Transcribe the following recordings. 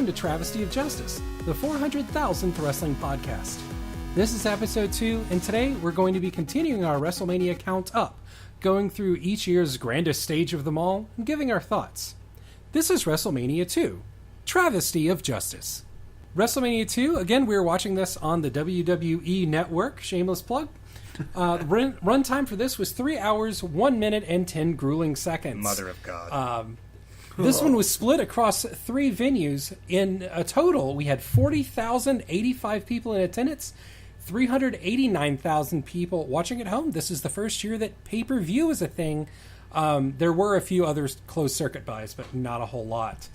welcome to Travesty of Justice, the 400,000th wrestling podcast. This is episode 2, and today we're going to be continuing our WrestleMania count up, going through each year's grandest stage of them all, and giving our thoughts. This is WrestleMania 2, Travesty of Justice. WrestleMania 2, again, we're watching this on the WWE Network, shameless plug. Run time for this was 3 hours, 1 minute, and 10 grueling seconds. Mother of God. This one was split across 3 venues. In a total, we had 40,085 people in attendance, 389,000 people watching at home. This is the first year that pay-per-view is a thing. There were a few other closed circuit buys, but not a whole lot.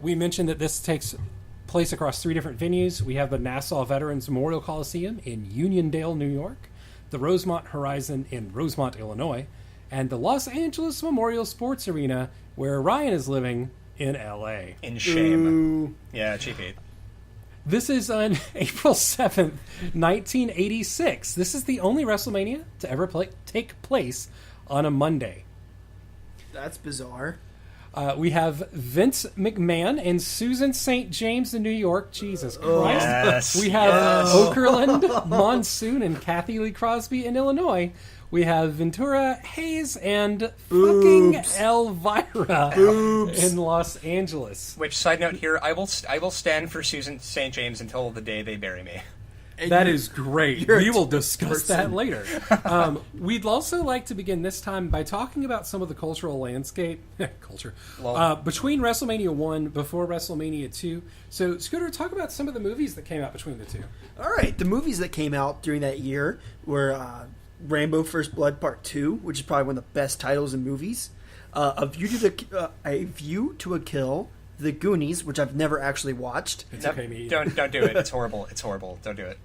We mentioned that this takes place across 3 different venues. We have the Nassau Veterans Memorial Coliseum in Uniondale, New York, the Rosemont Horizon in Rosemont, Illinois, and the Los Angeles Memorial Sports Arena, where Ryan is living in L.A. In shame. Ooh. Yeah, cheap heat. This is on April 7th, 1986. This is the only WrestleMania to ever take place on a Monday. That's bizarre. We have Vince McMahon and Susan St. James in New York. Jesus Christ. Yes. We have Okerlund, Monsoon, and Kathy Lee Crosby in Illinois. We have Ventura Hayes and fucking Elvira in Los Angeles. Which, side note here, I will stand for Susan St. James until the day they bury me. That is great. We will discuss that later. We'd also like to begin this time by talking about some of the cultural landscape between WrestleMania 1 before WrestleMania 2. So, Scooter, talk about some of the movies that came out between the two. All right, the movies that came out during that year were Rambo: First Blood Part 2, which is probably one of the best titles in movies. A View to a Kill, The Goonies, which I've never actually watched. It's okay, me. Don't do it. It's horrible. It's horrible. Don't do it.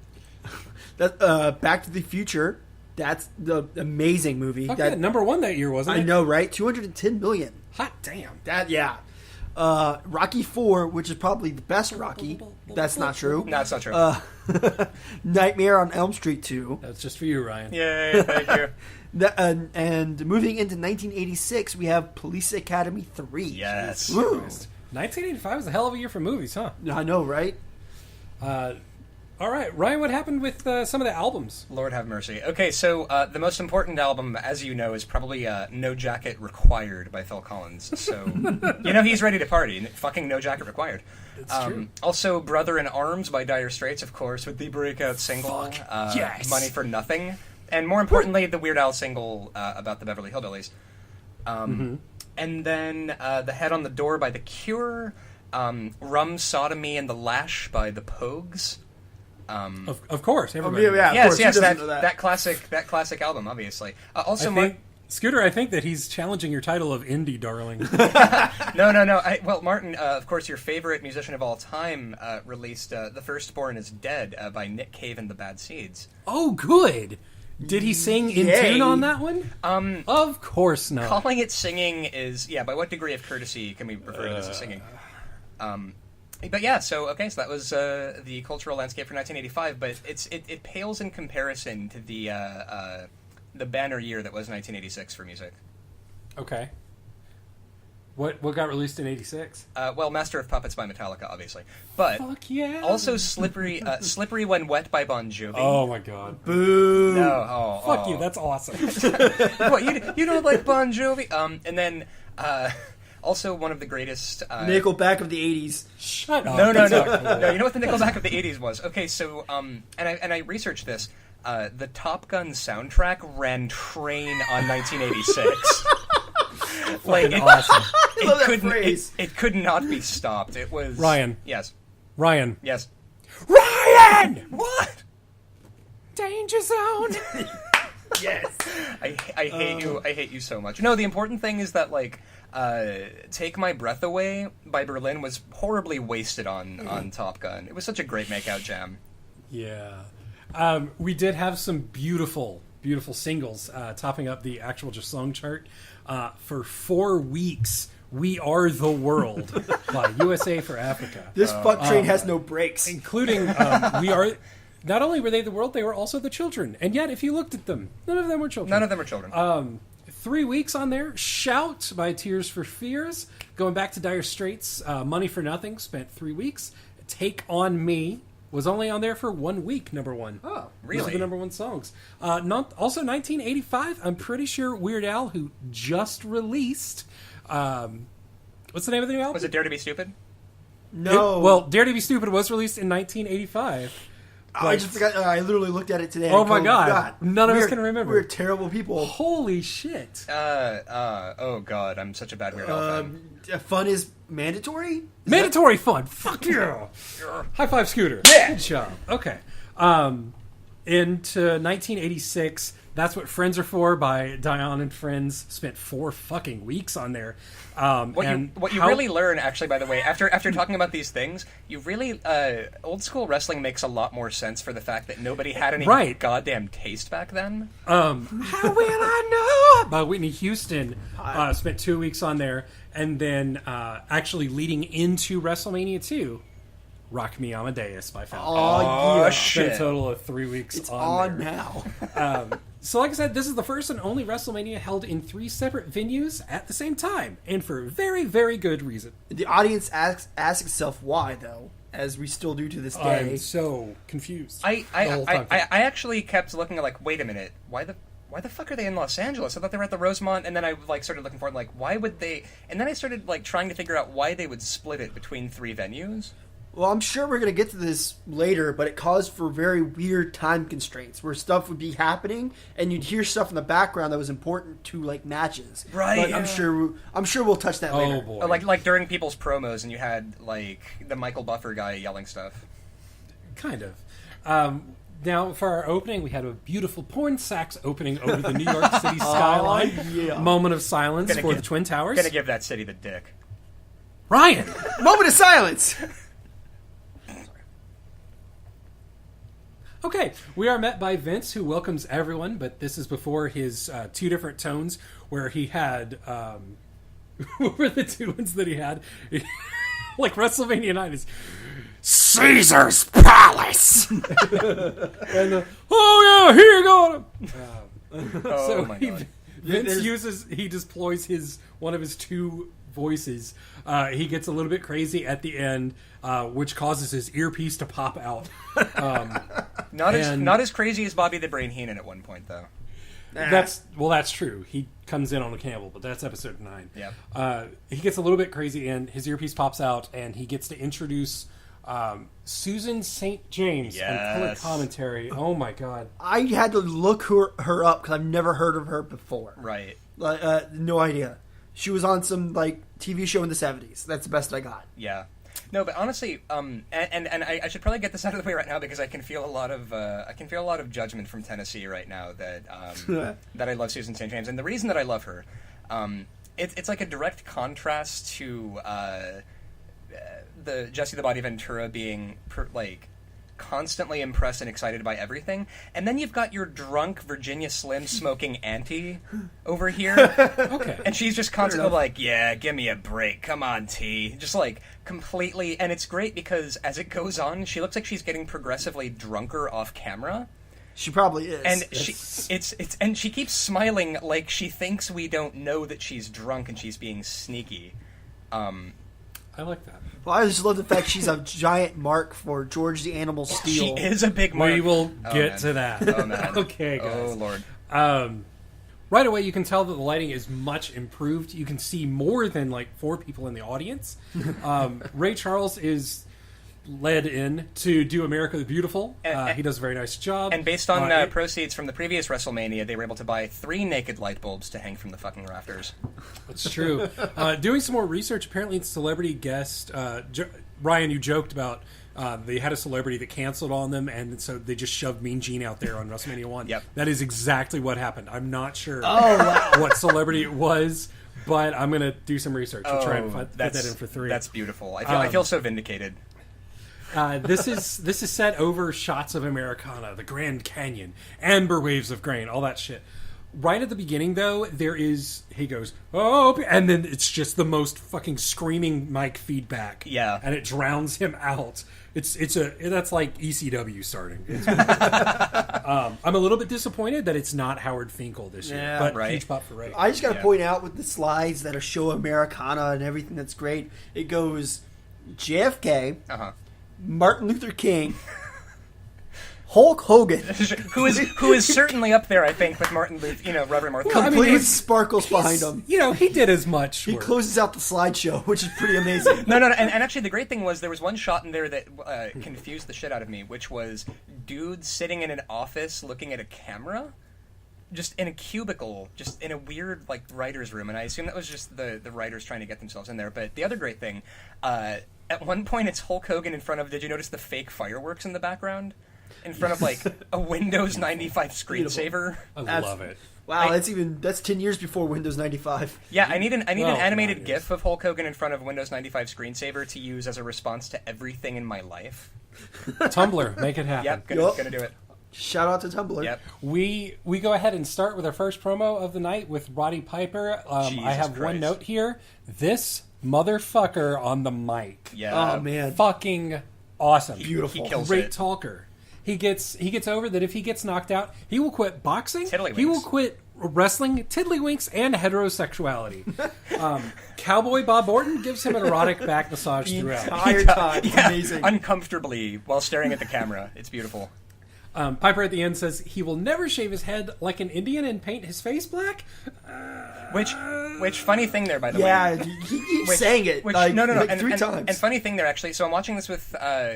Back to the Future. That's the amazing movie. That number 1 that year, wasn't it? I know, right? 210 million. Hot damn. Rocky 4, which is probably the best Rocky. That's not true. No, it's not true. Nightmare on Elm Street 2. That's just for you, Ryan. Yay, thank you. And moving into 1986, we have Police Academy 3. Yes. Woo. 1985 was a hell of a year for movies, huh? I know, right? All right, Ryan, what happened with some of the albums? Lord have mercy. Okay, so the most important album, as you know, is probably No Jacket Required by Phil Collins. So, he's ready to party. Fucking No Jacket Required. It's true. Also, Brother in Arms by Dire Straits, of course, with the breakout single, yes! Money for Nothing. And more importantly, the Weird Al single about the Beverly Hillbillies. And then The Head on the Door by The Cure, Rum, Sodomy, and the Lash by The Pogues. Of course, everybody. Yes, that classic album, obviously. Scooter, I think that he's challenging your title of indie darling. No. Martin, of course, your favorite musician of all time, released The Firstborn is Dead by Nick Cave and the Bad Seeds. Oh, good. Did he sing in tune on that one? Of course not. Calling it singing is, by what degree of courtesy can we refer to this as singing? But yeah, so that was the cultural landscape for 1985, but it pales in comparison to the banner year that was 1986 for music. Okay. What got released in 86? Master of Puppets by Metallica, obviously. But fuck yeah. Also Slippery When Wet by Bon Jovi. Oh my god. Boo. No. Fuck you, that's awesome. What, you don't like Bon Jovi? And then also one of the greatest Nickelback of the 80s. Shut up. No. No, you know what the Nickelback of the 80s was? Okay, so and I researched this. The Top Gun soundtrack ran Train on 1986. Awesome. It could not be stopped. It was Ryan. Yes. Ryan. Yes. Ryan! What? Danger Zone. Yes. I hate you. I hate you so much. No, the important thing is that Take My Breath Away by Berlin was horribly wasted on Top Gun. It was such a great makeout jam. Yeah. We did have some beautiful singles topping up the actual just song chart. For 4 weeks, We Are the World by USA for Africa. This fuck train has no brakes. Including We Are... Not only were they the world, they were also the children. And yet, if you looked at them, none of them were children. None of them were children. 3 weeks on there. Shout by Tears for Fears. Going back to Dire Straits, Money for Nothing spent 3 weeks. Take On Me was only on there for 1 week, number one. Oh, really? Those are the number one songs. Also, 1985, I'm pretty sure Weird Al, who just released... what's the name of the new album? Was it Dare to Be Stupid? no. Dare to Be Stupid was released in 1985. I just forgot. I literally looked at it today. Oh my God. None of us can remember. We're terrible people. Holy shit. Oh god, I'm such a bad Weird Al fan. Fun is mandatory? Mandatory fun. Fuck yeah. High five, Scooter. Yeah. Good job. Okay. Into 1986, That's What Friends Are For by Dion and Friends. Spent 4 fucking weeks on there. What you really learn, actually, by the way, after talking about these things, you really old school wrestling makes a lot more sense for the fact that nobody had any goddamn taste back then. How Will I Know by Whitney Houston spent 2 weeks on there, and then actually leading into WrestleMania 2, Rock Me Amadeus by Fallon. Oh, yeah. Spent a total of 3 weeks It's on there. now. So like I said, this is the first and only WrestleMania held in 3 separate venues at the same time, and for a very, very good reason. The audience asks itself why, though, as we still do to this day. I'm so confused. I actually kept looking at, like, wait a minute, why the fuck are they in Los Angeles? I thought they were at the Rosemont, and then I started looking for it, like, why would they? And then I started trying to figure out why they would split it between 3 venues. Well, I'm sure we're going to get to this later, but it caused for very weird time constraints where stuff would be happening and you'd hear stuff in the background that was important to matches. Right. But yeah. I'm sure we'll touch that later. Oh boy. Oh, like during people's promos, and you had the Michael Buffer guy yelling stuff. Kind of. Now, for our opening, we had a beautiful porn sax opening over the New York City skyline. Yeah. Moment of silence for the Twin Towers. Gonna give that city the dick. Ryan! Moment of silence! Okay, we are met by Vince, who welcomes everyone, but this is before his 2 different tones, where he had... what were the 2 ones that he had? Like WrestleMania 9 is... Caesar's Palace! And oh yeah, here you go! Oh my god. Vince he deploys one of his 2 voices. He gets a little bit crazy at the end, which causes his earpiece to pop out. Not as crazy as Bobby the Brain Heenan at one point, though. That's true. He comes in on a Campbell, but that's episode 9. Yeah. He gets a little bit crazy, and his earpiece pops out, and he gets to introduce Susan St. James on color commentary. Oh my god! I had to look her up because I've never heard of her before. Right. No idea. She was on some TV show in the 70s. That's the best I got. Yeah. No, but honestly, and I should probably get this out of the way right now because I can feel a lot of judgment from Tennessee right now that that I love Susan St. James, and the reason that I love her, it's like a direct contrast to the Jesse the Body Ventura being constantly impressed and excited by everything, and then you've got your drunk Virginia Slim smoking auntie over here. Okay. And she's just constantly like, yeah, give me a break, come on T, just completely. And it's great because as it goes on, she looks like she's getting progressively drunker off camera. She probably is. And and she keeps smiling like she thinks we don't know that she's drunk and she's being sneaky. I like that. Well, I just love the fact she's a giant mark for George the Animal Steel. She is a big mark. We will get to that. Oh, man. Okay, guys. Oh, Lord. Right away, you can tell that the lighting is much improved. You can see more than 4 people in the audience. Ray Charles is led in to do America the Beautiful. He does a very nice job. And based on proceeds from the previous WrestleMania, they were able to buy 3 naked light bulbs to hang from the fucking rafters. That's true. Doing some more research, apparently it's celebrity guest. Ryan, you joked about they had a celebrity that canceled on them, and so they just shoved Mean Gene out there on WrestleMania 1. Yep. That is exactly what happened. I'm not sure what celebrity it was, but I'm going to do some research and try and put that in for 3. That's beautiful. I feel so vindicated. This is set over shots of Americana, the Grand Canyon, amber waves of grain, all that shit. Right at the beginning, though, he goes, oh, and then it's just the most fucking screaming mic feedback. Yeah. And it drowns him out. That's like ECW starting. I'm a little bit disappointed that it's not Howard Finkel this year. Yeah, but right. huge pop for Ray. I just got to point out with the slides that are show Americana and everything that's great, it goes JFK, Martin Luther King, Hulk Hogan, who is certainly up there, I think, with Martin Luther, Reverend Martin. Well, I mean, complete with sparkles behind him. He did as much. He work. closes out the slideshow, which is pretty amazing. No, and actually the great thing was there was one shot in there that confused the shit out of me, which was dudes sitting in an office looking at a camera, just in a cubicle, just in a weird, like, writer's room, and I assume that was just the writers trying to get themselves in there. But the other great thing, at one point it's Hulk Hogan in front of, did you notice the fake fireworks in the background? In front of, like, a Windows 95 screensaver. I love it. Wow, that's 10 years before Windows 95. Yeah, I need an animated God, GIF of Hulk Hogan in front of Windows 95 screensaver to use as a response to everything in my life. Tumblr, make it happen. Yep, gonna do it. Shout out to Tumblr. Yep. We go ahead and start with our first promo of the night with Roddy Piper. I have Jesus one Christ. note here. This motherfucker on the mic. Yeah. Oh, man. Fucking awesome. Beautiful. He kills Great it. talker. He gets over that if he gets knocked out, he will quit boxing. Tiddlywinks. He will quit wrestling, tiddlywinks, and heterosexuality. Cowboy Bob Orton gives him an erotic back massage The throughout. entire time. It's Yeah, amazing. uncomfortably while staring at the camera. It's beautiful. Piper at the end says he will never shave his head like an Indian and paint his face black. Which funny thing there, by the way. Yeah, he keeps saying it Which, like, no, like and, three and, times. And funny thing there, actually. So I'm watching this with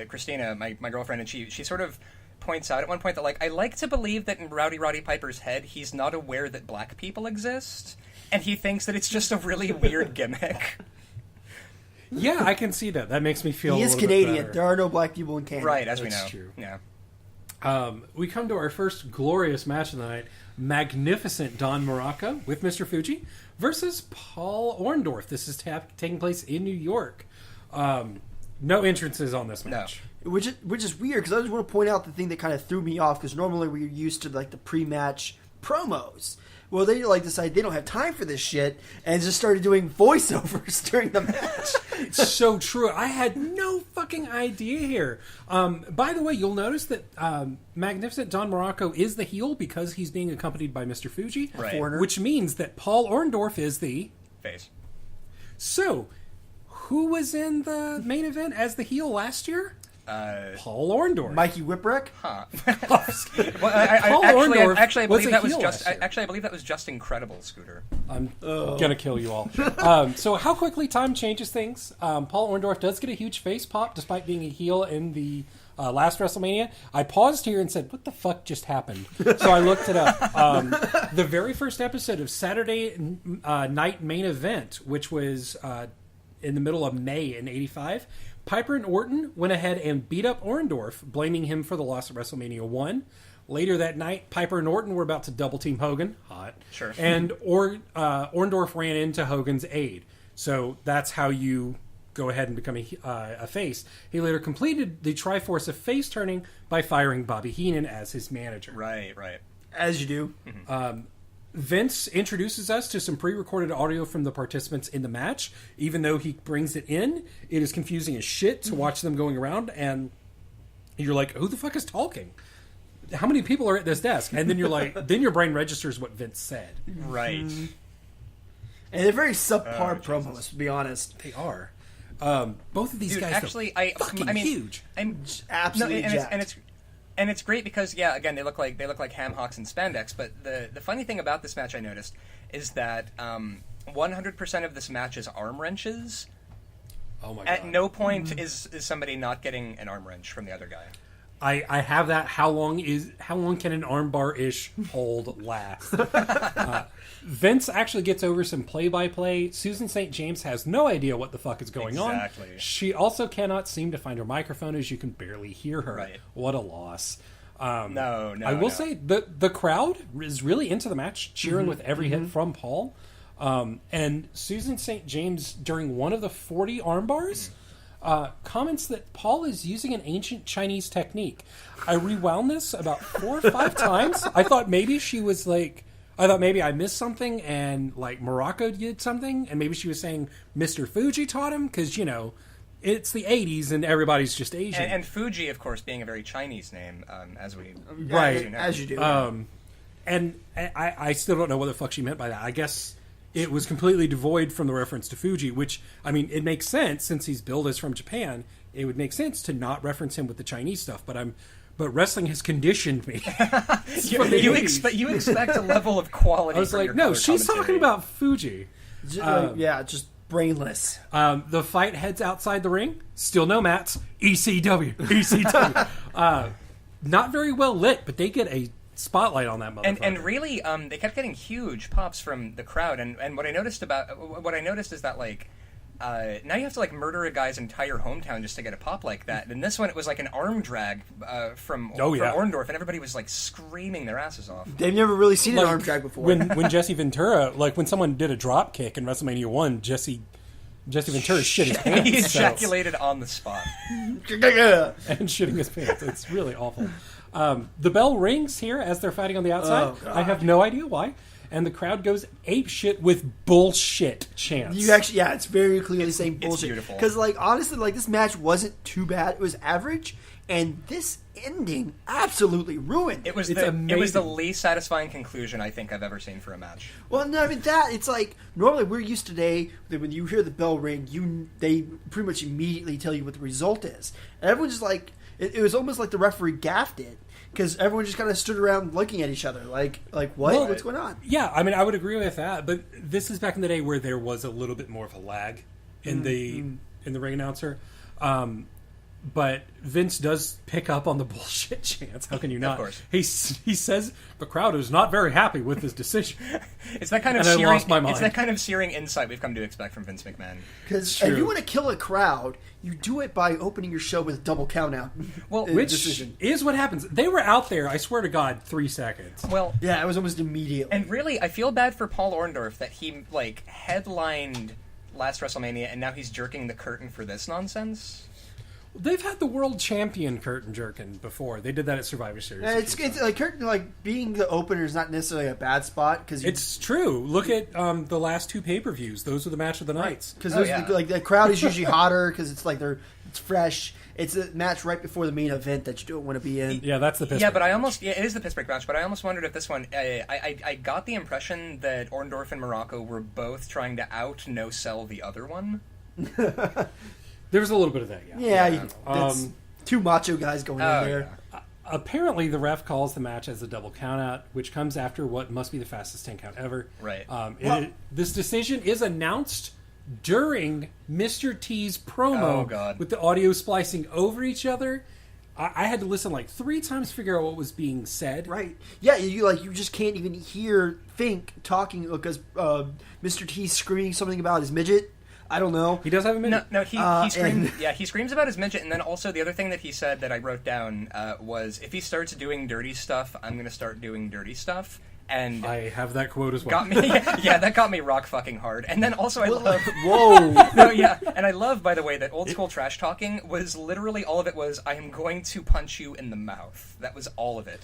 Christina, my girlfriend, and she sort of points out at one point that, like, I like to believe that in Roddy Piper's head, he's not aware that black people exist, and he thinks that it's just a really weird gimmick. Yeah, I can see that. That makes me feel He a is little bit Canadian. better. There are no black people in Canada. Right, as we That's know. true. Yeah. We come to our first glorious match of the night. Magnificent Don Muraco with Mr. Fuji versus Paul Orndorff. This is taking place in New York. No entrances on this match. Which is weird, because I just want to point out the thing that kind of threw me off, because normally we're used to, like, the pre-match promos. Well, they, like, decided they don't have time for this shit, and just started doing voiceovers during the match. It's so true. I had no fucking idea here. By the way, you'll notice that Magnificent Don Muraco is the heel because he's being accompanied by Mr. Fuji. Right. Foreigner. Which means that Paul Orndorff is the... Face. So, who was in the main event as the heel last year? Paul Orndorff. Mikey Whipwreck? Huh. Paul Actually, I was believe a that was heel just. last year. Actually, I believe that was just incredible, Scooter. I'm gonna kill you all. So how quickly time changes things. Paul Orndorff does get a huge face pop despite being a heel in the last WrestleMania. I paused here and said, what the fuck just happened? So I looked it up. The very first episode of Saturday Night Main Event, which was in the middle of May in '85, Piper and Orton went ahead and beat up Orndorff, blaming him for the loss of WrestleMania 1. Later that night, Piper and Orton were about to double-team Hogan. Hot. Sure. And Orndorff ran into Hogan's aid. So that's how you go ahead and become a face. He later completed the Triforce of face turning by firing Bobby Heenan as his manager. Right. As you do. Vince introduces us to some pre-recorded audio from the participants in the match. Even though he brings it in, it is confusing as shit to watch them going around, and you're like, who the fuck is talking? How many people are at this desk? And then you're like, then your brain registers what Vince said. Right. And they're very subpar promos, to be honest. They are. Both of these Dude, guys actually, are fucking huge. I'm Absolutely jacked. And it's great because, yeah, again, they look like ham hocks and spandex. But the funny thing about this match I noticed is that 100% of this match is arm wrenches. Oh my god! At no point is somebody not getting an arm wrench from the other guy. I have that. How long can an armbar-ish hold last? Vince actually gets over some play-by-play. Susan St. James has no idea what the fuck is going on. Exactly. She also cannot seem to find her microphone, as you can barely hear her. Right. What a loss. No. I will say the crowd is really into the match, cheering with every hit from Paul. And Susan St. James, during one of the 40 arm bars, comments that Paul is using an ancient Chinese technique. I rewound this about 4 or 5 times. I thought maybe she was like I thought maybe I missed something, and like Morocco did something, and maybe she was saying Mr. Fuji taught him because it's the 80s and everybody's just Asian. And Fuji, of course, being a very Chinese name, as we Right. As you do. And I still don't know what the fuck she meant by that. I guess it was completely devoid from the reference to Fuji, which, I mean, it makes sense since he's billed as from Japan. It would make sense to not reference him with the Chinese stuff, but wrestling has conditioned me. you expect a level of quality. I was from like, your no, color she's commentary. talking about Fuji. Just brainless. The fight heads outside the ring. Still no mats. ECW. Not very well lit, but they get a spotlight on that motherfucker. And really, they kept getting huge pops from the crowd. And what I noticed is that like. Now you have to like murder a guy's entire hometown just to get a pop like that. And this one, it was like an arm drag from Orndorff, and everybody was like screaming their asses off. They've never really seen an arm drag before. When Jesse Ventura, like when someone did a drop kick in WrestleMania 1, Jesse Ventura shit his pants. He ejaculated on the spot. And shitting his pants. It's really awful. The bell rings here as they're fighting on the outside. Oh, God. I have no idea why. And the crowd goes apeshit with bullshit chants. You actually, it's very clearly saying bullshit. It's beautiful. Because, like, honestly, like, this match wasn't too bad. It was average, and this ending absolutely ruined It was the least satisfying conclusion I think I've ever seen for a match. Well, no, I mean, it's like, normally we're used today that when you hear the bell ring, they pretty much immediately tell you what the result is. And everyone's just like, it was almost like the referee gaffed it. Because everyone just kind of stood around looking at each other, like what? Well, what's going on? Yeah, I mean, I would agree with that. But this is back in the day where there was a little bit more of a lag in the ring announcer. But Vince does pick up on the bullshit chants. How can you not? Of course. He says the crowd is not very happy with this decision. It's that kind of And I searing. lost my mind. It's that kind of searing insight we've come to expect from Vince McMahon. Because if you want to kill a crowd, you do it by opening your show with a double count out. Well, Which is what happens. They were out there, I swear to God, 3 seconds. Well, Yeah, it was almost immediately. and really, I feel bad for Paul Orndorff that he like headlined last WrestleMania, and now he's jerking the curtain for this nonsense. They've had the world champion curtain jerking before. They did that at Survivor Series. It's like curtain, like being the opener is not necessarily a bad spot because It's true. Look at the last 2 pay-per-views. Those are the match of the nights. because yeah. like the crowd is usually hotter because it's like it's fresh. It's a match right before the main event that you don't want to be in. Yeah, that's the Pittsburgh. Yeah, but it is the Pittsburgh match. But I almost wondered if this one, I got the impression that Orndorff and Morocco were both trying to no-sell the other one. There was a little bit of that, Yeah, that's two macho guys going in there. Yeah. Apparently, the ref calls the match as a double countout, which comes after what must be the fastest 10 count ever. Right. This decision is announced during Mr. T's promo Oh, God. with the audio splicing over each other. I had to listen like 3 times to figure out what was being said. Right. Yeah, you just can't even hear Fink talking because Mr. T's screaming something about his midget. I don't know. He does have a minute. No, he screamed. Yeah, he screams about his midget, and then also the other thing that he said that I wrote down was, "If he starts doing dirty stuff, I'm going to start doing dirty stuff." And I have that quote as well. got me. Yeah, that got me rock fucking hard. And then also I love. Whoa. No, yeah, and I love, by the way, that old school trash talking was literally all of it was, "I am going to punch you in the mouth." That was all of it.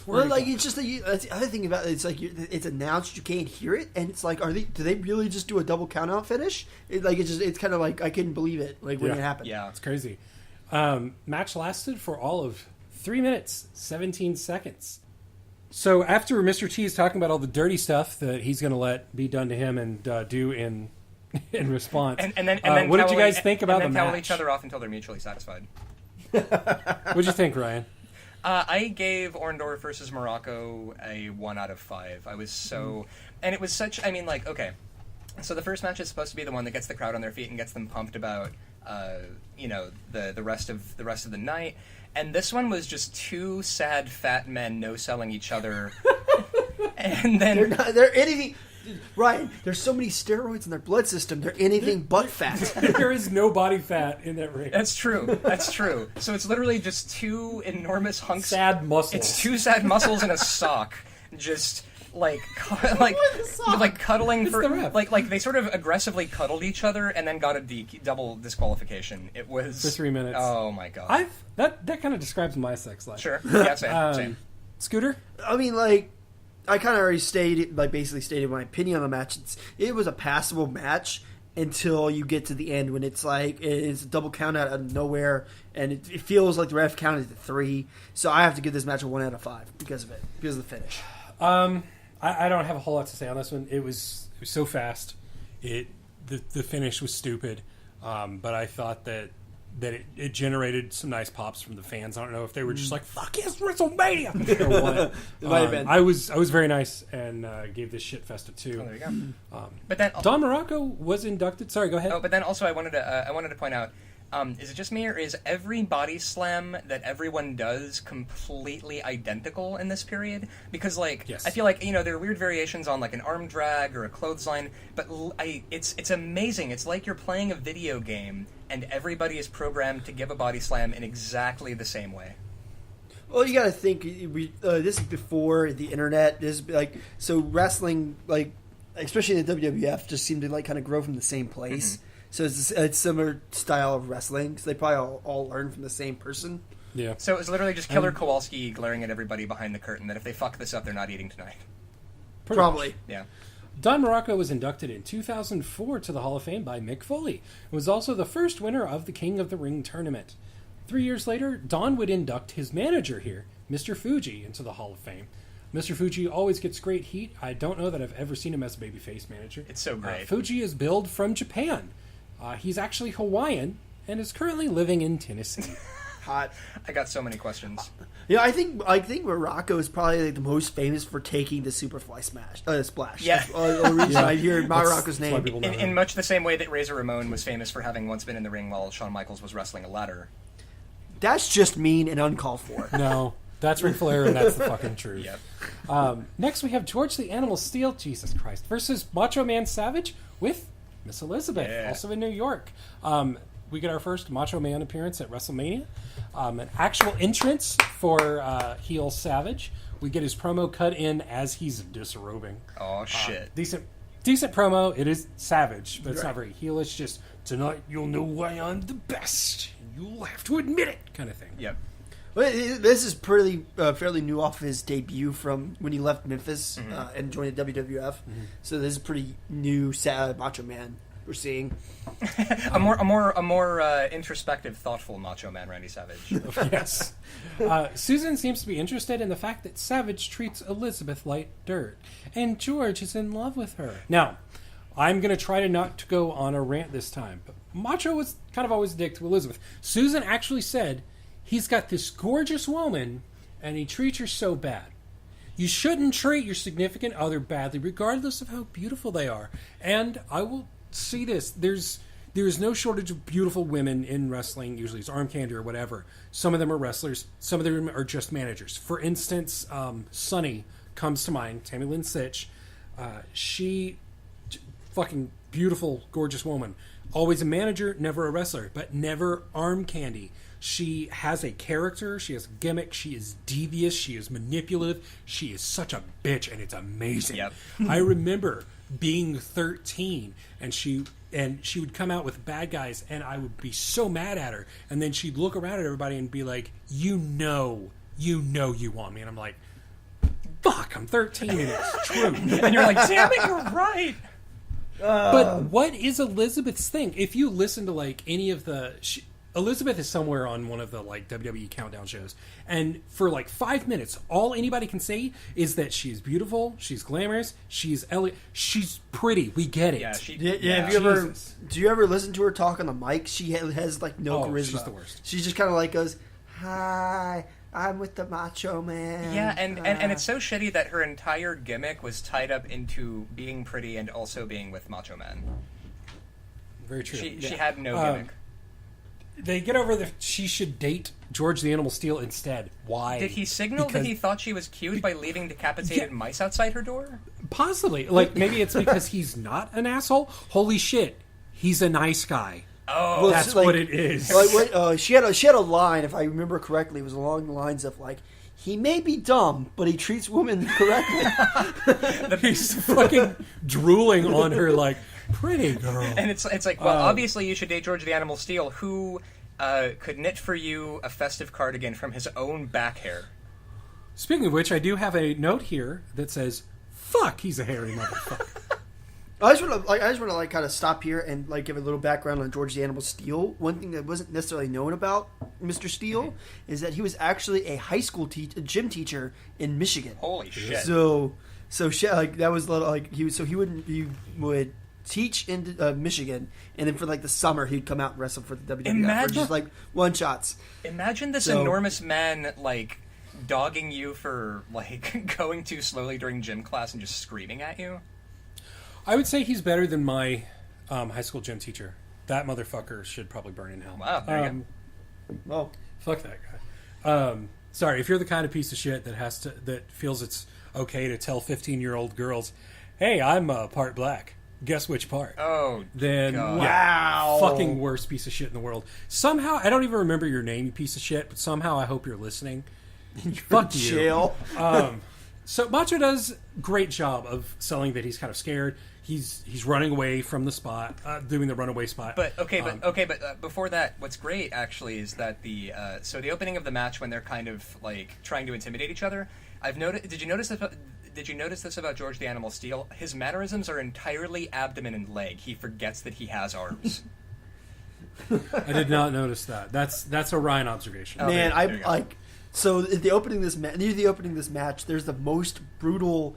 Well, like it's just that's the other thing about it. It's like it's announced, you can't hear it, and it's like, do they really just do a double count out finish? It's kind of like I couldn't believe it when it happened. Yeah, It's crazy. Match lasted for all of 3 minutes, 17 seconds. So after Mr. T is talking about all the dirty stuff that he's going to let be done to him and do in response, and then what did you guys think about the and then towel match? each other off until they're mutually satisfied. What did you think, Ryan? I gave Orndorff versus Morocco a 1 out of 5. I was and it was such. I mean, like, okay, so the first match is supposed to be the one that gets the crowd on their feet and gets them pumped about, the rest of the night. And this one was just 2 sad fat men no-selling each other, and then They're anything. Ryan, there's so many steroids in their blood system. They're anything but fat. There is no body fat in that ring. That's true. That's true. So it's literally just 2 enormous hunks. Sad muscles. It's 2 sad muscles in a sock, just like cuddling It's for the ref. like they sort of aggressively cuddled each other and then got a double disqualification. It was For 3 minutes. Oh my god. That kind of describes my sex life. Sure. Yeah. Same. Same. Scooter? I mean, like, I kind of already basically stated my opinion on the match. It was a passable match until you get to the end when it's a double count out of nowhere, and it feels like the ref counted to 3. So I have to give this match a 1 out of 5 because of the finish. I don't have a whole lot to say on this one. It was so fast. The finish was stupid, but I thought that it generated some nice pops from the fans. I don't know if they were just like, "Fuck yes, WrestleMania!" or what. It might have been. I was very nice and gave this shit fest a 2. Oh, there you go. But then Don Morocco was inducted. Sorry, go ahead. Oh, but then also I wanted to point out. Is it just me, or is every body slam that everyone does completely identical in this period? Because, yes. I feel like, there are weird variations on, an arm drag or a clothesline, but it's amazing. It's like you're playing a video game, and everybody is programmed to give a body slam in exactly the same way. Well, you got to think, this is before the internet. This is so wrestling, especially in the WWF, just seemed to, kind of grow from the same place. Mm-hmm. So it's a similar style of wrestling. So they probably all learn from the same person. Yeah. So it was literally just Killer Kowalski glaring at everybody behind the curtain that if they fuck this up, they're not eating tonight. Probably. Yeah. Don Morocco was inducted in 2004 to the Hall of Fame by Mick Foley. It was also the first winner of the King of the Ring tournament. 3 years later, Don would induct his manager here, Mr. Fuji, into the Hall of Fame. Mr. Fuji always gets great heat. I don't know that I've ever seen him as a babyface manager. It's so great. Fuji is billed from Japan. He's actually Hawaiian and is currently living in Tennessee. Hot. I got so many questions. I think Morocco is probably the most famous for taking the Superfly splash. Yeah. That's the only reason I hear Morocco's name. In much the same way that Razor Ramon was famous for having once been in the ring while Shawn Michaels was wrestling a ladder. That's just mean and uncalled for. No, that's Ric Flair, and that's the fucking truth. Yep. Next, we have George the Animal Steel, Jesus Christ, versus Macho Man Savage with Miss Elizabeth, also in New York. We get our first Macho Man appearance at WrestleMania. An actual entrance for heel Savage. We get his promo cut in as he's disrobing. Oh, shit. Decent promo. It is Savage, but it's not very heelish. Just, tonight you'll know why I'm the best. You'll have to admit it, kind of thing. Yep. Well, this is fairly new off his debut from when he left Memphis and joined the WWF. Mm-hmm. So this is pretty new, sad Macho Man we're seeing. a more introspective, thoughtful Macho Man, Randy Savage. Yes. Susan seems to be interested in the fact that Savage treats Elizabeth like dirt, and George is in love with her. Now, I'm going to try to not to go on a rant this time, but Macho was kind of always a dick to Elizabeth. Susan actually said, he's got this gorgeous woman, and he treats her so bad. You shouldn't treat your significant other badly, regardless of how beautiful they are. And I will see this. There's no shortage of beautiful women in wrestling. Usually it's arm candy or whatever. Some of them are wrestlers. Some of them are just managers. For instance, Sunny comes to mind. Tammy Lynn Sitch. She, fucking beautiful, gorgeous woman. Always a manager, never a wrestler, but never arm candy. She has a character. She has a gimmick. She is devious. She is manipulative. She is such a bitch, and it's amazing. Yep. I remember being 13, and she would come out with bad guys, and I would be so mad at her. And then she'd look around at everybody and be like, you know you want me. And I'm like, fuck, I'm 13, and it's true. And you're like, damn it, you're right. But what is Elizabeth's thing? If you listen to any of the... Elizabeth is somewhere on one of the WWE countdown shows, and for 5 minutes, all anybody can say is that she's beautiful, she's glamorous, she's elegant, she's pretty. We get it. Yeah, do you ever listen to her talk on the mic? She has no charisma. She's the worst. She just kind of goes, "Hi, I'm with the Macho Man." Yeah, and it's so shitty that her entire gimmick was tied up into being pretty and also being with Macho Man. Very true. She had no gimmick. They get over that she should date George the Animal Steel instead. Why? Did he signal that he thought she was cute by leaving decapitated mice outside her door? Possibly. Maybe it's because he's not an asshole. Holy shit, he's a nice guy. Oh, well, that's what it is. She had a line, if I remember correctly, it was along the lines of he may be dumb, but he treats women correctly. He's fucking drooling on her pretty girl. And it's obviously you should date George the Animal Steel, who could knit for you a festive cardigan from his own back hair. Speaking of which, I do have a note here that says, "Fuck, he's a hairy motherfucker." I just want to kind of stop here and give a little background on George the Animal Steele. One thing that wasn't necessarily known about Mr. Steele is that he was actually a high school gym teacher in Michigan. Holy shit! So that was he would teach in Michigan, and then for the summer he'd come out and wrestle for the WWF for just one shots. Imagine this enormous man dogging you for going too slowly during gym class and just screaming at you. I would say he's better than my high school gym teacher. That motherfucker should probably burn in hell. Wow, there you go. Well, fuck that guy. Sorry, if you're the kind of piece of shit that feels it's okay to tell 15-year-old girls, "Hey, I'm part black. Guess which part?" Oh, then God. Wow, fucking worst piece of shit in the world. Somehow, I don't even remember your name, you piece of shit. But somehow, I hope you're listening. Fuck you. Jail. So Macho does great job of selling that he's kind of scared. He's running away from the spot, doing the runaway spot. But before that, what's great actually is that the opening of the match when they're kind of trying to intimidate each other. I've noticed. Did you notice this about George the Animal Steele? His mannerisms are entirely abdomen and leg. He forgets that he has arms. I did not notice that. That's a Ryan observation. Oh, man, So at the opening of this match, there's the most brutal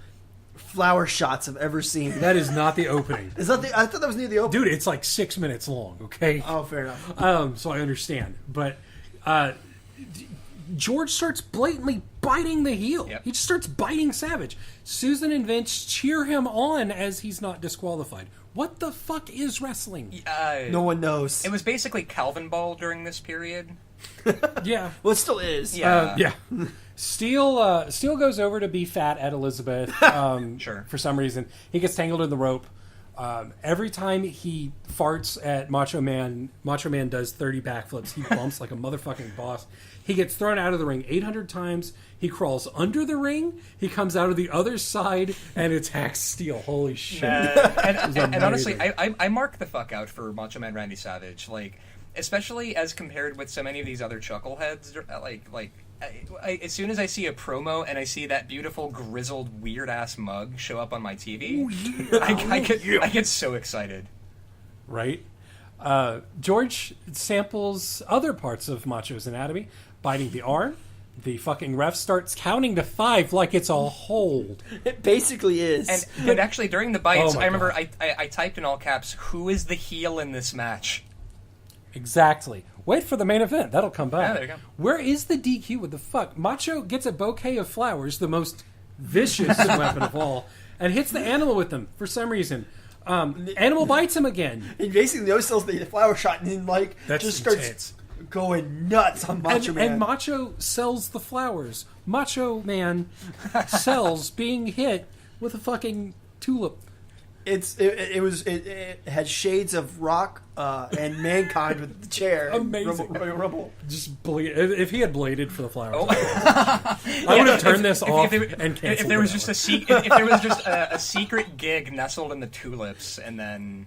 flower shots I've ever seen. That is not the opening. Is that I thought that was near the opening. Dude, it's 6 minutes long, okay? Oh, fair enough. So I understand. But George starts blatantly biting the heel. Yep. He just starts biting Savage. Susan and Vince cheer him on as he's not disqualified. What the fuck is wrestling? No one knows. It was basically Calvin Ball during this period. Yeah. Well, it still is. Yeah. Yeah. Steele goes over to be fat at Elizabeth. Sure. For some reason, he gets tangled in the rope. Every time he farts at Macho Man does 30 backflips. He bumps like a motherfucking boss. He gets thrown out of the ring 800 times. He crawls under the ring. He comes out of the other side and attacks Steele. Holy shit! And honestly, I mark the fuck out for Macho Man Randy Savage. Especially as compared with so many of these other chuckleheads, as soon as I see a promo and I see that beautiful grizzled weird ass mug show up on my TV, I get so excited. Right? George samples other parts of Macho's anatomy, biting the arm. The fucking ref starts counting to 5 like it's a hold. It basically is. And actually, during the bites, Oh I remember God. I typed in all caps, "Who is the heel in this match?" Exactly. Wait for the main event. That'll come back. Yeah, there you go. Where is the DQ? What the fuck? Macho gets a bouquet of flowers, the most vicious weapon of all, and hits the animal with them for some reason. Animal bites him again. He basically no-sells the flower shot and then That's just starts intense. going nuts on Macho Man. And Macho sells the flowers. Macho Man sells being hit with a fucking tulip. It had shades of Rock and Mankind with the chair. Amazing. Rumble. Just if he had bladed for the flowers, Oh. I would have turned this off and canceled. If there was just a secret gig nestled in the tulips, and then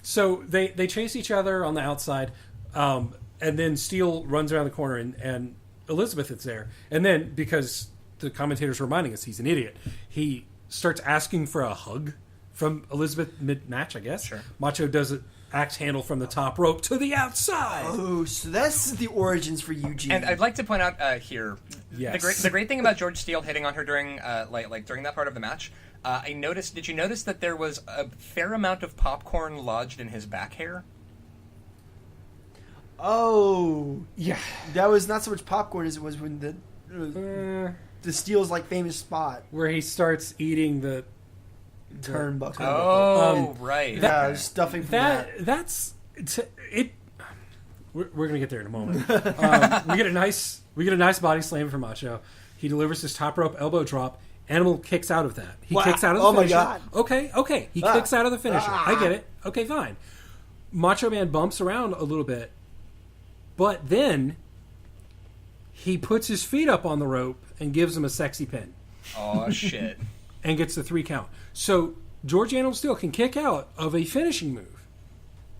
So they chase each other on the outside, and then Steele runs around the corner, and Elizabeth is there. And then, because the commentator's reminding us he's an idiot, he starts asking for a hug from Elizabeth mid-match, I guess. Sure. Macho does an axe handle from the top rope to the outside. Oh, so that's the origins for Eugene. And I'd like to point out here, Yes. the great thing about George Steele hitting on her during during that part of the match. I noticed. Did you notice that there was a fair amount of popcorn lodged in his back hair? Oh, Yeah. that was not so much popcorn as it was when the Steele's famous spot Where he starts eating the turnbuckle. Oh, right. Yeah, there's stuffing from that. That's it. We're gonna get there in a moment. We get a nice body slam from Macho. He delivers his top rope elbow drop. Animal kicks out of that. He Wow. kicks out of the Oh my finisher. God. Okay. He kicks out of the finisher. I get it. Okay, fine. Macho Man bumps around a little bit, but then he puts his feet up on the rope and gives him a sexy pin Oh shit. and gets the 3 count. So George Animal Steele can kick out of a finishing move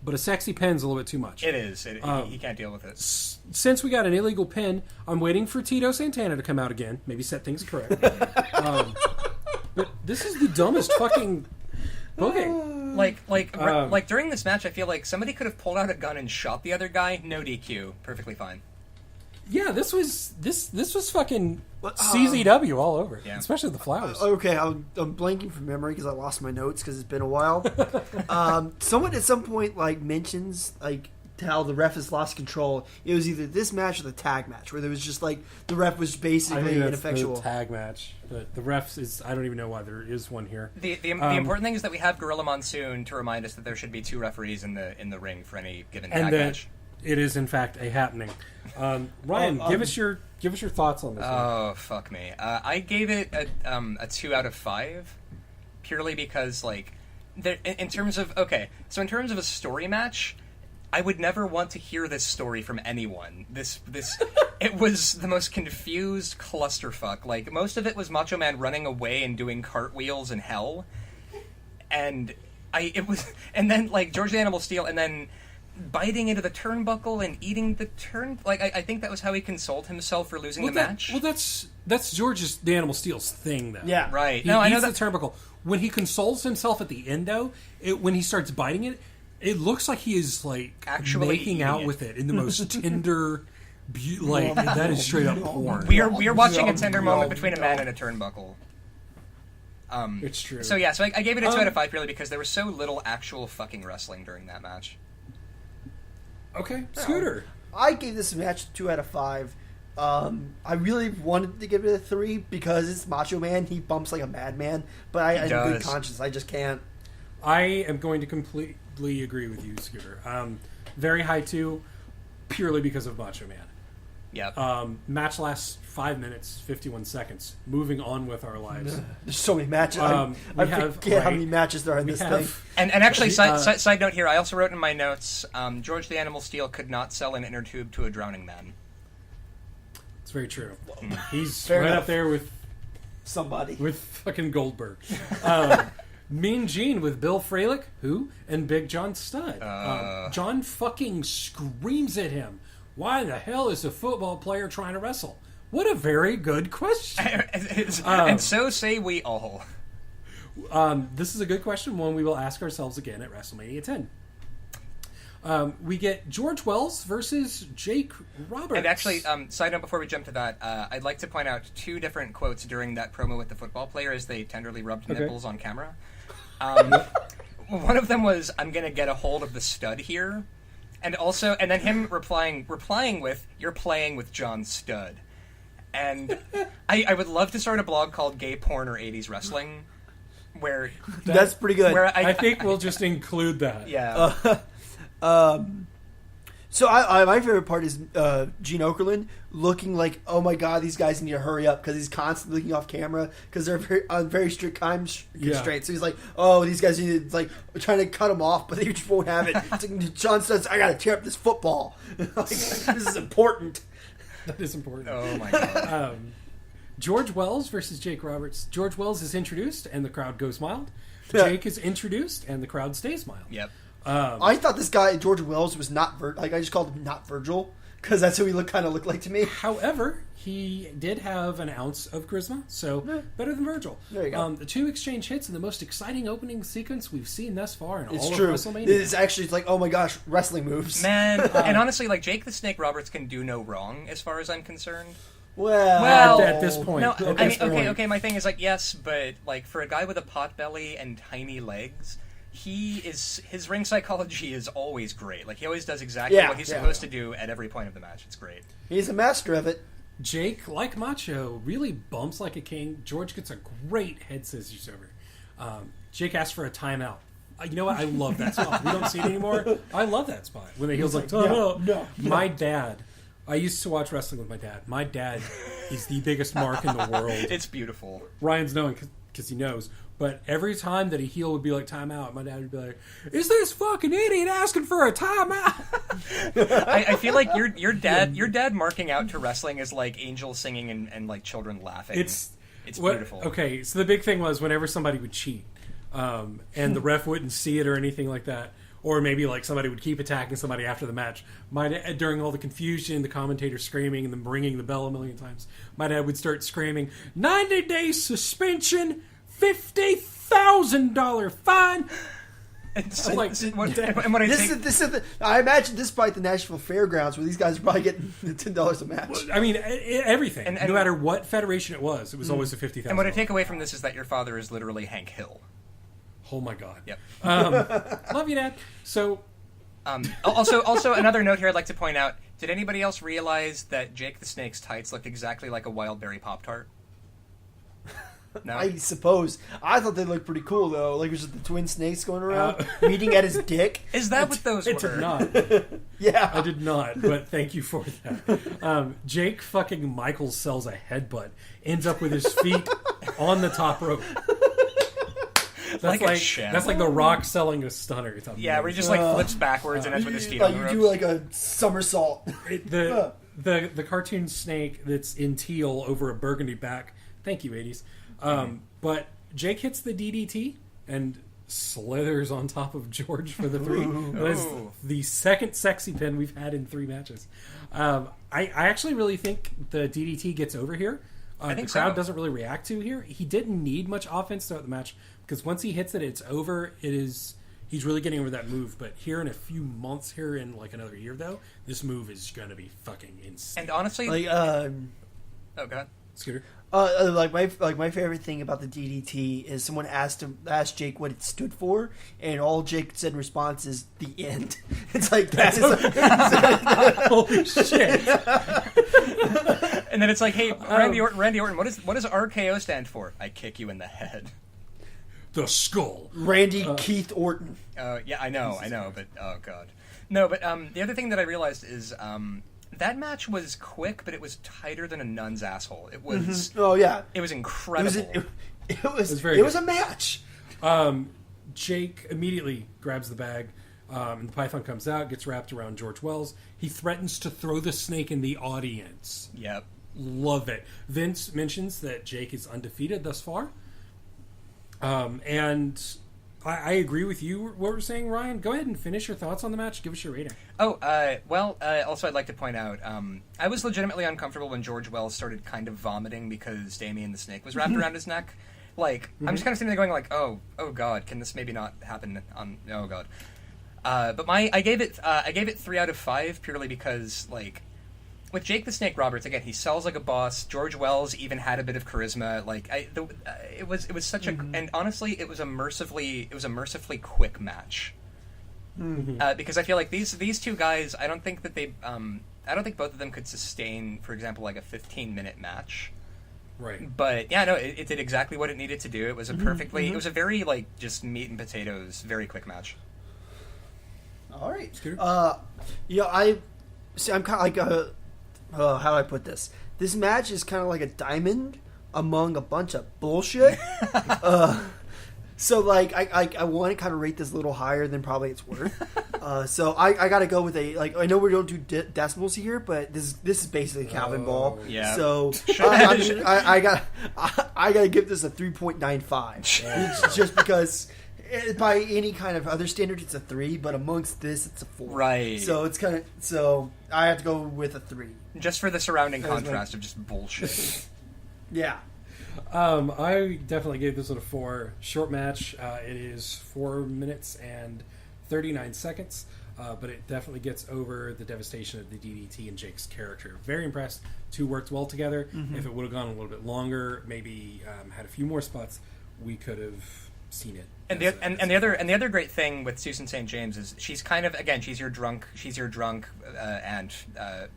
but a sexy pin's a little bit too much. It is. He can't deal with it. Since we got an illegal pin, I'm waiting for Tito Santana to come out again. Maybe set things correct. But this is the dumbest fucking booking. Like during this match, I feel like somebody could have pulled out a gun and shot the other guy. No DQ. Perfectly fine. Yeah, this was fucking CZW all over. Yeah. Especially the flowers. Okay, I'm blanking from memory because I lost my notes because it's been a while. Someone at some point mentions how the ref has lost control. It was either this match or the tag match where there was just the ref was basically I think that's ineffectual. the tag match, but the refs is I don't even know why there is one here. The important thing is that we have Gorilla Monsoon to remind us that there should be 2 referees in the ring for any given tag match. It is in fact a happening. Ryan, give us your thoughts on this. Oh fuck me! I gave it a 2 out of 5, purely because in terms of a story match, I would never want to hear this story from anyone. This it was the most confused clusterfuck. Most of it was Macho Man running away and doing cartwheels in hell, and then George the Animal Steel, and then biting into the turnbuckle and eating the turn. I think that was how he consoled himself for losing the match. Well, that's George's the Animal Steel's thing, though. Yeah, right. He eats the turnbuckle. When he consoles himself at the end, though, when he starts biting it, it looks like he is actually making out with it in the most tender. That is straight up porn. We are watching a tender moment between a man and a turnbuckle. It's true. So yeah, I gave it a 2 out of 5 purely because there was so little actual fucking wrestling during that match. Okay, Scooter. I gave this match 2 out of 5. I really wanted to give it a 3 because it's Macho Man. He bumps like a madman, but I have a good conscience. I just can't. I am going to completely agree with you, Scooter. Very high 2, purely because of Macho Man. Yeah. Match lasts 5 minutes, 51 seconds. Moving on with our lives. There's so many matches. I forget how many matches there are in this thing. And actually, side note here, I also wrote in my notes, George the Animal Steel could not sell an inner tube to a drowning man. It's very true. He's Fair right enough. up there with Somebody. with fucking Goldberg. Mean Gene with Bill Fralick, and Big John Studd. John fucking screams at him. Why the hell is a football player trying to wrestle? What a very good question. And so say we all. This is a good question, one we will ask ourselves again at WrestleMania 10. We get George Wells versus Jake Roberts. And actually, side note before we jump to that, I'd like to point out 2 different quotes during that promo with the football player as they tenderly rubbed nipples on camera. One of them was, "I'm going to get a hold of the stud here." And then him replying with, "You're playing with John Studd." And I would love to start a blog called Gay Porn or 80s Wrestling, where... That's pretty good. Where I think we'll just include that. Yeah. So my favorite part is Gene Okerlund looking like, oh my god, these guys need to hurry up because he's constantly looking off camera because they're on very strict time constraints. So he's like, oh, these guys need to, trying to cut him off, but they just won't have it. It's like, John says, I gotta tear up this football. This is important. That is important. Oh my god. George Wells versus Jake Roberts. George Wells is introduced and the crowd goes mild. Jake is introduced and the crowd stays mild. Yep. I thought this guy, George Wells, was not I just called him not Virgil because that's who he kind of looked like to me. However, he did have an ounce of charisma, so better than Virgil. There you go. The 2 exchange hits in the most exciting opening sequence we've seen thus far in all true. of WrestleMania. It's actually oh my gosh, wrestling moves. Man, and honestly, Jake the Snake Roberts can do no wrong as far as I'm concerned. Well, at this point. No, I mean, okay, my thing is yes, but for a guy with a pot belly and tiny legs, his ring psychology is always great. He always does exactly what he's supposed to do at every point of the match. It's great. He's a master of it. Jake, like Macho, really bumps like a king. George gets a great head scissors over. Jake asks for a timeout. You know what? I love that spot. We don't see it anymore. I love that spot. When the heel's no. My dad... I used to watch wrestling with my dad. My dad is the biggest mark in the world. It's beautiful. Ryan's knowing because he knows. But every time that a heel would be like, timeout, my dad would be like, is this fucking idiot asking for a timeout? I feel like your dad marking out to wrestling is like angels singing and children laughing. It's beautiful. Okay, so the big thing was whenever somebody would cheat, and the ref wouldn't see it or anything like that, Or maybe like somebody would keep attacking somebody after the match. My dad, during all the confusion, the commentator screaming and then ringing the bell a million times, my dad would start screaming, 90-day suspension, $50,000 fine. I'm like, I imagine this fight at the Nashville Fairgrounds where these guys are probably getting $10 a match. I mean, everything. And no matter what federation it was always a $50,000. And what I take away from this is that your father is literally Hank Hill. Oh my God. Yep. Love you, Dad. So, also another note here I'd like to point out. Did anybody else realize that Jake the Snake's tights looked exactly like a wild berry Pop-Tart? No? I suppose. I thought they looked pretty cool, though. Like, it was just the twin snakes going around, meeting at his dick. Is that what those were? It did not. Yeah. I did not, but thank you for that. Jake fucking Michaels sells a headbutt, ends up with his feet on the top rope. That's like The Rock selling a stunner. Yeah, where he just flips backwards and ends with his feet on the ropes. You do like a somersault. The cartoon snake that's in teal over a burgundy back. Thank you, 80s. But Jake hits the DDT and slithers on top of George for the 3. That's the second sexy pin we've had in 3 matches. I actually really think the DDT gets over here. I think the crowd doesn't really react to here. He didn't need much offense throughout the match because once he hits it, it's over. He's really getting over that move. But here in a few months, here in like another year, though, this move is going to be fucking insane. And honestly, oh god, Scooter. My favorite thing about the DDT is someone asked Jake what it stood for, and all Jake said in response is the end. It's like that is holy shit. And then it's like, hey, Randy Orton, what does RKO stand for? I kick you in the head. The skull. Randy Keith Orton. Yeah, I know, but oh god, no. But the other thing that I realized is that match was quick, but it was tighter than a nun's asshole. It was. Mm-hmm. Oh yeah, it was incredible. It was a match. Jake immediately grabs the bag, and the python comes out, gets wrapped around George Wells. He threatens to throw the snake in the audience. Yep. Love it. Vince mentions that Jake is undefeated thus far. And I agree with you, what we're saying, Ryan. Go ahead and finish your thoughts on the match. Give us your rating. Also I'd like to point out, I was legitimately uncomfortable when George Wells started kind of vomiting because Damien the Snake was wrapped around his neck. Like, I'm just kind of sitting there going like, oh god, can this maybe not happen on, oh god. But I gave it 3 out of 5 purely because, like, with Jake the Snake Roberts, again, he sells like a boss. George Wells even had a bit of charisma. Like, it was such a, and honestly, it was a mercifully quick match. Mm-hmm. Because I feel like these two guys, I don't think both of them could sustain, for example, like a 15-minute match. Right. But yeah, no, it did exactly what it needed to do. It was a perfectly, it was a very like just meat and potatoes, very quick match. All right. I'm kind of like how do I put this? This match is kind of like a diamond among a bunch of bullshit. So like I want to kind of rate this a little higher than probably it's worth. So I got to go with a, like, I know we don't do decimals here, but this is basically Calvin Ball. Yeah. So I got to give this a 3.95. Just because by any kind of other standard it's a 3, but amongst this it's a 4. Right. So it's kind of, so I have to go with a 3. Just for the surrounding contrast of just bullshit. Yeah. I definitely gave this one a 4. Short match. It is 4 minutes and 39 seconds, but it definitely gets over the devastation of the DDT and Jake's character. Very impressed. 2 worked well together. Mm-hmm. If it would have gone a little bit longer, maybe had a few more spots, we could have seen it. And the other great thing with Susan St. James is she's kind of, again, she's your drunk and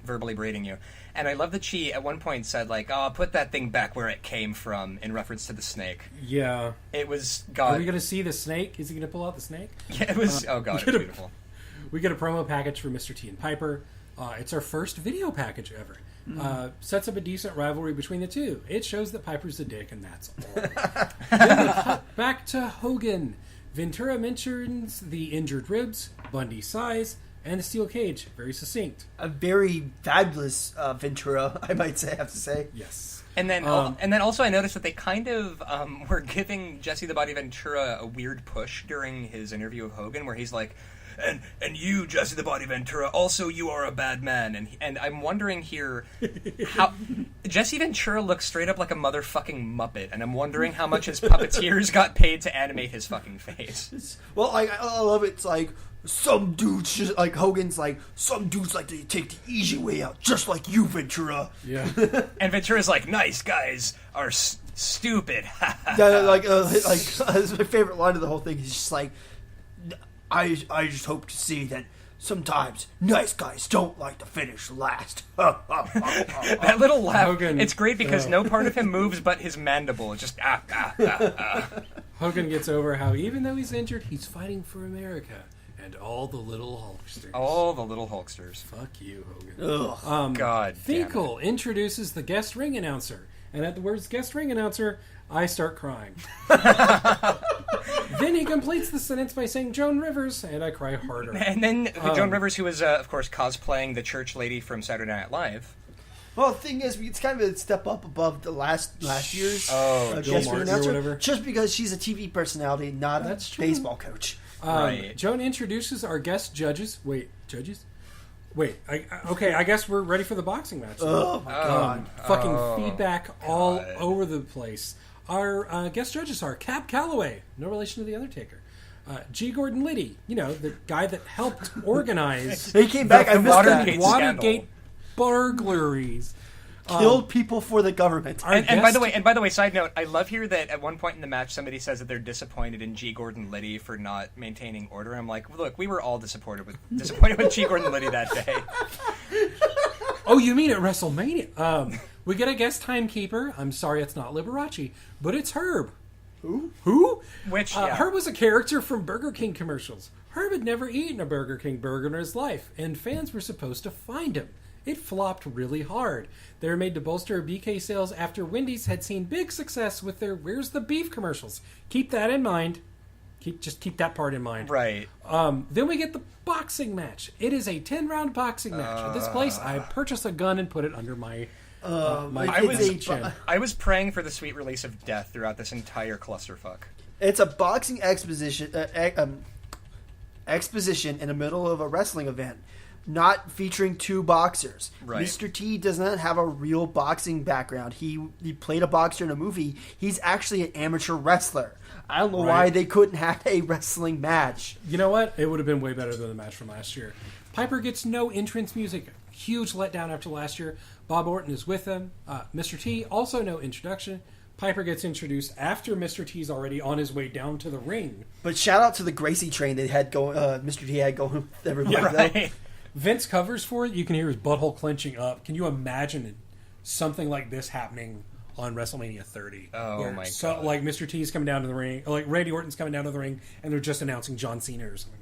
verbally berating you. And I love that she at one point said like, "Oh, put that thing back where it came from," in reference to the snake. Yeah, it was God. Are we going to see the snake? Is he going to pull out the snake? Yeah, it was. Oh God, it was beautiful. We get a promo package for Mr. T and Piper. It's our first video package ever. Sets up a decent rivalry between the two. It shows that Piper's a dick, and that's all. Then we cut back to Hogan. Ventura mentions the injured ribs, Bundy's size, and the steel cage. Very succinct. A very fabulous Ventura, I might have to say. Yes. And then also I noticed that they kind of were giving Jesse the Body Ventura a weird push during his interview with Hogan, where he's like, and you, Jesse the Body Ventura, also you are a bad man. And I'm wondering here how Jesse Ventura looks straight up like a motherfucking Muppet, and I'm wondering how much his puppeteers got paid to animate his fucking face. Well, like, I love it. It's like, some dudes just, like, Hogan's like, some dudes like to take the easy way out, just like you, Ventura. Yeah. And Ventura's like, nice guys are stupid. Yeah, like my favorite line of the whole thing is just like, I just hope to see that sometimes nice guys don't like to finish last. That little laugh, Hogan, it's great because no part of him moves but his mandible. It's just Hogan gets over how even though he's injured, he's fighting for America and all the little Hulksters. All the little Hulksters. Fuck you, Hogan. Ugh. God damn it. Finkel introduces the guest ring announcer, and at the words guest ring announcer, I start crying. Then he completes the sentence by saying Joan Rivers, and I cry harder. And then Joan Rivers, who was, of course, cosplaying the church lady from Saturday Night Live. Well, the thing is, it's kind of a step up above the last year's Bill guest Martin or announcer, whatever. just because she's a TV personality, not That's a true. baseball coach. Right. Joan introduces our guest judges. Wait, judges? Wait, okay, I guess we're ready for the boxing match. Oh my god! Fucking feedback all over the place. Our guest judges are Cap Calloway, no relation to The Undertaker. G. Gordon Liddy, you know, the guy that helped organize He came back. I missed that. Watergate burglaries. Killed people for the government. And by the way, side note, I love here that at one point in the match, somebody says that they're disappointed in G. Gordon Liddy for not maintaining order. I'm like, look, we were all disappointed with G. Gordon Liddy that day. Oh, you mean at WrestleMania? We get a guest timekeeper. I'm sorry, it's not Liberace, but it's Herb. Who? Which, yeah. Herb was a character from Burger King commercials. Herb had never eaten a Burger King burger in his life, and fans were supposed to find him. It flopped really hard. They were made to bolster BK sales after Wendy's had seen big success with their Where's the Beef commercials. Keep that in mind. Just keep that part in mind. Right. Then we get the boxing match. It is a 10-round boxing match. At this place, I purchased a gun and put it under my chin. I was praying for the sweet release of death throughout this entire clusterfuck. It's a boxing exposition in the middle of a wrestling event, not featuring two boxers. Right. Mr. T does not have a real boxing background. He played a boxer in a movie. He's actually an amateur wrestler. I don't know why they couldn't have a wrestling match. You know what? It would have been way better than the match from last year. Piper gets no entrance music. Huge letdown after last year. Bob Orton is with him. Mr. T, also no introduction. Piper gets introduced after Mr. T's already on his way down to the ring. But shout out to the Gracie train they had going. Mr. T had going with everybody. Right. Vince covers for it. You can hear his butthole clenching up. Can you imagine something like this happening on WrestleMania 30? Oh, my So, God. like, Mr. T's coming down to the ring, like Randy Orton's coming down to the ring, and they're just announcing John Cena or something.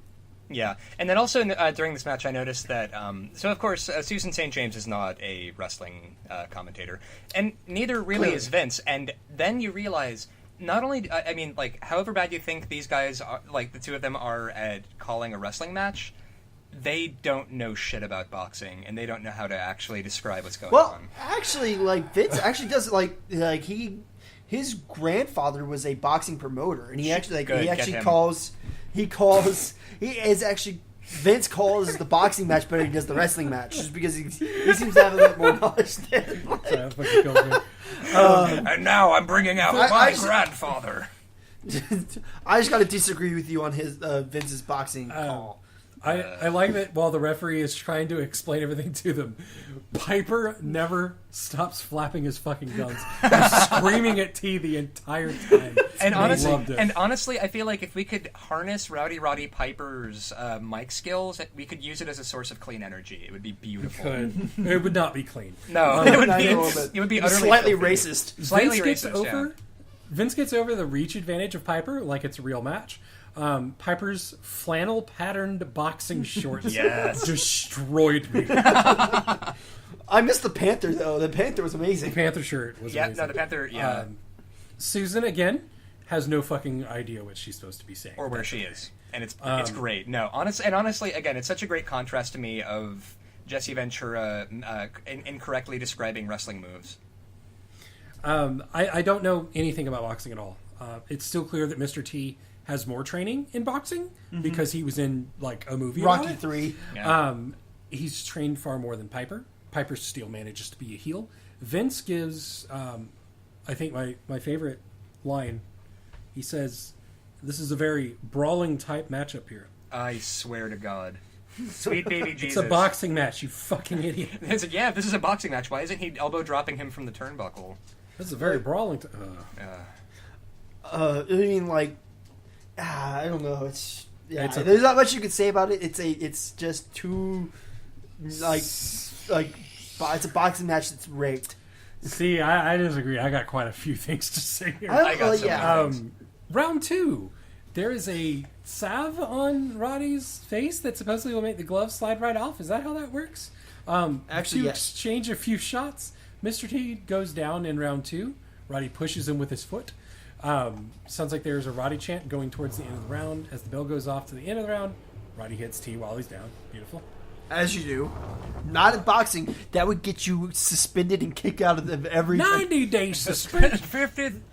Yeah, and then also during this match, I noticed that. So of course, Susan St. James is not a wrestling commentator, and neither really is Vince. And then you realize, not only, I mean, like, however bad you think these guys are, like the two of them are at calling a wrestling match, they don't know shit about boxing, and they don't know how to actually describe what's going on. Actually, like Vince actually does his grandfather was a boxing promoter, and Vince calls the boxing match better than he does the wrestling match, just because he seems to have a bit more knowledge than. And now I'm bringing out my grandfather. I just got to disagree with you on his Vince's boxing call. I like that while the referee is trying to explain everything to them, Piper never stops flapping his fucking guns. He's screaming at T the entire time. And loved it. honestly, I feel like if we could harness Rowdy Roddy Piper's mic skills, we could use it as a source of clean energy. It would be beautiful. It would not be clean. No, it would be utterly slightly filthy. racist. Slightly Vince gets racist, Vince gets over the reach advantage of Piper like it's a real match. Piper's flannel patterned boxing shorts destroyed me. I missed the Panther though. The Panther was amazing. The Panther shirt was amazing. No, the Panther, yeah. Susan again has no fucking idea what she's supposed to be saying or where she is, and it's great. No, honestly, again, it's such a great contrast to me of Jesse Ventura incorrectly describing wrestling moves. I don't know anything about boxing at all. It's still clear that Mr. T has more training in boxing because he was in like a movie. Rocky about it. 3. Yeah. He's trained far more than Piper. Piper still manages to be a heel. Vince gives, I think, my favorite line. He says, "This is a very brawling type matchup here." I swear to God. Sweet baby Jesus. It's a boxing match, you fucking idiot. It's like, yeah, if this is a boxing match, why isn't he elbow dropping him from the turnbuckle? This is a very brawling. I mean, like, I don't know. It's There's not much you can say about it. It's just too it's a boxing match that's rigged. See, I disagree. I got quite a few things to say here. I got some things. Round 2. There is a salve on Roddy's face that supposedly will make the gloves slide right off. Is that how that works? Actually, to yes. exchange a few shots, Mr. T goes down in round 2. Roddy pushes him with his foot. Sounds like there's a Roddy chant going towards the end of the round. As the bell goes off to the end of the round, Roddy hits T while he's down. Beautiful. As you do. Not in boxing. That would get you suspended and kicked out of every... 90 days suspension.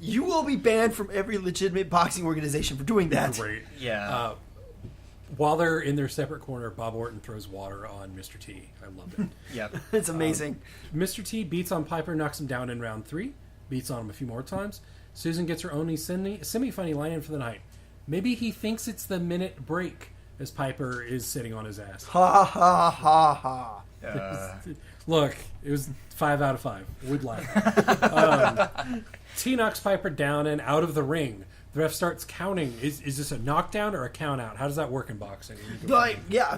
You will be banned from every legitimate boxing organization for doing that. Great. Yeah. While they're in their separate corner, Bob Orton throws water on Mr. T. I loved it. Yep. It's amazing. Mr. T beats on Piper, knocks him down in round 3, beats on him a few more times. Susan gets her only semi-funny line in for the night. Maybe he thinks it's the minute break as Piper is sitting on his ass. Ha ha ha ha. Look, it was 5 out of 5. Would laugh. T knocks Piper down and out of the ring. The ref starts counting. Is this a knockdown or a count out? How does that work in boxing? But yeah,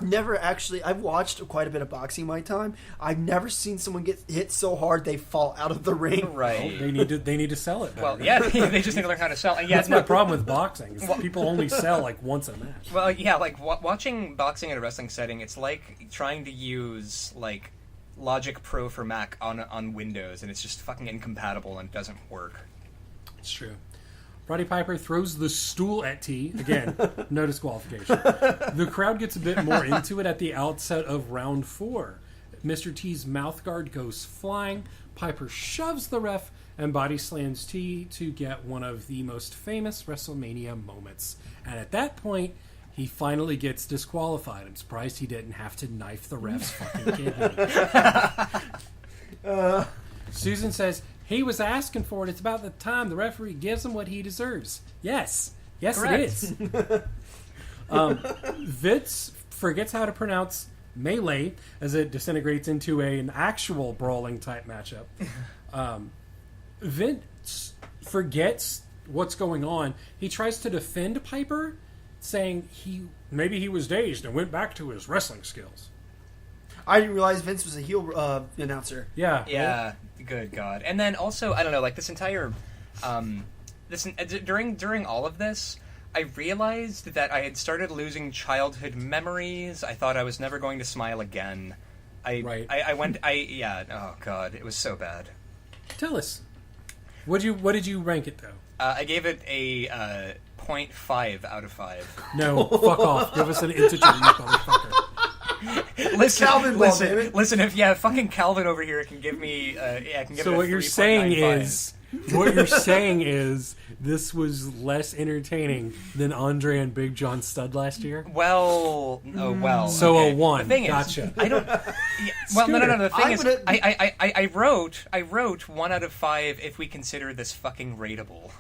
I've watched quite a bit of boxing in my time. I've never seen someone get hit so hard they fall out of the ring. Right. They need to sell it better. Well, yeah, they just need to learn how to sell. And yeah, That's my problem with boxing. Is people only sell like once a match. Well, yeah, like watching boxing in a wrestling setting, it's like trying to use like Logic Pro for Mac on Windows, and it's just fucking incompatible and it doesn't work. It's true. Roddy Piper throws the stool at T. Again, no disqualification. The crowd gets a bit more into it at the outset of round 4. Mr. T's mouth guard goes flying. Piper shoves the ref and body slams T to get one of the most famous WrestleMania moments. And at that point, he finally gets disqualified. I'm surprised he didn't have to knife the ref's fucking kidney. Susan says, he was asking for it. It's about the time the referee gives him what he deserves. Yes. Yes, Correct. it is. Vince forgets how to pronounce melee as it disintegrates into an actual brawling type matchup. Vince forgets what's going on. He tries to defend Piper, saying maybe he was dazed and went back to his wrestling skills. I didn't realize Vince was a heel announcer. Yeah. Yeah. Good God. And then also, I don't know, like this entire, during all of this, I realized that I had started losing childhood memories. I thought I was never going to smile again. Oh God, it was so bad. Tell us. What did you rank it though? I gave it a 0.5 out of 5. No, fuck off. Give us an integer, you motherfucker. Listen. If fucking Calvin over here can give me, can give. So it what you're saying is, this was less entertaining than Andre and Big John Studd last year. Well, So okay. a 1. The thing Gotcha. Is, I don't. Yeah, well, no. The thing is, I wrote 1 out of 5 if we consider this fucking rateable.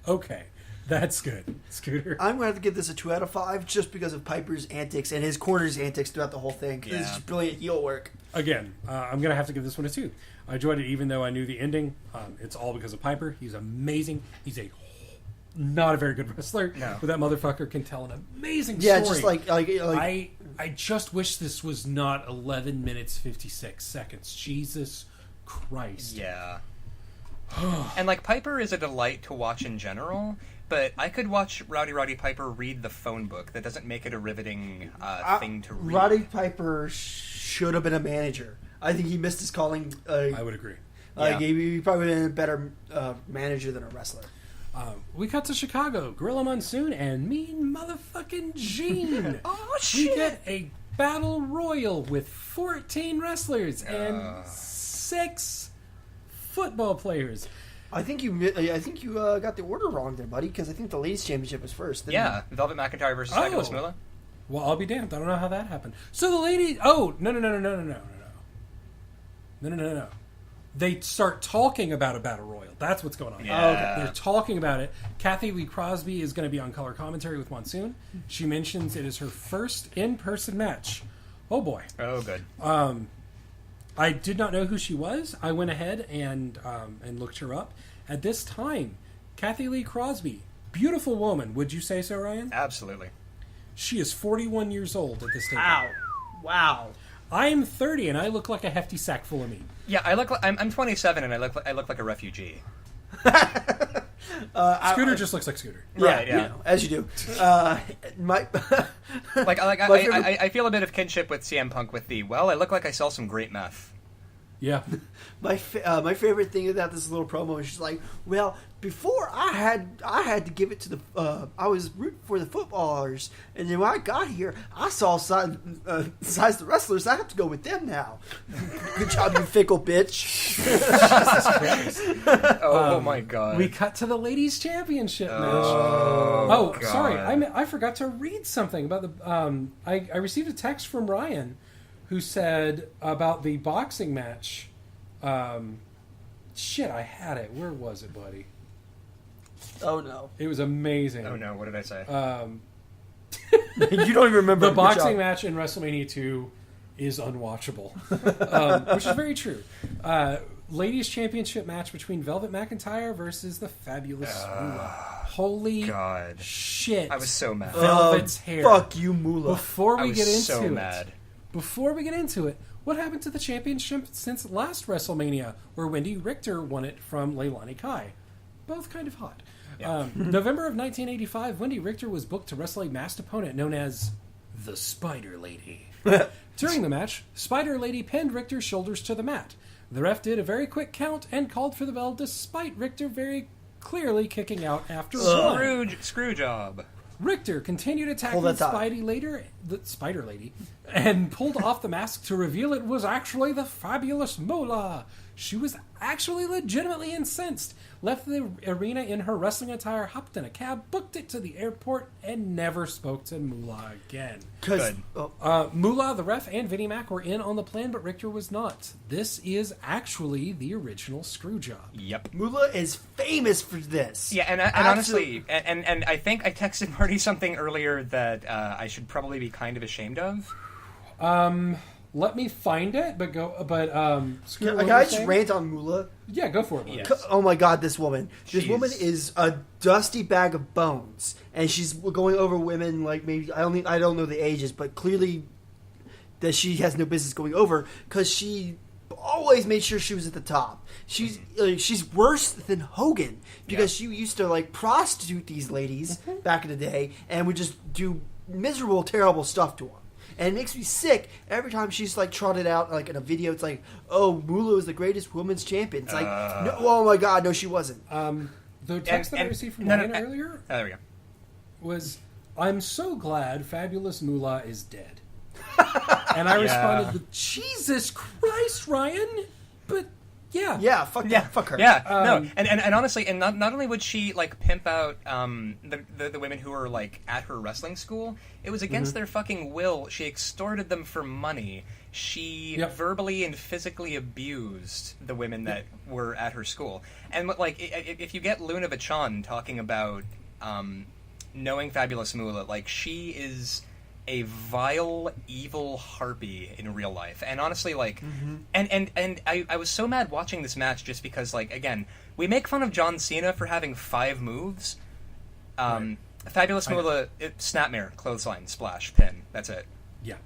Okay. That's good. Scooter? I'm going to have to give this a 2 out of 5 just because of Piper's antics and his corner's antics throughout the whole thing. Yeah. This is just brilliant heel work. Again, I'm going to have to give this one a 2. I enjoyed it even though I knew the ending. It's all because of Piper. He's amazing. He's not a very good wrestler. No. But that motherfucker can tell an amazing Yeah, story. just like I just wish this was not 11 minutes 56 seconds. Jesus Christ. Yeah. And like Piper is a delight to watch in general, but I could watch Roddy Piper read the phone book. That doesn't make it a riveting thing to read. Roddy Piper should have been a manager. I think he missed his calling. I would agree. He probably would have been a better manager than a wrestler. We cut to Chicago. Gorilla Monsoon and Mean Motherfucking Gene. Oh, shit! We get a battle royal with 14 wrestlers and 6 football players. I think you got the order wrong there, buddy, because I think the ladies' championship was first. Yeah, Velvet McIntyre versus Fabulous Moolah. Well, I'll be damned. I don't know how that happened. So the lady... Oh, no. They start talking about a battle royal. That's what's going on. Yeah. Oh, okay. They're talking about it. Kathy Lee Crosby is going to be on color commentary with Monsoon. She mentions it is her first in-person match. Oh, boy. Oh, good. I did not know who she was. I went ahead and looked her up. At this time, Kathy Lee Crosby, beautiful woman. Would you say so, Ryan? Absolutely. She is 41 years old at this time. Wow. I'm 30 and I look like a hefty sack full of meat. Yeah, I'm 27 and I look like a refugee. Scooter just looks like Scooter. Right, yeah. You know, as you do. I feel a bit of kinship with CM Punk with the, I look like I sell some great meth. Yeah. My favorite thing about this little promo is she's like, well, before I had to give it to the I was rooting for the footballers, and then when I got here, I saw besides the wrestlers, I have to go with them now. Good job, you fickle bitch. Oh my god. We cut to the ladies' championship match. Oh, God. Sorry, I forgot to read something about the. I received a text from Ryan, who said about the boxing match. Shit, I had it. Where was it, buddy? Oh no! It was amazing. Oh no! What did I say? You don't even remember the boxing match in WrestleMania 2 is unwatchable, which is very true. Ladies Championship match between Velvet McIntyre versus the Fabulous Moolah. Holy God. shit! I was so mad. Velvet's hair. Fuck you, Moolah. Before we get into it, what happened to the championship since last WrestleMania, where Wendy Richter won it from Leilani Kai? Both kind of hot. Yeah. November of 1985, Wendy Richter was booked to wrestle a masked opponent known as the Spider Lady. During the match, Spider Lady pinned Richter's shoulders to the mat. The ref did a very quick count and called for the bell, despite Richter very clearly kicking out after one. Screw job. Richter continued attacking the Spider Lady, and pulled off the mask to reveal it was actually the Fabulous Moolah. She was actually legitimately incensed, left the arena in her wrestling attire, hopped in a cab, booked it to the airport, and never spoke to Moolah again. Good. Moolah, the ref, and Vinnie Mac were in on the plan, but Richter was not. This is actually the original Screwjob. Yep. Moolah is famous for this. Yeah, and honestly, and I think I texted Marty something earlier that I should probably be kind of ashamed of. Let me find it, but Scooter, Can I just rant on Moolah? Yeah, go for it. Yes. Oh my god, this woman. This woman is a dusty bag of bones. And she's going over women like maybe, I don't know the ages, but clearly that she has no business going over because she always made sure she was at the top. She's worse than Hogan because she used to like prostitute these ladies back in the day and would just do miserable, terrible stuff to them. And it makes me sick every time she's like trotted out like in a video. It's like, oh, Moolah is the greatest women's champion. It's like, no, oh my god, no, she wasn't. The text that I received from Ryan earlier there we go. was, I'm so glad Fabulous Moolah is dead. And I responded with, Jesus Christ, Ryan! But yeah, fuck her. Yeah, no, and honestly, and not only would she like pimp out the women who were like at her wrestling school, it was against their fucking will. She extorted them for money. She verbally and physically abused the women that were at her school. And like, if you get Luna Vachon talking about knowing Fabulous Moolah, like she is a vile, evil harpy in real life. And honestly, like, and I was so mad watching this match just because, like, again, we make fun of John Cena for having 5 moves. Fabulous Moolah, snapmare, clothesline, splash, pin. That's it. Yeah.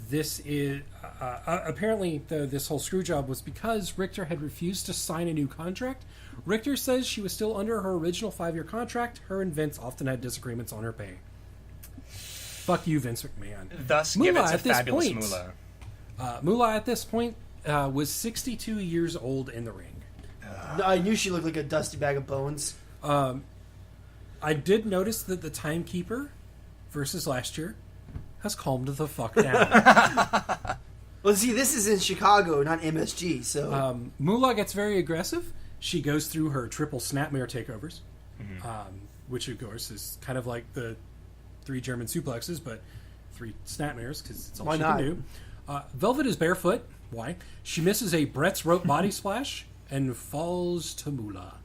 This is apparently this whole screw job was because Richter had refused to sign a new contract. Richter says she was still under her original 5-year contract. Her and Vince often had disagreements on her pay. Fuck you, Vince McMahon. Thus, give it to Fabulous Moolah. Moolah at this point was 62 years old in the ring. I knew she looked like a dusty bag of bones. I did notice that the timekeeper versus last year has calmed the fuck down. Well, see, this is in Chicago, not MSG, so... Moolah gets very aggressive, She goes through her triple snapmare takeovers, which of course is kind of like the 3 German suplexes, but 3 snapmares because it's all she can do. Velvet is barefoot. Why? She misses a Brett's rope body splash and falls to Moolah.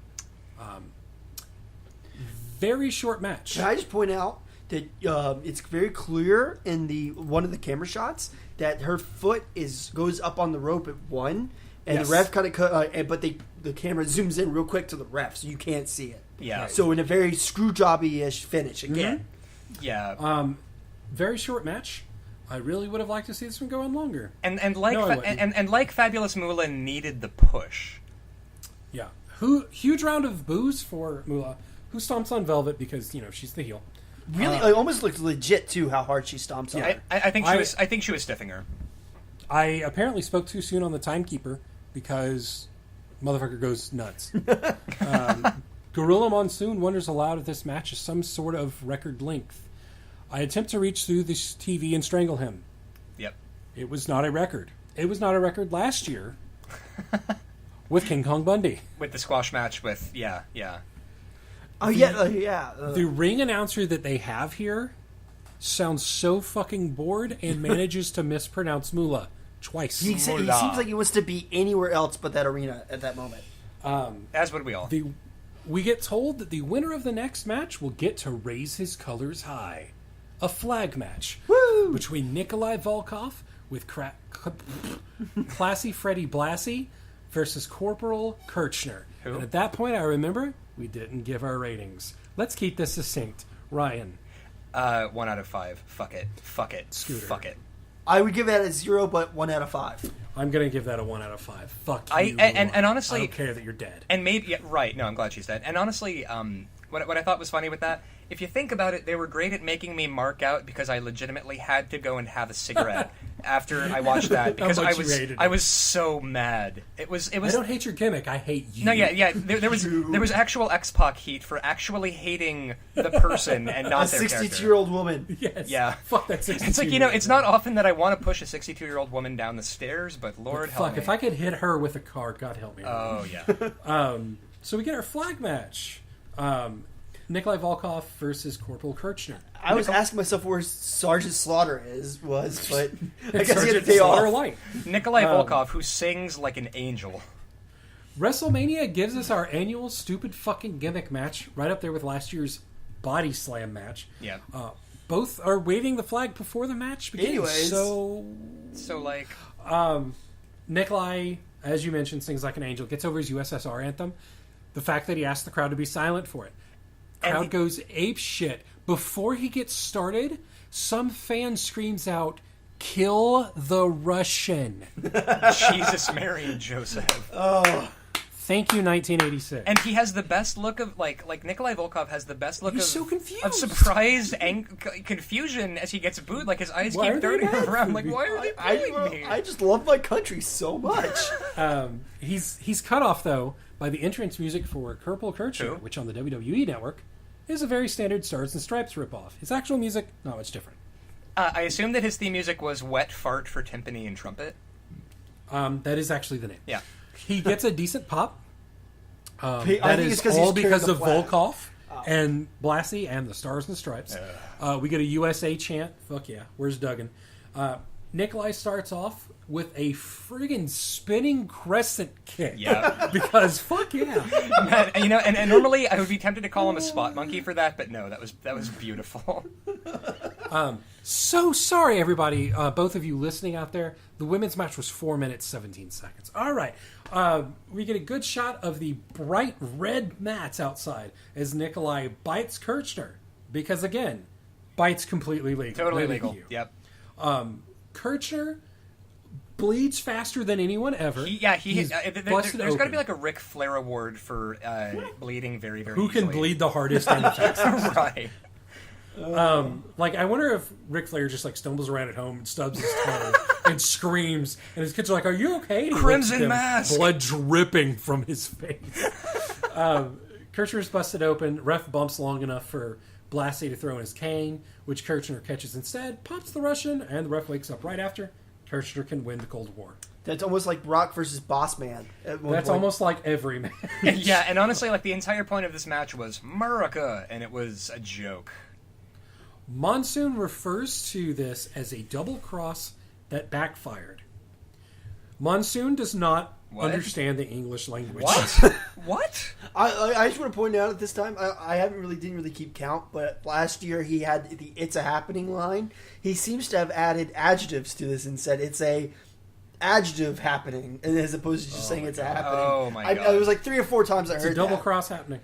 Very short match. Can I just point out that it's very clear in one of the camera shots that her foot goes up on the rope at 1, and Yes. the ref kind of but the camera zooms in real quick to the ref, so you can't see it. Yeah. So in a very screw jobby-ish finish again. Yeah. Very short match. I really would have liked to see this one go on longer. And like No, I wouldn't. and like Fabulous Moolah needed the push. Yeah. Huge round of boos for Moolah, who stomps on Velvet because, she's the heel. Really, it almost looks legit too. How hard she stomps on. Yeah. I think she was stiffing her. I apparently spoke too soon on the timekeeper because motherfucker goes nuts. Gorilla Monsoon wonders aloud if this match is some sort of record length. I attempt to reach through this TV and strangle him. Yep. It was not a record. It was not a record last year with King Kong Bundy. With the squash match with yeah. Oh yeah. The ring announcer that they have here sounds so fucking bored and manages to mispronounce Moolah twice. He seems like he wants to be anywhere else but that arena at that moment. As would we all. We get told that the winner of the next match will get to raise his colors high. A flag match between Nikolai Volkov with Classy Freddie Blassie versus Corporal Kirchner. Who? And at that point, I remember we didn't give our ratings. Let's keep this succinct. Ryan. 1 out of 5. Fuck it. Scooter. Fuck it. I would give that a 0, but 1 out of 5. I'm going to give that a 1 out of 5. Fuck you. And honestly, I don't care that you're dead. And maybe right. No, I'm glad she's dead. And honestly, what I thought was funny with that, if you think about it, they were great at making me mark out because I legitimately had to go and have a cigarette after I watched that because How much you hated I it. was so mad. It was. I don't hate your gimmick. I hate you. No, yeah. There was actual X-Pac heat for actually hating the person and not A their character. 62-year-old woman. Yes. Yeah. Fuck that 62. It's like, it's not often that I want to push a 62-year-old woman down the stairs, but Lord help Fuck, me. if I could hit her with a car, God help me. Oh, yeah. So we get our flag match. Nikolai Volkov versus Corporal Kirchner. I was asking myself where Sergeant Slaughter was, but I guess he had a Sergeant day Slaughter off. Light. Nikolai Volkov, who sings like an angel. WrestleMania gives us our annual stupid fucking gimmick match, right up there with last year's Body Slam match. Yeah. Both are waving the flag before the match begins. Anyways. So, like... Nikolai, as you mentioned, sings like an angel, gets over his USSR anthem. The fact that he asked the crowd to be silent for it. Crowd goes ape shit. Before he gets started, some fan screams out, "Kill the Russian." Jesus, Mary, and Joseph. Oh, Thank you, 1986. And he has the best look of, like Nikolai Volkov has the best look He's of... so confused. Of surprise and confusion as he gets booed. Like, his eyes Why are keep they darting mad around. for Like, me? why are they booing me? I just love my country so much. He's cut off, though, by the entrance music for Corporal Kirchner, Who? which on the WWE Network is a very standard Stars and Stripes ripoff. His actual music, not much different. I assume that his theme music was Wet Fart for Timpani and Trumpet. That is actually the name. Yeah. He gets a decent pop. I That think is it's 'cause all he's because carrying of the flag. Volkov and Blassie and the Stars and Stripes. We get a USA chant. Fuck yeah. Where's Duggan? Nikolai starts off with a friggin' spinning crescent kick. Yeah. Because fuck yeah. Man, and normally I would be tempted to call him a spot monkey for that, but no, that was beautiful. So sorry, everybody, both of you listening out there. The women's match was 4 minutes, 17 seconds. All right. We get a good shot of the bright red mats outside as Nikolai bites Kirchner. Because, again, bites completely legal. Totally Thank legal. you. Yep. Kirchner bleeds faster than anyone ever. There's He's got busted to open. be like a Ric Flair award for bleeding very, very Who can easily. bleed the hardest and the fastest. Right. I wonder if Ric Flair just stumbles around at home and stubs his toe and screams, and his kids are like, "Are you okay?" And he Crimson looks at him, Mask! blood dripping from his face. Kirchner's busted open. Ref bumps long enough for Blassie to throw in his cane, which Kirchner catches instead, pops the Russian, and the ref wakes up right after. Kirchner can win the Cold War. That's almost like Brock versus Boss Man. That's almost like every match. Yeah, and honestly, like, the entire point of this match was America, and it was a joke. Monsoon refers to this as a double cross that backfired. Monsoon does not understand the English language. What? What? I just want to point out at this time, I didn't really keep count, but last year he had the "It's a Happening" line. He seems to have added adjectives to this and said it's a adjective happening, and as opposed to just saying it's a happening. Oh my god! It was like 3 or 4 times I heard It's a double that. cross happening.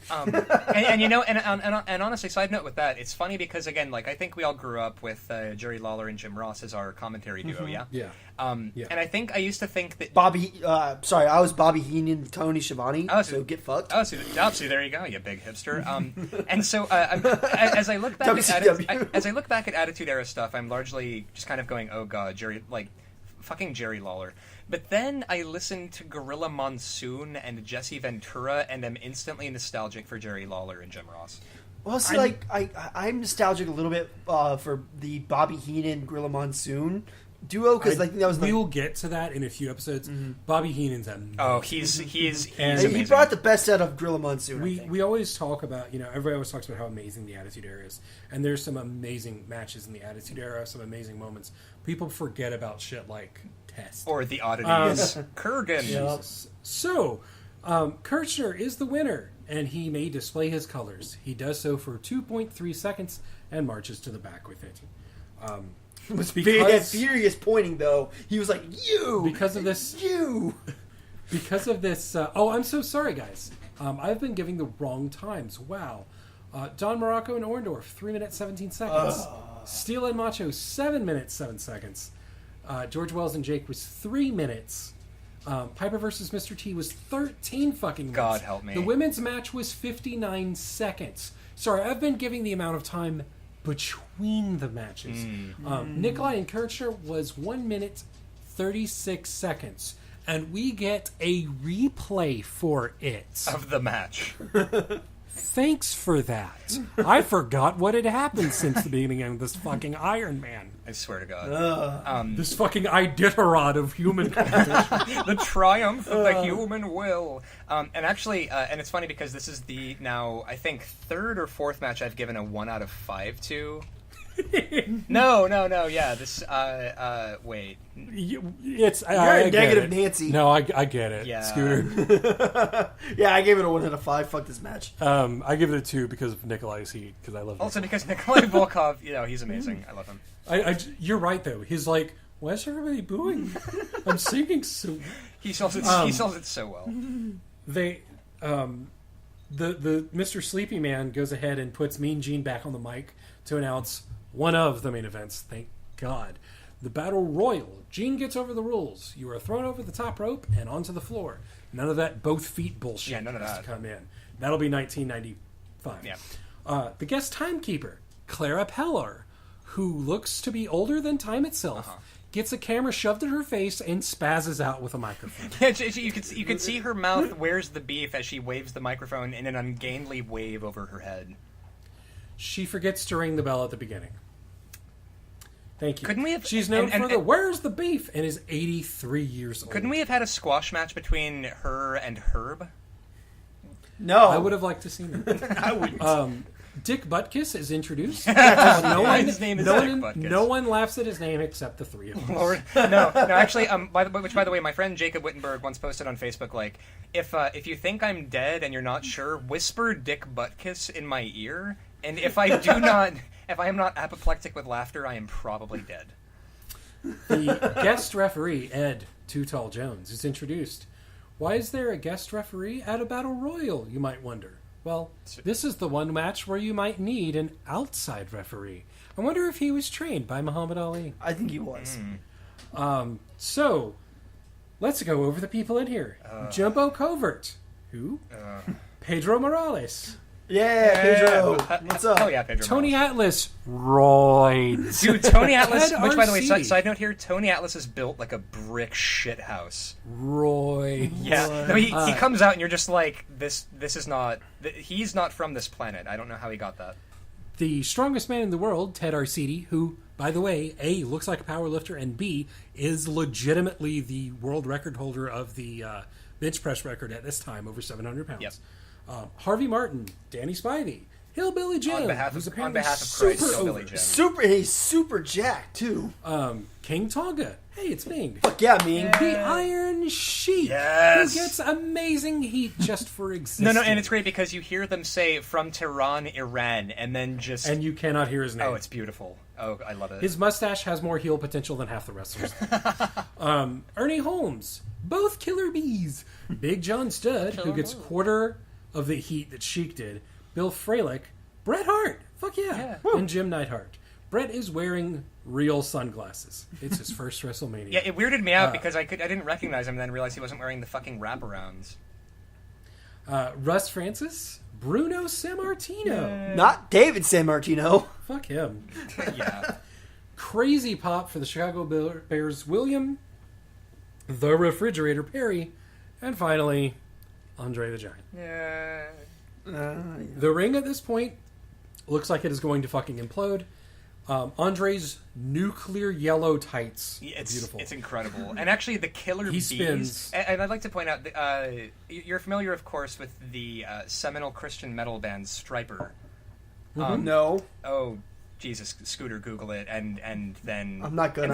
And you know, and honestly, side note with that, it's funny because, again, like, I think we all grew up with Jerry Lawler and Jim Ross as our commentary duo, yeah? Yeah. And I think I used to think that... I was Bobby Heenan, Tony Schiavone, so get fucked. Oh, see, there you go, you big hipster. And so, as I look back at Attitude Era stuff, I'm largely just kind of going, oh god, fucking Jerry Lawler. But then I listened to Gorilla Monsoon and Jesse Ventura, and I'm instantly nostalgic for Jerry Lawler and Jim Ross. Well, see, I'm nostalgic a little bit for the Bobby Heenan, Gorilla Monsoon duo, because I think that was we will get to that in a few episodes. Bobby Heenan's amazing. Oh, he's amazing. He brought the best out of Gorilla Monsoon. We always talk about, everybody always talks about how amazing the Attitude Era is, and there's some amazing matches in the Attitude Era, some amazing moments. People forget about shit like Test or the oddities. Kurgan. Jesus. So, Kirchner is the winner, and he may display his colors. He does so for 2.3 seconds and marches to the back with it. It was furious pointing, though. He was like, "You!" Because of this... You! Because of this... I'm so sorry, guys. I've been giving the wrong times. Wow. Don Morocco and Orndorff, 3 minutes, 17 seconds. Steel and Macho, 7 minutes, 7 seconds. George Wells and Jake was 3 minutes. Piper versus Mr. T was 13 fucking minutes. God help me. The women's match was 59 seconds. Sorry, I've been giving the amount of time between the matches. Nikolai and Kirchner was 1 minute, 36 seconds. And we get a replay for it. Of the match. Thanks for that. I forgot what had happened since the beginning of this fucking Iron Man. I swear to God. This fucking Iditarod of human competition. The triumph of the human will. And actually, and it's funny because this is the now, I think, 3rd or 4th match I've given a 1 out of 5 to. No, yeah, this, wait. It's You're a negative Nancy. No, I get it. Yeah. Scooter. Yeah, I gave it a 1 out of 5. Fuck this match. I give it a 2 because of Nikolai's heat, because I love him. Also because Nikolai Volkov, he's amazing. I love him. You're right, though. He's like, why is everybody booing? I'm singing so... He sells it so well. The Mr. Sleepy Man goes ahead and puts Mean Gene back on the mic to announce one of the main events, thank God. The Battle Royal. Gene gets over the rules. You are thrown over the top rope and onto the floor. None of that both feet bullshit. Yeah, none of that. To come in. That'll be 1995. Yeah. The guest timekeeper, Clara Pellar, who looks to be older than time itself, gets a camera shoved in her face and spazzes out with a microphone. Yeah, you could see her mouth "Where's the beef?" as she waves the microphone in an ungainly wave over her head. She forgets to ring the bell at the beginning. Thank you. Couldn't we have? She's known for the "Where's the beef?" and is 83 years old. Couldn't we have had a squash match between her and Herb? No, I would have liked to see that. I wouldn't. Dick Butkus is introduced. His name is Dick Butkus. No one laughs at his name except the three of us. Lord, no. Actually, by the way, my friend Jacob Wittenberg once posted on Facebook, like, if you think I'm dead and you're not sure, whisper Dick Butkus in my ear, and if I am not apoplectic with laughter, I am probably dead. The guest referee, Ed Too Tall Jones, is introduced. Why is there a guest referee at a battle royal, you might wonder? Well, this is the one match where you might need an outside referee. I wonder if he was trained by Muhammad Ali. I think he was. So, let's go over the people in here. Jumbo Covert. Who? Pedro Morales. Yeah, Pedro. What's up? Oh yeah, Pedro. Tony Morales. Atlas. Roids. Dude, Tony Atlas, Ted which by the way, RC. side note here, Tony Atlas is built like a brick shit house. Roy. Yeah. No, he comes out and you're just like, this is not, he's not from this planet. I don't know how he got that. The strongest man in the world, Ted Arcidi, who, by the way, A, looks like a powerlifter, and B, is legitimately the world record holder of the bench press record at this time, over 700 pounds. Yep. Harvey Martin, Danny Spivey, Hillbilly Jim, On behalf who's of apparently Christ, super Hillbilly over. Jim. He's super jacked too. King Tonga. Hey, it's Ming. Fuck yeah, Ming. The Iron Sheik, Yes. who gets amazing heat just for existing. No, and it's great because you hear them say from Tehran, Iran, and then just... And you cannot hear his name. Oh, it's beautiful. Oh, I love it. His mustache has more heel potential than half the wrestlers. Ernie Holmes, both Killer Bees. Big John Studd, who gets quarter of the heat that Sheik did. Bill Fralick, Bret Hart, fuck yeah, and Jim Neidhart. Bret is wearing real sunglasses. It's his first WrestleMania. Yeah, it weirded me out because I didn't recognize him and then realized he wasn't wearing the fucking wraparounds. Russ Francis, Bruno Sammartino. Not David Sammartino. Fuck him. Yeah. Crazy pop for the Chicago Bears, William, the Refrigerator Perry, and finally, Andre the Giant. Yeah. The ring at this point looks like it is going to fucking implode. Andre's nuclear yellow tights. It's beautiful. It's incredible. And actually, the Killer Bees... spins. And I'd like to point out, you're familiar, of course, with the seminal Christian metal band Stryper. No. Oh, Jesus, Scooter, Google it, and then... I'm not gonna. And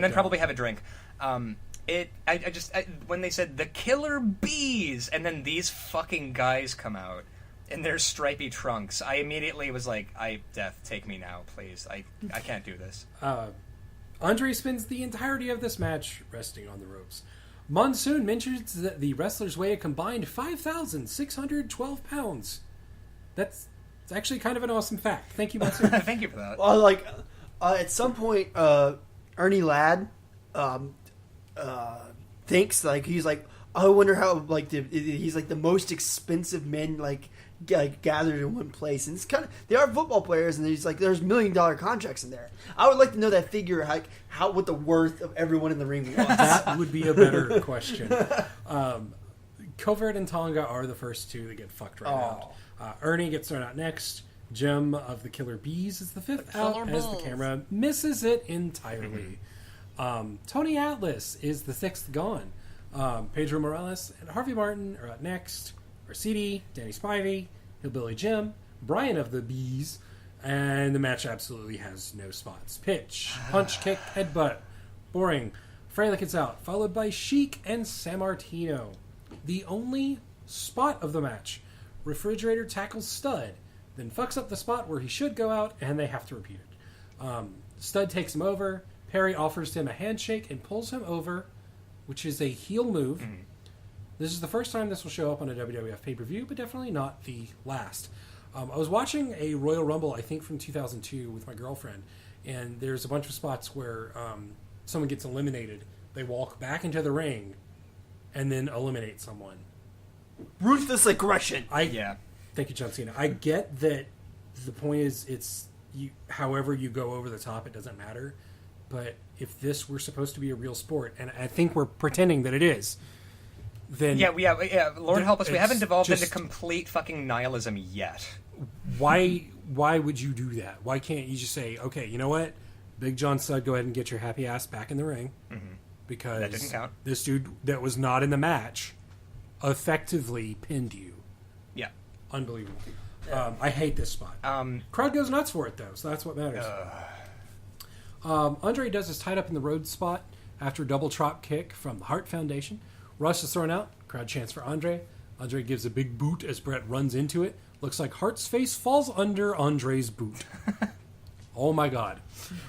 then probably have a drink. When they said the Killer Bees, and then these fucking guys come out in their stripy trunks, I immediately was like, Death, take me now, please. I can't do this. Andre spends the entirety of this match resting on the ropes. Monsoon mentions that the wrestlers weigh a combined 5,612 pounds. It's actually kind of an awesome fact. Thank you, Monsoon. Thank you for that. Well, at some point, Ernie Ladd thinks, he's like, I wonder how, he's like the most expensive men, gathered in one place. And it's kind of, they are football players, and there's $1 million contracts in there. I would like to know that figure, what the worth of everyone in the ring was. That would be a better question. Covert and Tonga are the first two that get fucked right out. Ernie gets thrown out next. Jim of the Killer Bees is the fifth out as the camera misses it entirely. Tony Atlas is the sixth gone. Pedro Morales and Harvey Martin are out next. Arcidi, Danny Spivey, Hillbilly Jim, Brian of the Bees, and the match absolutely has no spots. Pitch, punch, kick, headbutt. Boring. Fralick is out, followed by Sheik and Sammartino. The only spot of the match. Refrigerator tackles Studd, then fucks up the spot where he should go out, and they have to repeat it. Studd takes him over. Perry offers him a handshake and pulls him over, which is a heel move. This is the first time this will show up on a WWF pay-per-view, but definitely not the last. I was watching a Royal Rumble, I think from 2002, with my girlfriend, and there's a bunch of spots where someone gets eliminated. They walk back into the ring and then eliminate someone. Ruthless aggression. Thank you, John Cena. I get that the point is however you go over the top, it doesn't matter. But if this were supposed to be a real sport, and I think we're pretending that it is, then... Yeah, Lord help us, we haven't devolved into complete fucking nihilism yet. Why would you do that? Why can't you just say, okay, you know what? Big John Studd, go ahead and get your happy ass back in the ring. Because that didn't count. This dude that was not in the match effectively pinned you. Yeah. Unbelievable. I hate this spot. Crowd goes nuts for it, though, so that's what matters. Andre does his tied up in the road spot after a double drop kick from the Hart Foundation. Rush is thrown out. Crowd chants for Andre. Andre gives a big boot as Bret runs into it. Looks like Hart's face falls under Andre's boot. Oh my god.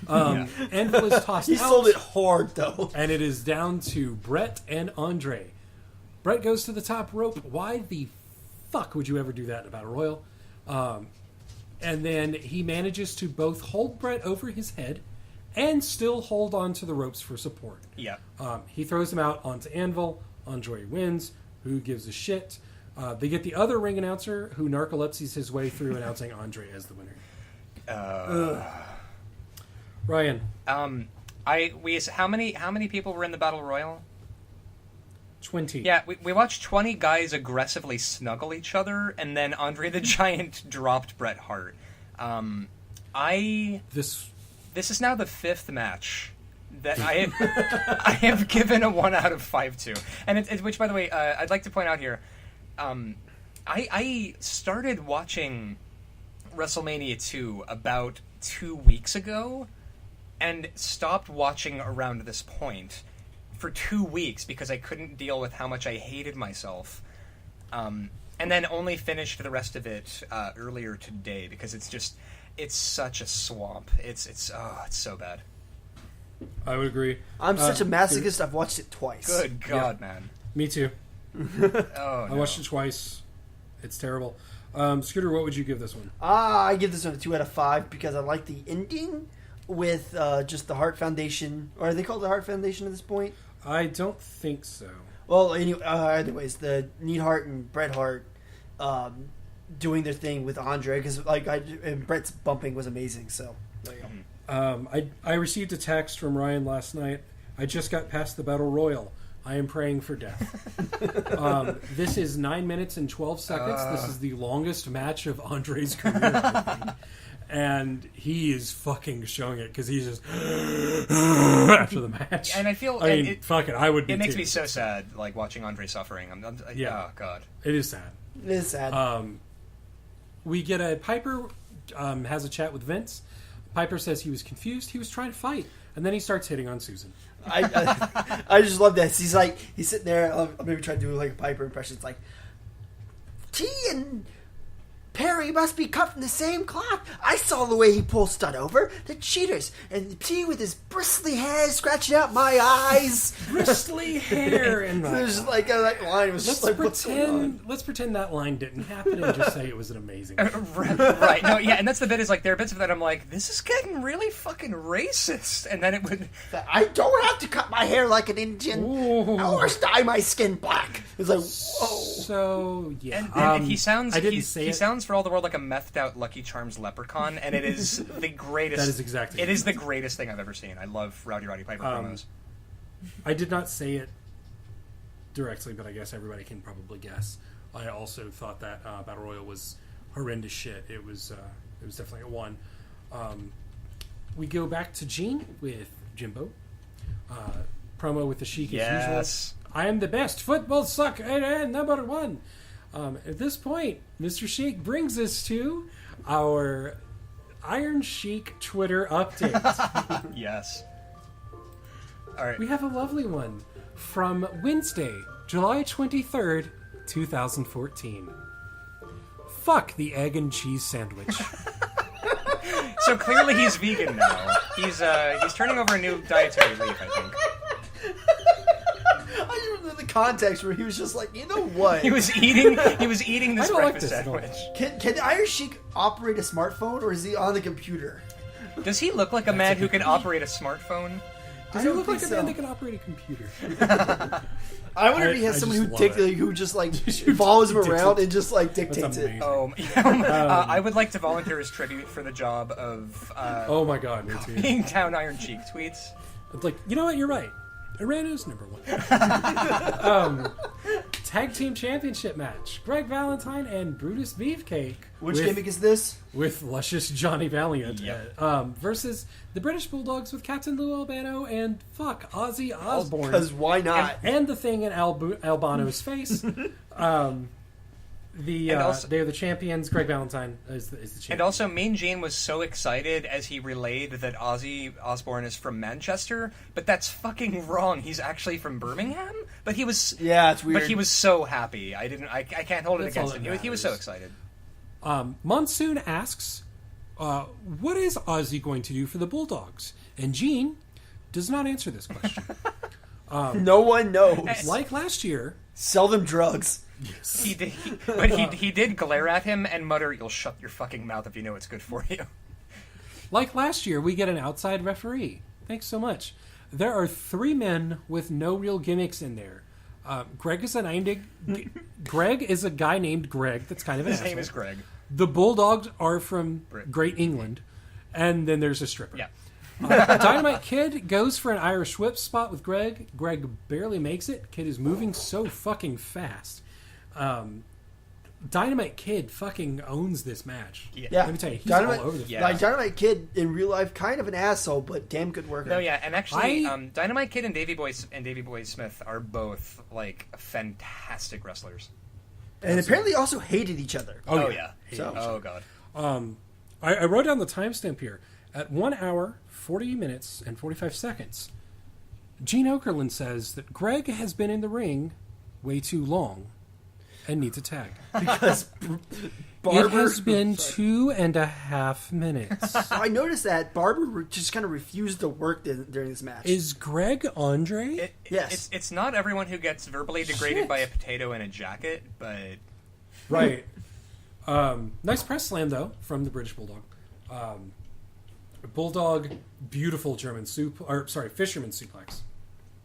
Anvil is tossed out. He sold it hard, though. And it is down to Bret and Andre. Bret goes to the top rope. Why the fuck would you ever do that in a Battle Royal? And then he manages to both hold Bret over his head and still hold on to the ropes for support. Yeah. He throws him out onto Anvil. Andre wins. Who gives a shit? They get the other ring announcer who narcolepsies his way through announcing Andre as the winner. Ryan. How many people were in the Battle Royal? 20. Yeah, we watched 20 guys aggressively snuggle each other, and then Andre the Giant dropped Bret Hart. This This is now the 5th match that I have given a 1 out of 5 to, and which, by the way, I'd like to point out here. I started watching WrestleMania 2 about 2 weeks ago, and stopped watching around this point for 2 weeks because I couldn't deal with how much I hated myself. And then only finished the rest of it earlier today because it's such a swamp. It's so bad. I would agree. I'm such a masochist. I've watched it twice. Good God, man. Me too. Oh, I watched it twice. It's terrible. Scooter, what would you give this one? I give this one a 2 out of 5 because I like the ending with just the Hart Foundation. Or are they called the Hart Foundation at this point? I don't think so. Well, anyways, the Neidhart and Bret Hart doing their thing with Andre because and Bret's bumping was amazing. So there you go. I received a text from Ryan last night. I just got past the Battle Royal. I am praying for death. This is 9 minutes and 12 seconds. This is the longest match of Andre's career, I think. And he is fucking showing it because he's just after the match. And I feel... I mean, fuck it, I would be It makes too. me so sad, like, watching Andre suffering. Yeah. Oh, God. It is sad. It is sad. We get a... Piper has a chat with Vince. Piper says he was confused. He was trying to fight. And then he starts hitting on Susan. I just love this. He's sitting there. I'll maybe try to do like a Piper impression. It's like, T and Perry must be cut from the same cloth. I saw the way he pulled Stud over. The cheaters. And T with his bristly hair scratching out my eyes. Bristly hair and There's like that line was just like, what's going on? Let's pretend that line didn't happen and just say it was an amazing. Right. No, yeah, and that's the bit is like there are bits of that I'm like, this is getting really fucking racist, and then it would. I don't have to cut my hair like an Indian or dye my skin black. It's like, whoa. So yeah, And he sounds. I didn't say he it. sounds for all the world like a methed out Lucky Charms leprechaun, and it is the greatest. That is exactly. It is the greatest thing I've ever seen. I love Roddy Piper promos. I did not say it directly, but I guess everybody can probably guess. I also thought that Battle Royal was horrendous shit. It was definitely a 1. We go back to Gene with Jimbo. Promo with the Sheik as usual. I am the best football sucker and number 1. At this point, Mr. Sheik brings us to our Iron Sheik Twitter update. Yes. All right. We have a lovely one from Wednesday, July 23rd, 2014. Fuck the egg and cheese sandwich. So clearly he's vegan now. He's turning over a new dietary leaf, I think. I just remember the context where he was just like, you know what? He was eating this breakfast sandwich. Can Iron Sheik operate a smartphone, or is he on the computer? Does he look like a man who can operate a smartphone? Does he look like a man that can operate a computer? I wonder if he has I someone just love who just like follows him around and just like That's dictates it. amazing. I would like to volunteer as tribute for the job of Oh my god, me too. being down Iron Cheek tweets. It's like, you know what? You're right. Iran is number 1. Tag team championship match: Greg Valentine and Brutus Beefcake. Which gimmick is this? With luscious Johnny Valiant. Yep. Versus the British Bulldogs with Captain Lou Albano and Ozzy Osbourne. Because why not? And the thing in Albano's face. They are the champions. Greg Valentine is the champion. And also, Mean Gene was so excited as he relayed that Ozzy Osbourne is from Manchester, but that's fucking wrong. He's actually from Birmingham. But he was it's weird. But he was so happy. I can't hold it That's against all him. that He was so excited. Monsoon asks, what is Ozzy going to do for the Bulldogs? And Gene does not answer this question. No one knows. Like last year, Sell them drugs. yes. He did, he did glare at him and mutter, "You'll shut your fucking mouth if you know it's good for you." Like last year, we get an outside referee. Thanks so much. There are 3 men with no real gimmicks in there. Greg is Greg is a guy named Greg. That's kind of an His asshole. name is Greg. The Bulldogs are from Brit. Great England, and then there's a stripper. Yeah. Dynamite Kid goes for an Irish whip spot with Greg. Greg barely makes it. Kid is moving so fucking fast. Dynamite Kid fucking owns this match. Yeah. Yeah. Let me tell you, he's Dynamite, all over the Yeah. Like Dynamite Kid in real life, kind of an asshole, but damn good worker. No, yeah, and actually, Dynamite Kid and Davey Boy Smith are both like fantastic wrestlers. And apparently also hated each other. Oh yeah. So- Oh god. I wrote down the timestamp here. At 1 hour, 40 minutes, and 45 seconds, Gene Okerlund says that Greg has been in the ring way too long and needs a tag. Because Barber... It has been 2.5 minutes. I noticed that Barber just kind of refused to work during this match. Is Greg Andre? Yes. It's not everyone who gets verbally degraded Shit. by a potato in a jacket, but Right. Nice press slam, though, from the British Bulldog. Bulldog, beautiful German fisherman suplex.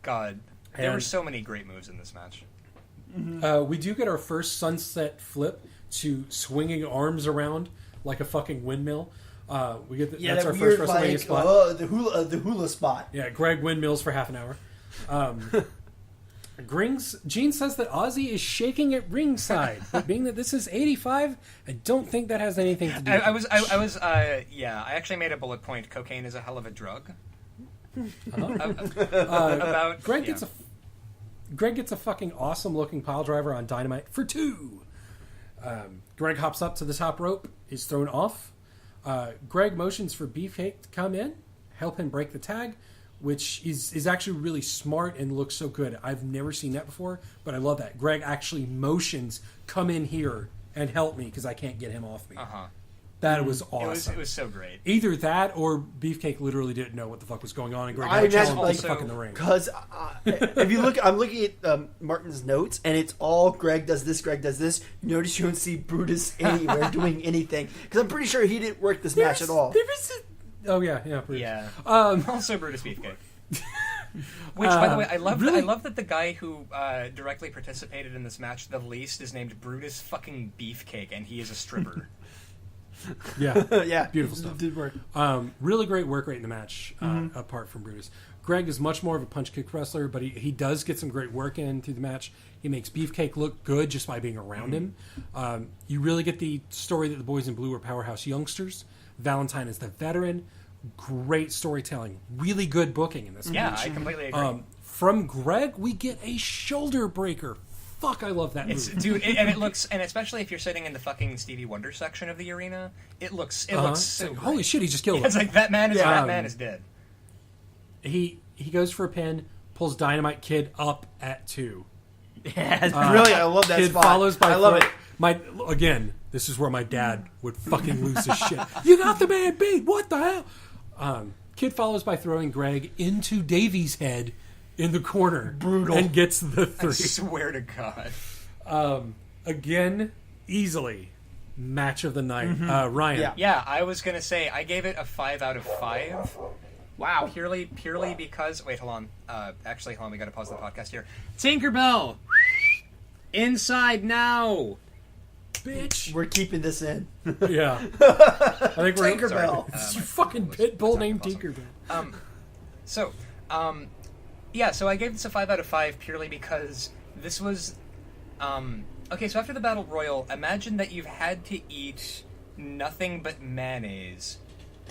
God, there were And- so many great moves in this match. We do get our first sunset flip to swinging arms around like a fucking windmill. We get yeah, that's that our weird, first WrestleMania like, spot. the hula spot. Yeah, Greg windmills for half an hour. Gene says that Ozzy is shaking at ringside, but being that this is 85, I don't think that has anything to do with it. I actually made a bullet point. Cocaine is a hell of a drug. Greg gets a fucking awesome looking pile driver on Dynamite for 2. Greg hops up to the top rope, is thrown off. Greg motions for Beefcake to come in, help him break the tag, which is actually really smart and looks so good. I've never seen that before, but I love that. Greg actually motions, come in here and help me because I can't get him off me. That was awesome. It was so great. Either that or Beefcake literally didn't know what the fuck was going on, and Greg I had to imagine, challenge like, the fuck in the ring. Because if you look, I'm looking at Martin's notes, and it's all Greg does this, Greg does this. Notice you don't see Brutus anywhere doing anything. Because I'm pretty sure he didn't work this match at all. Oh yeah, Brutus. Yeah. Also Brutus Beefcake. Which, by the way, I love that the guy who directly participated in this match the least is named Brutus fucking Beefcake, and he is a stripper. Yeah, Yeah, beautiful stuff. Did work. Really great work rate in the match, apart from Brutus. Greg is much more of a punch-kick wrestler, but he does get some great work in through the match. He makes Beefcake look good just by being around him. You really get the story that the boys in blue are powerhouse youngsters. Valentine is the veteran. Great storytelling. Really good booking in this match. I completely agree. From Greg, we get a shoulder breaker. Fuck, I love that move. It looks, and especially if you're sitting in the fucking Stevie Wonder section of the arena, it looks so It's like, great. holy shit, he just killed him. It's like that man is dead. He goes for a pin, pulls Dynamite Kid up at 2. Yeah, brilliant. I love that Kid spot. follows by I love it. Again, this is where my dad would fucking lose his shit. You got the man beat. What the hell? Kid follows by throwing Greg into Davy's head in the corner. Brutal. And gets the 3. I swear to God. Again, easily match of the night. Ryan. Yeah. Yeah, I was gonna say I gave it a 5 out of 5. Wow. Purely because hold on. We gotta pause the podcast here. Tinkerbell! Inside now! Bitch. We're keeping this in. Yeah. I think we're Tinkerbell. It's you fucking pit bull named Tinkerbell. So I gave this a 5 out of 5 purely because this was okay, so after the Battle Royal, imagine that you've had to eat nothing but mayonnaise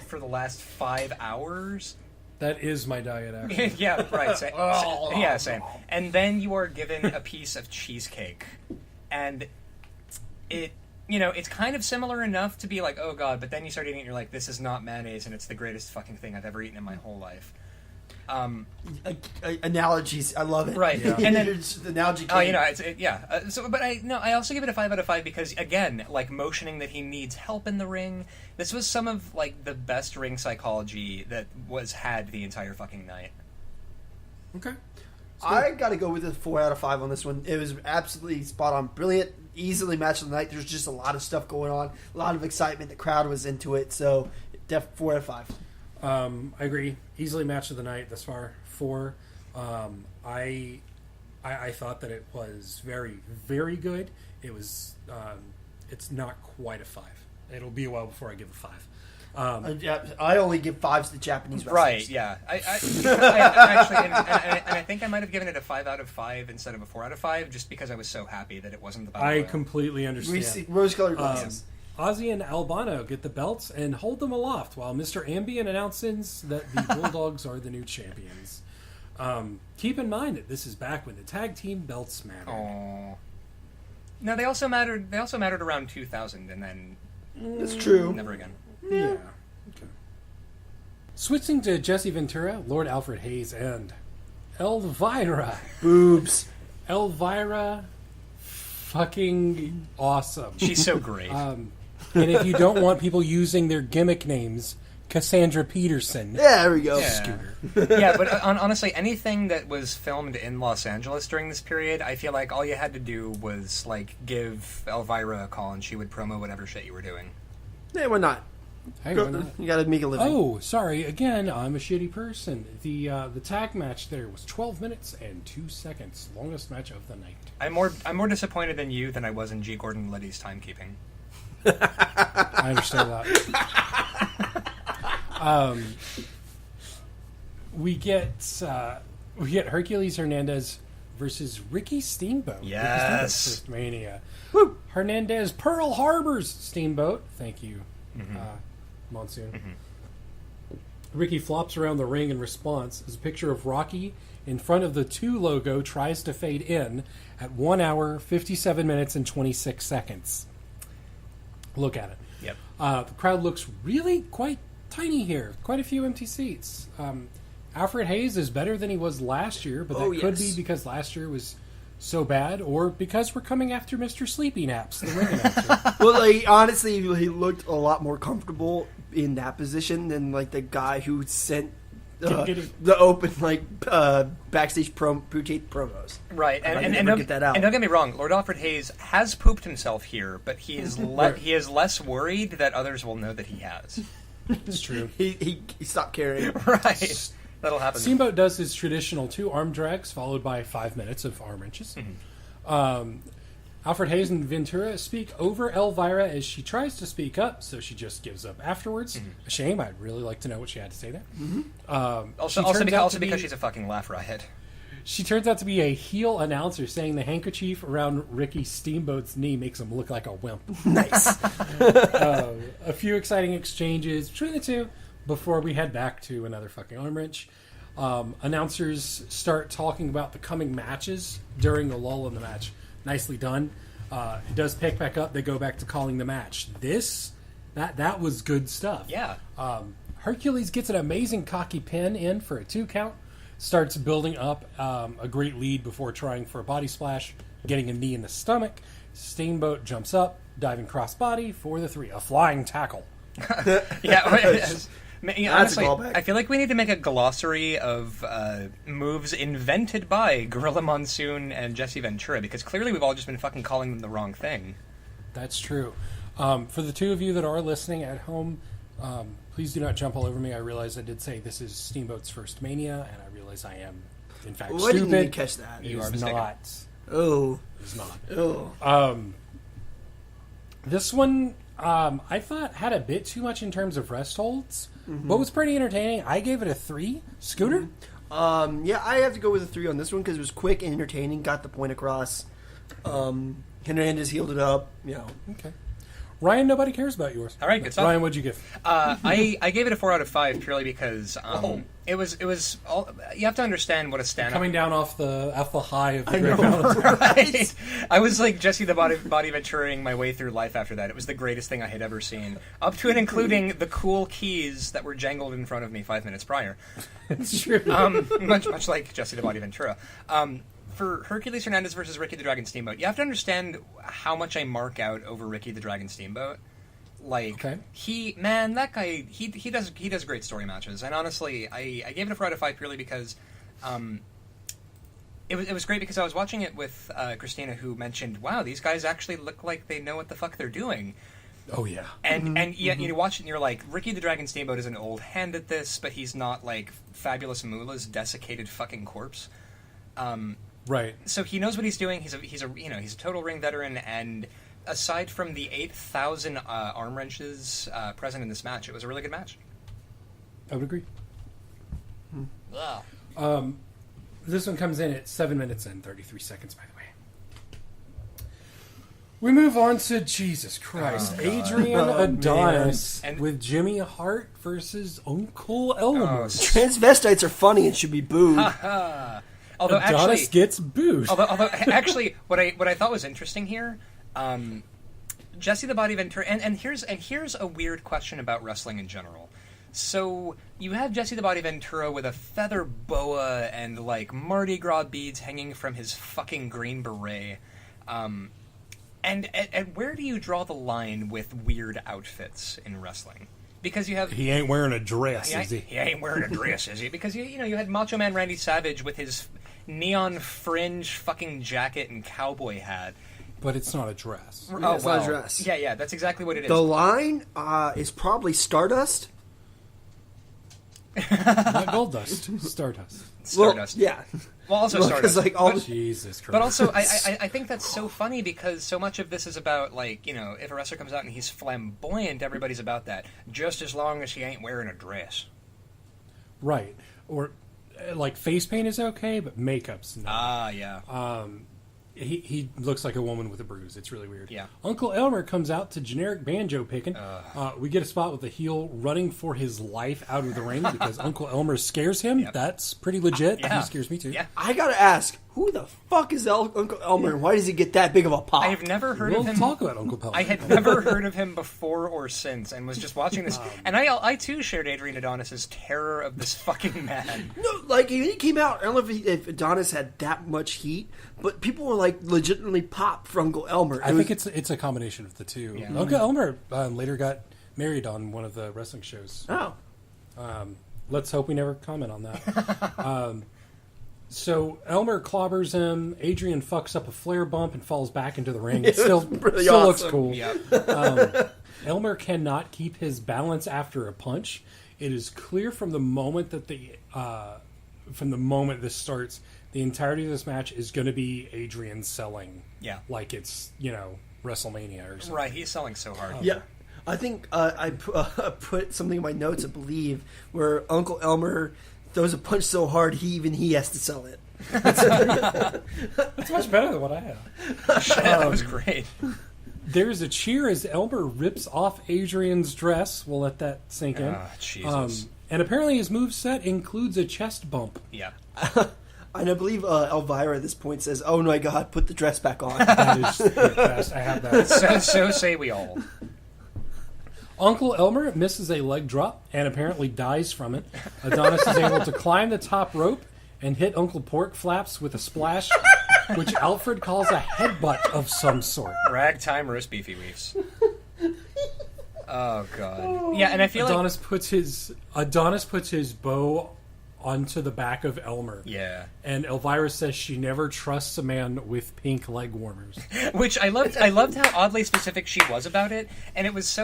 for the last 5 hours. That is my diet, actually. Yeah, right. Same. And then you are given a piece of cheesecake. And it's kind of similar enough to be like, oh god, but then you start eating it and you're like, this is not mayonnaise and it's the greatest fucking thing I've ever eaten in my whole life. Analogies, I love it. Right, yeah. And then the analogy. I also give it a 5 out of 5 because again, like motioning that he needs help in the ring. This was some of like the best ring psychology that was had the entire fucking night. Okay. I got to go with a 4 out of 5 on this one. It was absolutely spot on, brilliant, easily match of the night. There's just a lot of stuff going on, a lot of excitement. The crowd was into it, so 4 out of 5. I agree. Easily match of the night thus far. 4. I thought that it was very, very good. It was. It's not quite a 5. It'll be a while before I give a 5. I only give 5s to Japanese wrestlers. Right, yeah. I actually, and I think I might have given it a 5 out of 5 instead of a 4 out of 5, just because I was so happy that it wasn't the Battle I Royal. completely understand. Rose-colored glasses. Ozzy and Albano get the belts and hold them aloft while Mr. Ambien announces that the Bulldogs are the new champions. Keep in mind that this is back when the tag team belts mattered. Aww. No, they also mattered. They also mattered around 2000, and then That's true. never again. Yeah. Okay. Switching to Jesse Ventura, Lord Alfred Hayes, and Elvira. Boobs. Elvira, fucking awesome. She's so great. And if you don't want people using their gimmick names, Cassandra Peterson. Yeah, there we go. Yeah. Scooter. Yeah, but honestly, anything that was filmed in Los Angeles during this period, I feel like all you had to do was like give Elvira a call, and she would promo whatever shit you were doing. Yeah, why not? Hey, why not? You gotta make a living. Oh, sorry. Again, I'm a shitty person. The tag match there was 12 minutes and 2 seconds. Longest match of the night. I'm more disappointed in you than I was in G. Gordon Liddy's timekeeping. I understand that. We get Hercules Hernandez versus Ricky Steamboat. Yes. First Mania. Woo! Hernandez Pearl Harbor's Steamboat. Thank you, Monsoon. Mm-hmm. Ricky flops around the ring in response as a picture of Rocky in front of the 2 logo tries to fade in at 1 hour, 57 minutes, and 26 seconds. Look at it. Yep. The crowd looks really quite tiny here. Quite a few empty seats. Alfred Hayes is better than he was last year, but that could be because last year was so bad, or because we're coming after Mr. Sleepy Naps, the ring announcer. Well, like, honestly, he looked a lot more comfortable in that position than like the guy who sent the open backstage boutique promos. Right, and never don't get that out. And don't get me wrong, Lord Alfred Hayes has pooped himself here, but he is he is less worried that others will know that he has. It's true. He stopped caring. Right, that'll happen. Steamboat does his traditional 2 arm drags, followed by 5 minutes of arm wrenches. Alfred Hayes and Ventura speak over Elvira as she tries to speak up, so she just gives up afterwards. A shame. I'd really like to know what she had to say there. Also because she's a fucking laugh riot. She turns out to be a heel announcer, saying the handkerchief around Ricky Steamboat's knee makes him look like a wimp. Nice. A few exciting exchanges between the two before we head back to another fucking arm wrench. Announcers start talking about the coming matches during the lull in the match. Nicely done. It does pick back up. They go back to calling the match. That was good stuff. Yeah. Hercules gets an amazing cocky pin in for a 2 count. Starts building up a great lead before trying for a body splash, getting a knee in the stomach. Steamboat jumps up, diving crossbody for the 3. A flying tackle. Yeah. Honestly, a callback. I feel like we need to make a glossary of moves invented by Gorilla Monsoon and Jesse Ventura, because clearly we've all just been fucking calling them the wrong thing. That's true. For the 2 of you that are listening at home, please do not jump all over me. I realize I did say this is Steamboat's first Mania, and I realize I am, in fact, Why stupid. didn't you catch that? You are It's mistaken. not. Oh. It's not. Oh. This one, I thought had a bit too much in terms of rest holds, but was pretty entertaining. I gave it a 3. Scooter? Yeah, I have to go with a 3 on this one because it was quick and entertaining, got the point across. Hernandez healed it up, you know. Okay. Ryan, nobody cares about yours. All right, good stuff. Ryan, what'd you give? I gave it a 4 out of 5 purely because it was all, you have to understand what a stand-up... Coming down off the high of the I Great know. Mountain. Right. I was like Jesse the Body Venturing my way through life after that. It was the greatest thing I had ever seen. Up to and including the cool keys that were jangled in front of me 5 minutes prior. It's true. Much like Jesse the Body Ventura. For Hercules Hernandez versus Ricky the Dragon Steamboat, you have to understand how much I mark out over Ricky the Dragon Steamboat. Like, okay. that guy, he does great story matches. And honestly, I gave it a 4 out of 5 purely because it was great because I was watching it with Christina, who mentioned, wow, these guys actually look like they know what the fuck they're doing. Oh, yeah. And yet you watch it and you're like, Ricky the Dragon Steamboat is an old hand at this, but he's not like Fabulous Moolah's desiccated fucking corpse. Right. So he knows what he's doing. He's a total ring veteran, and aside from the 8,000 arm wrenches present in this match, it was a really good match. I would agree. Wow. This one comes in at 7 minutes and 33 seconds, by the way. We move on to, Jesus Christ, Adrian Adonis with Jimmy Hart versus Uncle Elmer. Transvestites are funny and should be booed. Although Adonis actually, gets booed. although actually, what I thought was interesting here, Jesse the Body Ventura, and here's a weird question about wrestling in general. So you have Jesse the Body Ventura with a feather boa and like Mardi Gras beads hanging from his fucking green beret. And where do you draw the line with weird outfits in wrestling? Because you have... He ain't wearing a dress, is he? He ain't wearing a dress, is he? Because, you had Macho Man Randy Savage with his neon fringe fucking jacket and cowboy hat. But it's not a dress. Yeah, it's not a dress. Yeah, that's exactly what it is. The line is probably Stardust. Not Goldust. Stardust. Stardust. Well, yeah. Well, also Stardust. Like Jesus Christ. But also, I think that's so funny because so much of this is about, like, if a wrestler comes out and he's flamboyant, everybody's about that. Just as long as he ain't wearing a dress. Right. Or, like, face paint is okay, but makeup's not. Ah, yeah. He looks like a woman with a bruise. It's really weird. Yeah. Uncle Elmer comes out to generic banjo picking. We get a spot with the heel running for his life out of the ring because Uncle Elmer scares him. Yep. That's pretty legit. Yeah. He scares me too. Yeah. I gotta ask, who the fuck is Uncle Elmer and why does he get that big of a pop? I have never heard of him. We'll talk about Uncle Elmer. I had never heard of him before or since and was just watching this. And I too shared Adrian Adonis' terror of this fucking man. No, like, when he came out, I don't know if Adonis had that much heat, but people were, like, legitimately popped for Uncle Elmer. I think it's a combination of the two. Yeah. Uncle Elmer later got married on one of the wrestling shows. Oh. Let's hope we never comment on that. So Elmer clobbers him. Adrian fucks up a flare bump and falls back into the ring. It still really looks awesome. cool. Yeah. Elmer cannot keep his balance after a punch. It is clear from the moment that this starts, the entirety of this match is going to be Adrian selling. Yeah. Like it's WrestleMania or something. Right, he's selling so hard. Yeah. I think I put something in my notes, I believe, where Uncle Elmer throws a punch so hard he has to sell it. That's much better than what I have. Shit, that was great. There's a cheer as Elmer rips off Adrian's dress. We'll let that sink in. Jesus. And apparently his moveset includes a chest bump. Yeah. And I believe Elvira at this point says, "Oh my God, put the dress back on." That is the best. I have that. So say we all. Uncle Elmer misses a leg drop and apparently dies from it. Adonis is able to climb the top rope and hit Uncle Pork Flaps with a splash, which Alfred calls a headbutt of some sort. Ragtime roast beefy weaves. Oh God. Yeah, and I feel Adonis puts his bow onto the back of Elmer. Yeah. And Elvira says she never trusts a man with pink leg warmers. Which I loved how oddly specific she was about it. And it was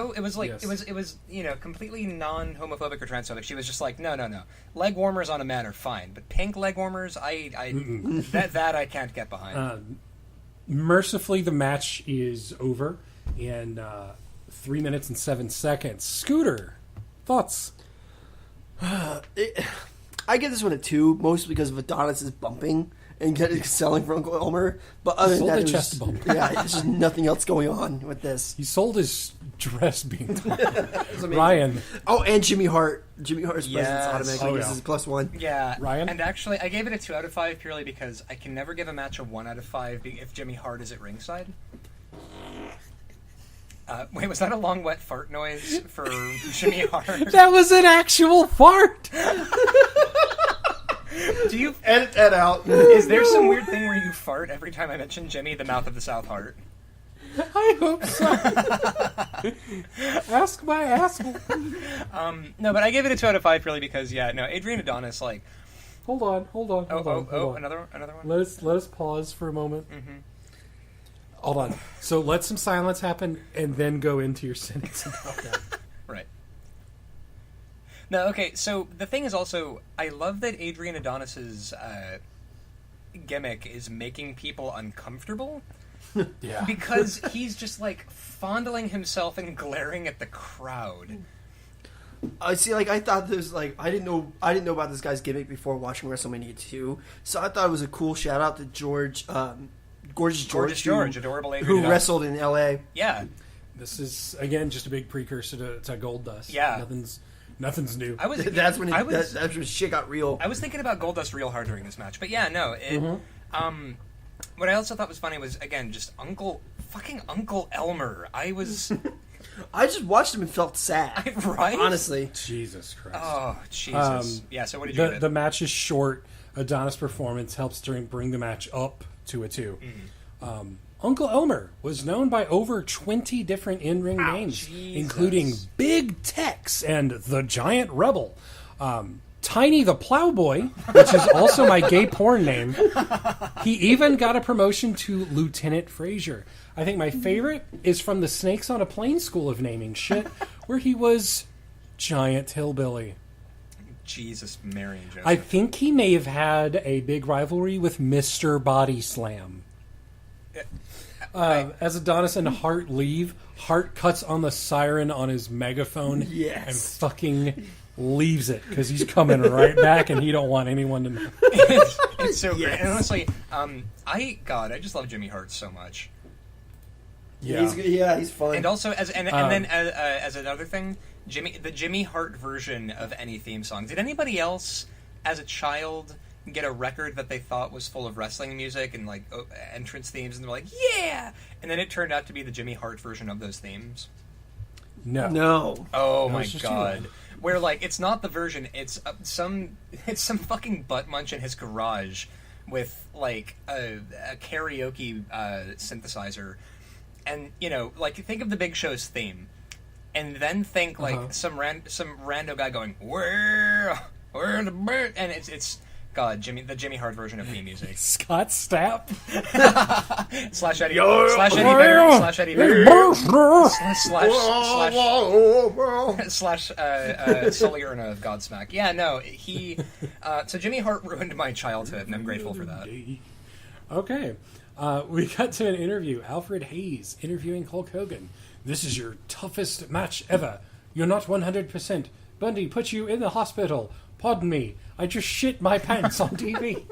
completely non-homophobic or transphobic. She was just like, no. Leg warmers on a man are fine, but pink leg warmers, that I can't get behind. Mercifully, the match is over in 3 minutes and 7 seconds. Scooter, thoughts? I give this one a 2, mostly because of Adonis' bumping and selling for Uncle Elmer. But other than that, chest bump. Yeah, there's just nothing else going on with this. He sold his dress being torn. Ryan. Oh, and Jimmy Hart. Jimmy Hart's presence automatically yeah. is a +1. Yeah. Ryan? And actually, I gave it a 2 out of 5 purely because I can never give a match a 1 out of 5 if Jimmy Hart is at ringside. Wait, was that a long, wet fart noise for Jimmy Hart? That was an actual fart! Do you Edit that out. Is there some weird thing where you fart every time I mention Jimmy, the mouth of the South Heart? I hope so. Ask my asshole. No, but I gave it a 2 out of 5 purely because, Adrian Adonis, like... Hold on. Hold on. Another one? Let us pause for a moment. Mm-hmm. Hold on. So let some silence happen and then go into your sentence about that. Right. No, okay, so the thing is also, I love that Adrian Adonis's gimmick is making people uncomfortable. Yeah. Because he's just like fondling himself and glaring at the crowd. I see. Like I thought this. Like I didn't know about this guy's gimmick before watching WrestleMania 2. So I thought it was a cool shout out to Gorgeous George, adorable who wrestled in L.A. Yeah. This is again just a big precursor to Goldust. Yeah. Nothing's new. That's when shit got real. I was thinking about Goldust real hard during this match, but yeah, no. What I also thought was funny was again just Uncle Elmer. I just watched him and felt sad. Right? Honestly. Jesus Christ. Oh Jesus. Yeah. So what did you give it? The match is short. Adonis' performance helps bring the match up to a 2. Uncle Elmer was known by over 20 different in-ring names, including Big Tex and the Giant Rebel, Tiny the Plowboy, which is also my gay porn name. He even got a promotion to Lieutenant Frazier. I think my favorite is from the Snakes on a Plane School of Naming Shit, where he was Giant Hillbilly. Jesus, Mary and Joseph. I think he may have had a big rivalry with Mr. Body Slam. As Adonis and Hart leave, Hart cuts on the siren on his megaphone and fucking leaves it because he's coming right back and he don't want anyone to know. It's so great. And honestly, I just love Jimmy Hart so much. Yeah, he's fun. And also as another thing, the Jimmy Hart version of any theme song. Did anybody else as a child get a record that they thought was full of wrestling music and like entrance themes, and they're like, yeah, and then it turned out to be the Jimmy Hart version of those themes? No. Oh my god! Where like it's not the version, it's some fucking butt munch in his garage with like a karaoke synthesizer, and like think of the Big Show's theme, and then think like some rando guy going where the bird, and it's. God, the Jimmy Hart version of theme music. Scott Stapp slash Eddie Vedder slash Sully Erna of Godsmack. Yeah, no, so Jimmy Hart ruined my childhood, and I'm grateful for that. Okay, we got to an interview. Alfred Hayes interviewing Hulk Hogan. This is your toughest match ever. You're not 100%. Bundy put you in the hospital. Pardon me, I just shit my pants on TV.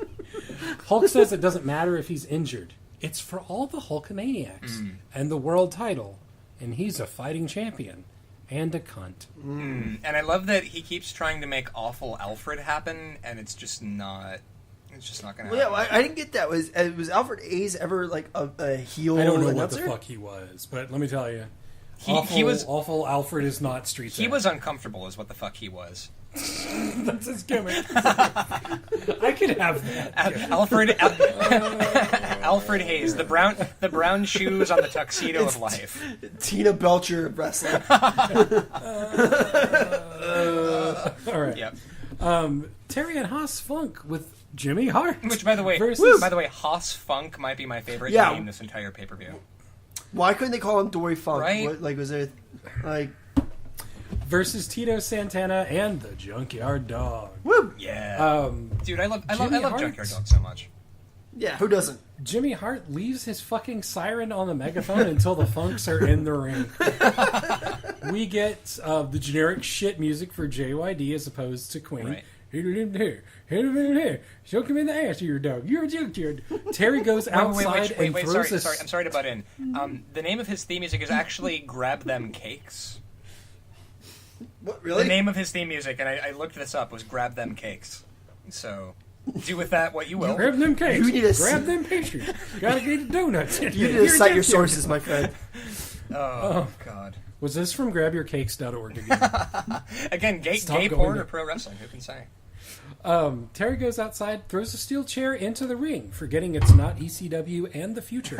Hulk says it doesn't matter if he's injured. It's for all the Hulkamaniacs and the world title. And he's a fighting champion. And a cunt. And I love that he keeps trying to make awful Alfred happen, and it's just not going to happen. Yeah, I didn't get that. Was Alfred Hayes ever like a heel? I don't know announcer? what the fuck he was, but let me tell you. Awful Alfred is not street. He was uncomfortable is what the fuck he was. That's his gimmick. I could have that. Alfred Hayes, the brown shoes on the tuxedo of life. Tina Belcher of wrestling. All right. Yep. Terry and Haas Funk with Jimmy Hart. Which, by the way, Haas Funk might be my favorite name this entire pay-per-view. Why couldn't they call him Dory Funk? Right? Was there like versus Tito Santana and the Junkyard Dog? Woo! Yeah. Dude, I love Junkyard Dog so much. Yeah, who doesn't? Jimmy Hart leaves his fucking siren on the megaphone until the Funks are in the ring. We get the generic shit music for JYD as opposed to Queen. Right. Hit him in there. Choke him in the ass, you dog. You're a junkyard. Terry goes outside and throws sorry, I'm sorry to butt in. The name of his theme music is actually Grab Them Cakes. What, really? The name of his theme music, and I looked this up, was Grab Them Cakes. So, do with that what you will. Grab them cakes. You need grab them pastries. Gotta get the donuts. You need to cite your sources, my friend. Oh, God. Was this from GrabYourCakes.org again? Again, gay porn or pro wrestling, who can say? Terry goes outside, throws a steel chair into the ring, forgetting it's not ECW and the future.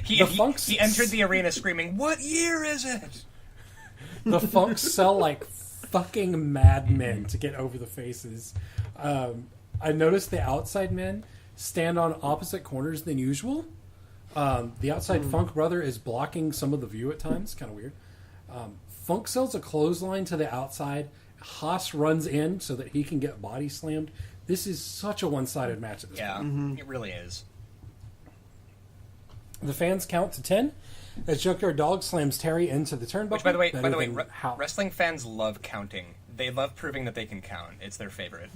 He entered the arena screaming, "What year is it?" The Funks sell like fucking madmen to get over the faces. I noticed the outside men stand on opposite corners than usual. The outside Funk brother is blocking some of the view at times. Kind of weird. Funk sells a clothesline to the outside. Haas runs in so that he can get body slammed. This is such a one-sided match at this point. It really is. The fans count to 10 as Junkyard Dog slams Terry into the turnbuckle. Which, by the way, how wrestling fans love counting. They love proving that they can count. It's their favorite.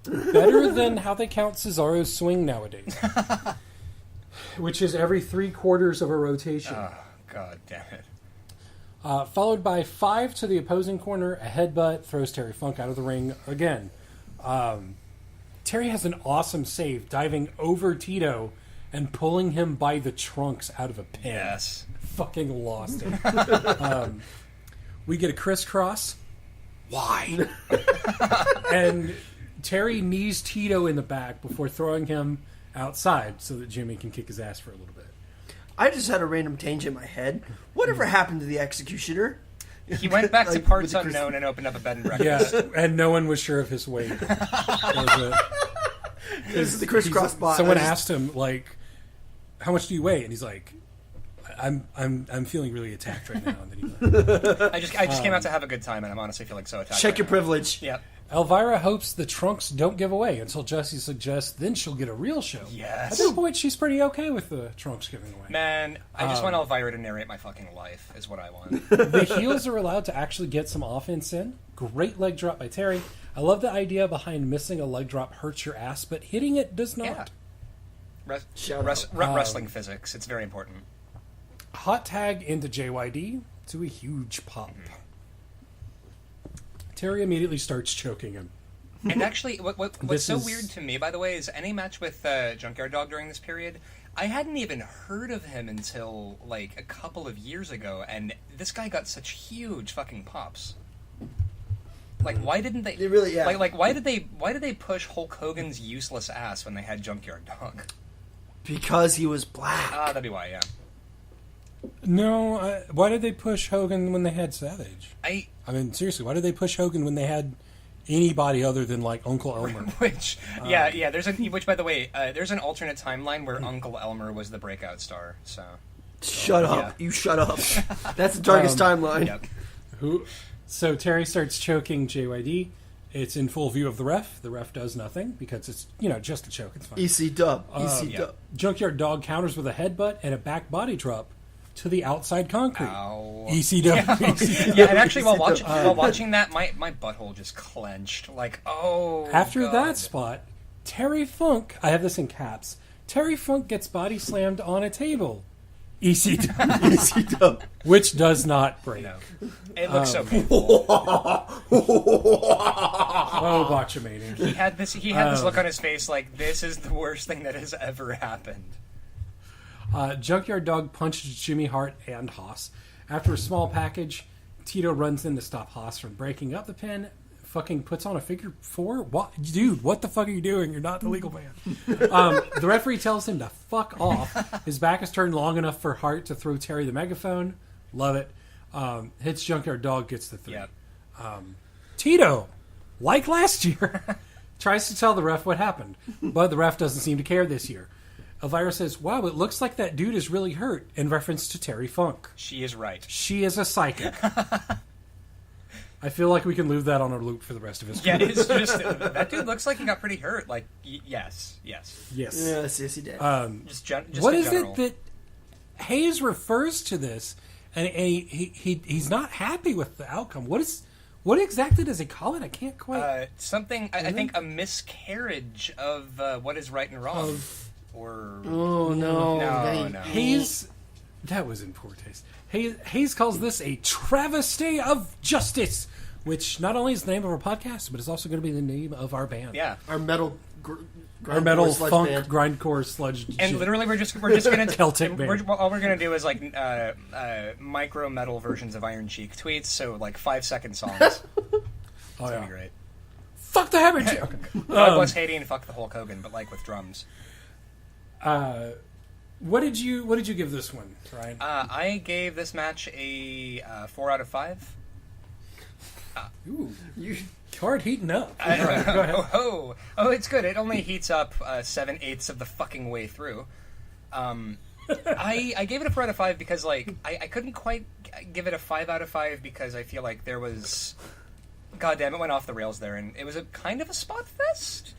better than how they count Cesaro's swing nowadays, which is every 3/4 of a rotation. Oh, God damn it. Followed by 5 to the opposing corner. A headbutt throws Terry Funk out of the ring again. Terry has an awesome save, diving over Tito and pulling him by the trunks out of a pin. Yes. Fucking lost it. We get a crisscross. Why? And Terry knees Tito in the back before throwing him outside so that Jimmy can kick his ass for a little bit. I just had a random tangent in my head. Whatever happened to the Executioner? He went back to parts unknown and opened up a bed and breakfast. Yeah, and no one was sure of his weight. This is the crisscross bot. Someone asked him, like, how much do you weigh? And he's like, I'm feeling really attacked right now. And then I just came out to have a good time, and I'm honestly feeling so attacked. Check right your now. privilege. Yep. Elvira hopes the trunks don't give away until Jesse suggests then she'll get a real show. Yes. At this point, she's pretty okay with the trunks giving away. Man, I just want Elvira to narrate my fucking life, is what I want. The heels are allowed to actually get some offense in. Great leg drop by Terry. I love the idea behind missing a leg drop hurts your ass, but hitting it does not. Yeah. Wrestling physics. It's very important. Hot tag into JYD to a huge pop. Terry immediately starts choking him. And actually, what's so is- weird to me, by the way, is any match with Junkyard Dog during this period, I hadn't even heard of him until, like, a couple of years ago, and this guy got such huge fucking pops. Like, why didn't they... really, yeah. Like, why did they push Hulk Hogan's useless ass when they had Junkyard Dog? Because he was black. That'd be why, yeah. No, why did they push Hogan when they had Savage? I mean, seriously, why did they push Hogan when they had anybody other than, like, Uncle Elmer? Which, which, by the way, there's an alternate timeline where Uncle Elmer was the breakout star, so... Shut up. You shut up. That's the darkest timeline. Yep. So Terry starts choking JYD. It's in full view of the ref. The ref does nothing because it's, just a choke. It's fine. EC dub. EC dub. Junkyard Dog counters with a headbutt and a back body drop to the outside concrete. Ow. ECW. Yeah, and actually, while watching that, my butthole just clenched. Like, After God. that spot, Terry Funk, I have this in caps, Terry Funk gets body slammed on a table. ECW. EC dub. Which does not break. No. It looks so painful. Oh, Botchamania. He had this look on his face like, this is the worst thing that has ever happened. Junkyard Dog punches Jimmy Hart and Haas. After a small package, Tito runs in to stop Haas from breaking up the pin. Fucking puts on a figure 4? What? Dude, what the fuck are you doing? You're not the legal man. The referee tells him to fuck off. His back is turned long enough for Hart to throw Terry the megaphone. Love it. Hits Junkyard Dog, gets the 3. Yep. Tito, like last year, tries to tell the ref what happened, but the ref doesn't seem to care this year. Elvira says, wow, it looks like that dude is really hurt, in reference to Terry Funk. She is right. She is a psychic. I feel like we can leave that on a loop for the rest of his career. Yeah, it's just, that dude looks like he got pretty hurt. Like, yes. Yes. Yes, he did. Just What in is general. it that Hayes refers to this, and he's not happy with the outcome? What exactly does he call it? I can't quite... something, I think a miscarriage of what is right and wrong. Oh, no. No. Hayes... That was in poor taste. Hayes calls this a travesty of justice, which not only is the name of our podcast, but is also going to be the name of our band. Yeah. Our metal... Our metal sludge funk band. grindcore sludge. And literally, we're just gonna Celtic band. all we're gonna do is like micro metal versions of Iron Cheek tweets, so like 5-second songs. It's gonna be great. Fuck the Hammer Cheek. Okay. God bless Haiti and fuck the Hulk Hogan, but like with drums. What did you give this one, Ryan? I gave this match a 4 out of 5. Ooh, you hard heating up. Go ahead. It's good. It only heats up 7/8 of the fucking way through. I gave it a 4 out of 5 because like I couldn't quite give it a 5 out of 5 because I feel like there was, God damn, it went off the rails there, and it was a kind of a spot fest.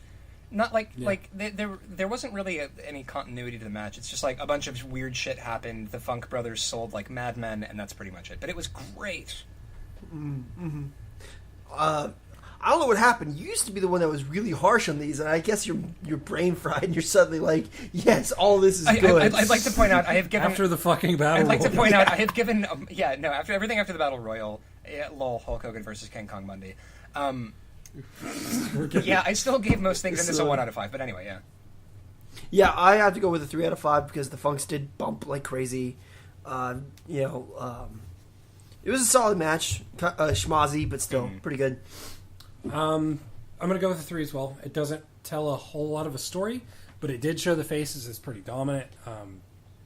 Not like there wasn't really any continuity to the match. It's just like a bunch of weird shit happened. The Funk Brothers sold like madmen, and that's pretty much it. But it was great. Mm-hmm. I don't know what happened. You used to be the one that was really harsh on these, and I guess your brain fried, and you're suddenly like, yes, all this is good. I'd like to point out I have given after the fucking battle. I'd like to point out I have given after everything after the battle royal, lol, Hulk Hogan versus King Kong Bundy. I still gave most things in this a 1 out of 5, but anyway, yeah. Yeah, I have to go with a 3 out of 5 because the Funks did bump like crazy. It was a solid match, schmozzy, but still pretty good. I'm going to go with a 3 as well. It doesn't tell a whole lot of a story, but it did show the faces as pretty dominant.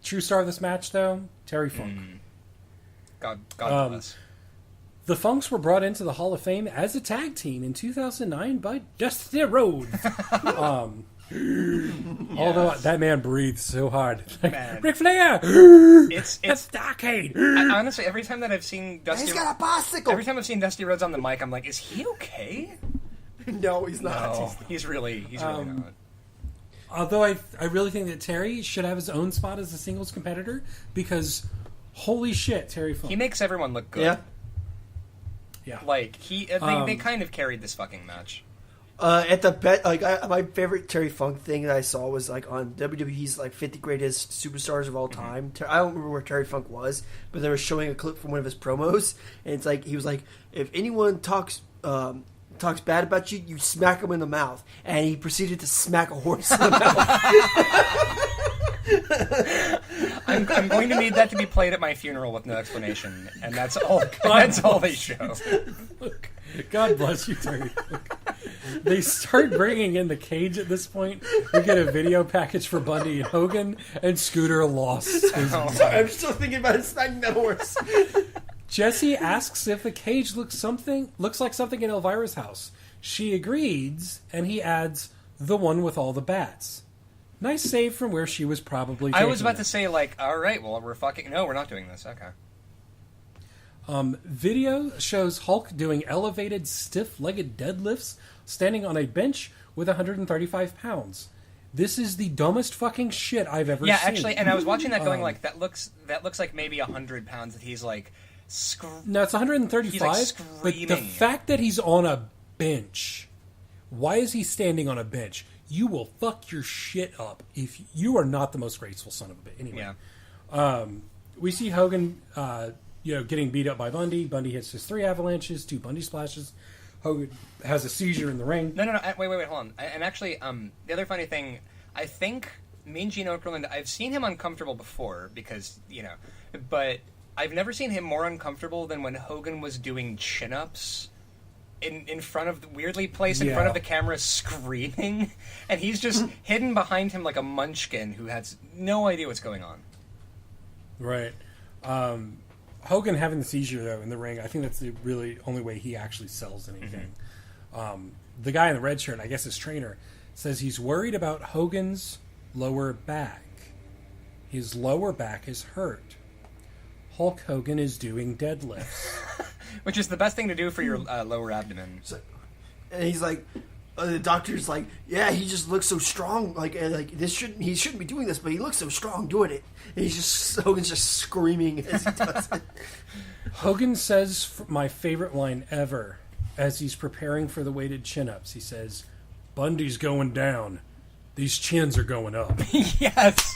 True star of this match, though, Terry Funk. God bless. The Funks were brought into the Hall of Fame as a tag team in 2009 by Dusty Rhodes. Although that man breathes so hard. Like, Ric Flair! It's Starcade! Honestly, every time that I've seen Dusty... He's got a bicycle! Every time I've seen Dusty Rhodes on the mic, I'm like, is he okay? No, he's not. No, he's really not. Although I really think that Terry should have his own spot as a singles competitor, because holy shit, Terry Funk. He makes everyone look good. Yeah. Like, they kind of carried this fucking match. At the my favorite Terry Funk thing that I saw was like on WWE's like 50 greatest superstars of all time. I don't remember where Terry Funk was, but they were showing a clip from one of his promos, and it's like he was like, if anyone talks bad about you, you smack him in the mouth, and he proceeded to smack a horse in the mouth. I'm going to need that to be played at my funeral with no explanation, and that's all. That's all they show. Look, God bless you, Terry. Look, they start bringing in the cage at this point. We get a video package for Bundy and Hogan, and Scooter lost. I'm still thinking about smacking that horse. Jesse asks if the cage looks like something in Elvira's house. She agrees, and he adds, the one with all the bats. Nice save from where she was probably taking I was about them. to say, like, all right, well, we're not doing this. Okay. Video shows Hulk doing elevated, stiff-legged deadlifts, standing on a bench with 135 pounds. This is the dumbest fucking shit I've ever seen. Yeah, actually, and I was watching that going, like, that looks like maybe 100 pounds that he's, like... No, it's 135, he's, like, but the fact that he's on a bench... Why is he standing on a bench? You will fuck your shit up if you are not the most graceful son of a bitch. Anyway, we see Hogan, getting beat up by Bundy. Bundy hits his 3 avalanches, 2 Bundy splashes. Hogan has a seizure in the ring. No, wait, hold on. And actually, the other funny thing, I think Mean Gene Okerlund, I've seen him uncomfortable before because, but I've never seen him more uncomfortable than when Hogan was doing chin-ups. In front of weirdly placed in front of the camera screaming, and he's just hidden behind him like a munchkin who has no idea what's going on. Right. Hogan having the seizure though in the ring, I think that's the really only way he actually sells anything. The guy in the red shirt, I guess his trainer, says he's worried about Hogan's lower back. His lower back is hurt. Hulk Hogan is doing deadlifts. Which is the best thing to do for your lower abdomen. And he's like, the doctor's like, yeah, he just looks so strong. He shouldn't be doing this, but he looks so strong doing it. And Hogan's just screaming as he does it. Hogan says my favorite line ever as he's preparing for the weighted chin-ups. He says, Bundy's going down. These chins are going up. Yes.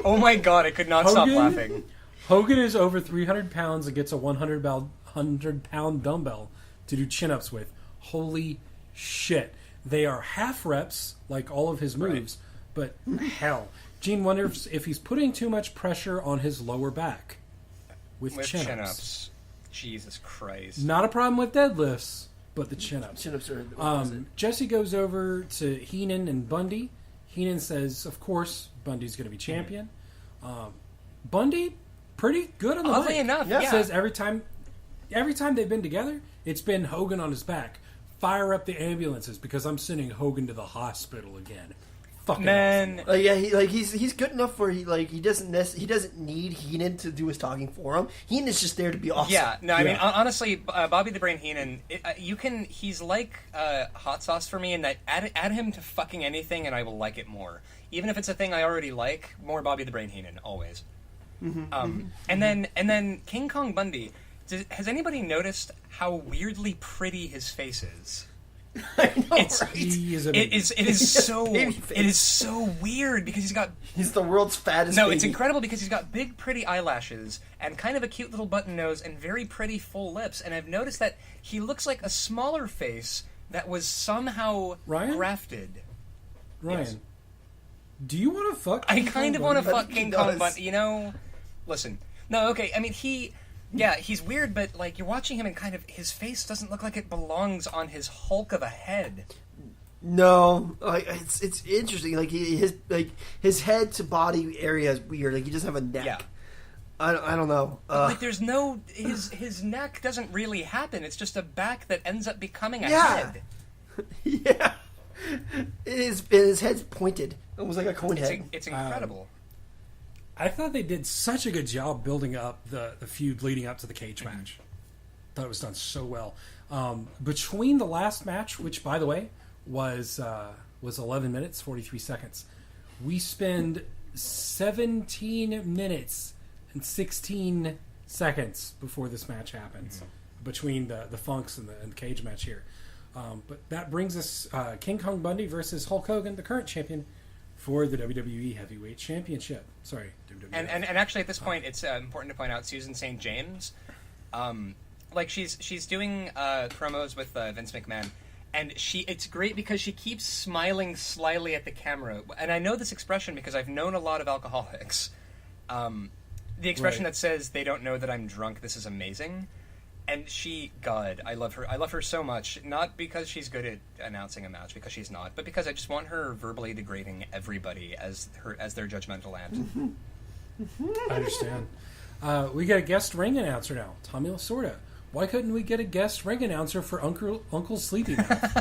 Oh my God, I could not stop laughing. Hogan is over 300 pounds and gets a 100-pound dumbbell to do chin-ups with. Holy shit. They are half reps, like all of his moves, but hell. Gene wonders if he's putting too much pressure on his lower back with chin-ups. Jesus Christ. Not a problem with deadlifts, but the chin-ups. Chin-ups are the opposite. Jesse goes over to Heenan and Bundy. Heenan says, of course, Bundy's going to be champion. Bundy... pretty good on the Oddly mic. enough, yeah. Says every time they've been together, it's been Hogan on his back. Fire up the ambulances because I'm sending Hogan to the hospital again. fucking Man, awesome. He's good enough where he doesn't need Heenan to do his talking for him. Heenan is just there to be awesome. yeah, no, I mean, honestly, Bobby the Brain Heenan, he's like hot sauce for me in that add him to fucking anything and I will like it more. Even if it's a thing I already like, more Bobby the Brain Heenan, always. And then King Kong Bundy, has anybody noticed how weirdly pretty his face is? I know, It's right? it is so weird because He's the world's fattest. no, baby. it's incredible because he's got big pretty eyelashes and kind of a cute little button nose and very pretty full lips, and I've noticed that he looks like a smaller face that was somehow Ryan? grafted. Ryan, Yes. do you want to fuck? I King kind of Kong want to Bundy? fuck He King does. Kong Bundy, listen. No, okay, I mean he's weird, but like you're watching him and kind of his face doesn't look like it belongs on his hulk of a head. No, like it's interesting. Like his head to body area is weird. Like he doesn't have a neck. Yeah. I don't know. Like there's no his neck doesn't really happen. It's just a back that ends up becoming a Yeah. head. Yeah, his head's pointed, almost like a cone It's, head. it's incredible. I thought they did such a good job building up the feud leading up to the cage match. Thought it was done so well. Between the last match, which by the way was 11 minutes 43 seconds, we spend 17 minutes and 16 seconds before this match happens. Between the Funks and the cage match here. But that brings us King Kong Bundy versus Hulk Hogan, the current champion, for the WWE Heavyweight Championship. Sorry, WWE. And actually, at this point, it's important to point out Susan St. James, like she's doing promos with Vince McMahon, and it's great because she keeps smiling slyly at the camera. And I know this expression because I've known a lot of alcoholics. The expression Right. that says they don't know that I'm drunk. This is amazing. And God, I love her. I love her so much. Not because she's good at announcing a match, because she's not, but because I just want her verbally degrading everybody as their judgmental aunt. I understand. We get a guest ring announcer now, Tommy Lasorda. Why couldn't we get a guest ring announcer for Uncle Sleepy Mouth?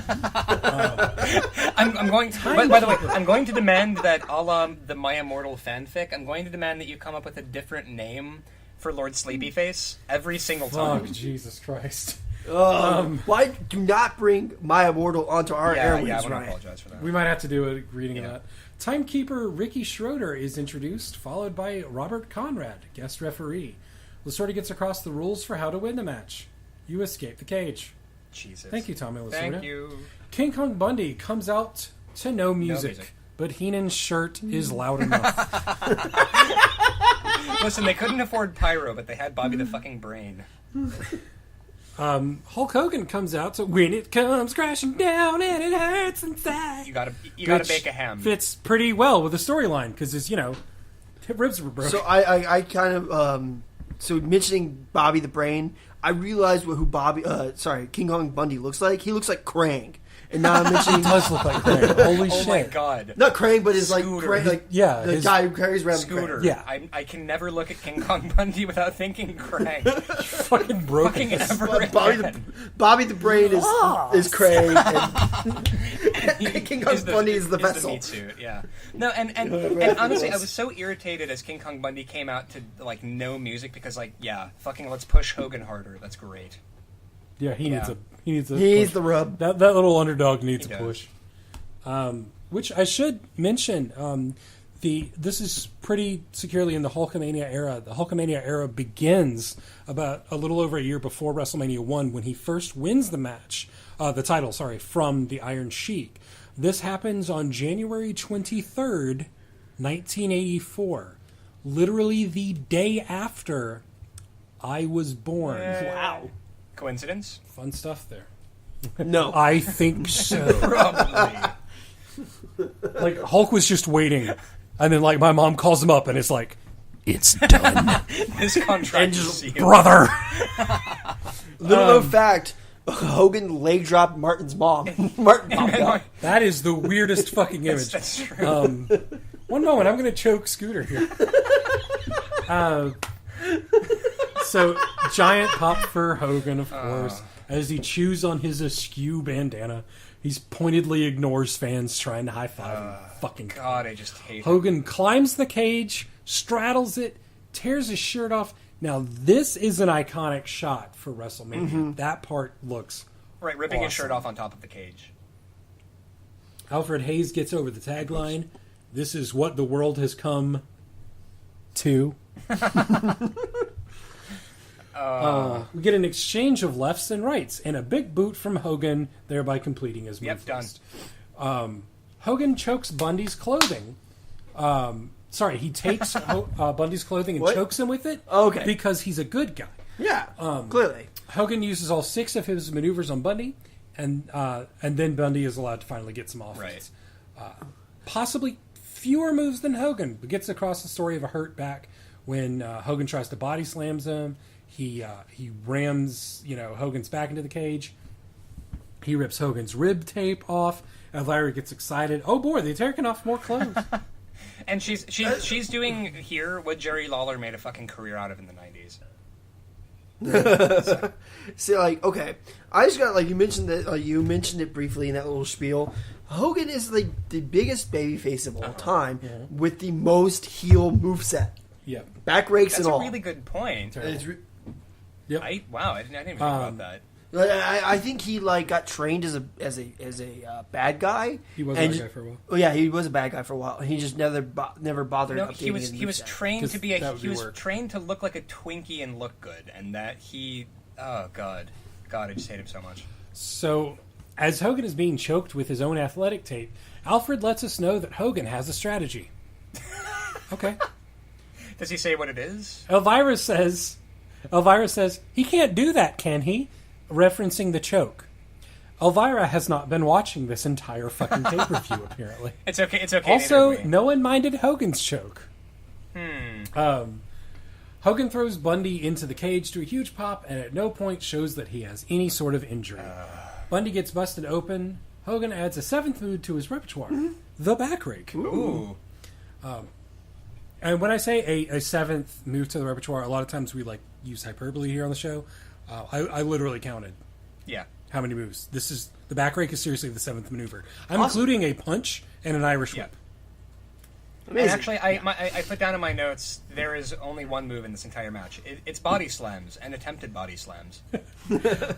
I'm going. By the way, I'm going to demand that, a la the My Immortal fanfic, I'm going to demand that you come up with a different name for Lord Sleepyface every single time. Oh, Jesus Christ. Why do not bring My Immortal onto our airwaves, I want to Ryan? apologize for that. We might have to do a reading of Yeah. that. Timekeeper Ricky Schroeder is introduced, followed by Robert Conrad, guest referee. Lasorda gets across the rules for how to win the match. You escape the cage. Jesus. Thank you, Tommy Lasorda. Thank you. King Kong Bundy comes out to no music, music. but Heenan's shirt is loud enough. Listen, they couldn't afford pyro, but they had Bobby the fucking Brain. Hulk Hogan comes out to when it comes crashing down and it hurts inside. You gotta Which bake a ham. Fits pretty well with the storyline because his ribs were broken. So I kind of so mentioning Bobby the Brain, I realized who King Kong Bundy looks like. He looks like Krang. And now I'm mentioning He does look like Krang. Holy Oh shit! my god. not Krang, but his like Scooter. Krang, like Yeah, the his- guy who carries around Scooter. Krang. Yeah. I can never look at King Kong Bundy without thinking Krang. Fucking broken. Fucking ever Bobby the Brain is Krang, and King Kong Is Bundy is the the vessel. meat suit, yeah. No, and honestly, I was so irritated as King Kong Bundy came out to like no music because fucking let's push Hogan harder. That's great. Yeah, he needs a He's push. the rub. That little underdog needs He a does. push. Which I should mention, this is pretty securely in the Hulkamania era. The Hulkamania era begins about a little over a year before WrestleMania 1 when he first wins the match, the title, from the Iron Sheik. This happens on January 23rd, 1984. Literally the day after I was born. Wow. Coincidence? Fun stuff there. No. I think so. Probably. Like Hulk was just waiting, and then like my mom calls him up, and it's like, it's done, This contract is sealed. brother. Little known fact: Hogan leg dropped Martin's mom. Martin popped out. That is the weirdest fucking image. That's true. One moment, I'm going to choke Scooter here. So, giant pop for Hogan, of course, as he chews on his askew bandana. He's pointedly ignores fans trying to high-five him. Fucking God, I just hate Hogan climbs the cage, straddles it, tears his shirt off. Now, this is an iconic shot for WrestleMania. Mm-hmm. That part looks Right, ripping his awesome. shirt off on top of the cage. Alfred Hayes gets over the tagline, "This is what the world has come to." We get an exchange of lefts and rights, and a big boot from Hogan, thereby completing his move Yep, done. list. Hogan chokes Bundy's clothing. He takes Bundy's clothing and What? chokes him with it. Okay. Because he's a good guy. Yeah, clearly. Hogan uses all 6 of his maneuvers on Bundy, and then Bundy is allowed to finally get some offense. Possibly fewer moves than Hogan, but gets across the story of a hurt back when Hogan tries to body slams him. He rams Hogan's back into the cage. He rips Hogan's rib tape off. Elvira gets excited. Oh boy, they're taking off more clothes. And she's doing here what Jerry Lawler made a fucking career out of in the 90s. See, okay, I just got you mentioned that you mentioned it briefly in that little spiel. Hogan is the biggest babyface of all time with the most heel moveset, Yep. back rakes That's and a all. really good point. It's Yep. I didn't even think about that. I think he got trained as a bad guy. He was a and bad guy for a while. Oh yeah, he was a bad guy for a while. He just never bothered. No, updating he was his moveset. trained to be that would he be was work. trained to look like a Twinkie and look good, and that he God, I just hate him so much. So, as Hogan is being choked with his own athletic tape, Alfred lets us know that Hogan has a strategy. Okay. Does he say what it is? Elvira says, he can't do that, can he? Referencing the choke. Elvira has not been watching this entire fucking tape review, apparently. It's okay. It's okay. Also, neither have we. no one minded Hogan's choke. Hogan throws Bundy into the cage to a huge pop, and at no point shows that he has any sort of injury. Bundy gets busted open. Hogan adds a 7th move to his repertoire, the back rake. Ooh. And when I say a 7th move to the repertoire, a lot of times we use hyperbole here on the show. I literally counted Yeah. how many moves. The back rake is seriously the 7th maneuver. I'm including a punch and an Irish whip. And actually, I put down in my notes there is only one move in this entire match. It's body slams and attempted body slams.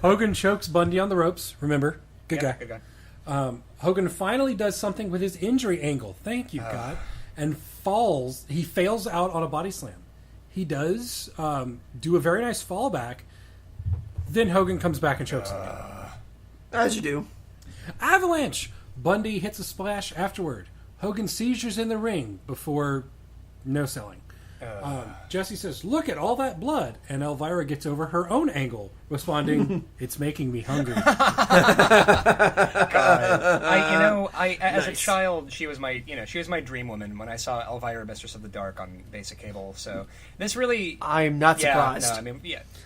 Hogan chokes Bundy on the ropes. Remember, good guy. Good guy. Hogan finally does something with his injury angle. Thank you, God. And falls. He fails out on a body slam. He does do a very nice fallback. Then Hogan comes back and chokes him again. As you do. Avalanche! Bundy hits a splash afterward. Hogan seizures in the ring before no selling. Jesse says, "Look at all that blood," and Elvira gets over her own angle, responding, "It's making me hungry." As a child, she was my dream woman when I saw Elvira, Mistress of the Dark on basic cable. So this really, I'm not surprised.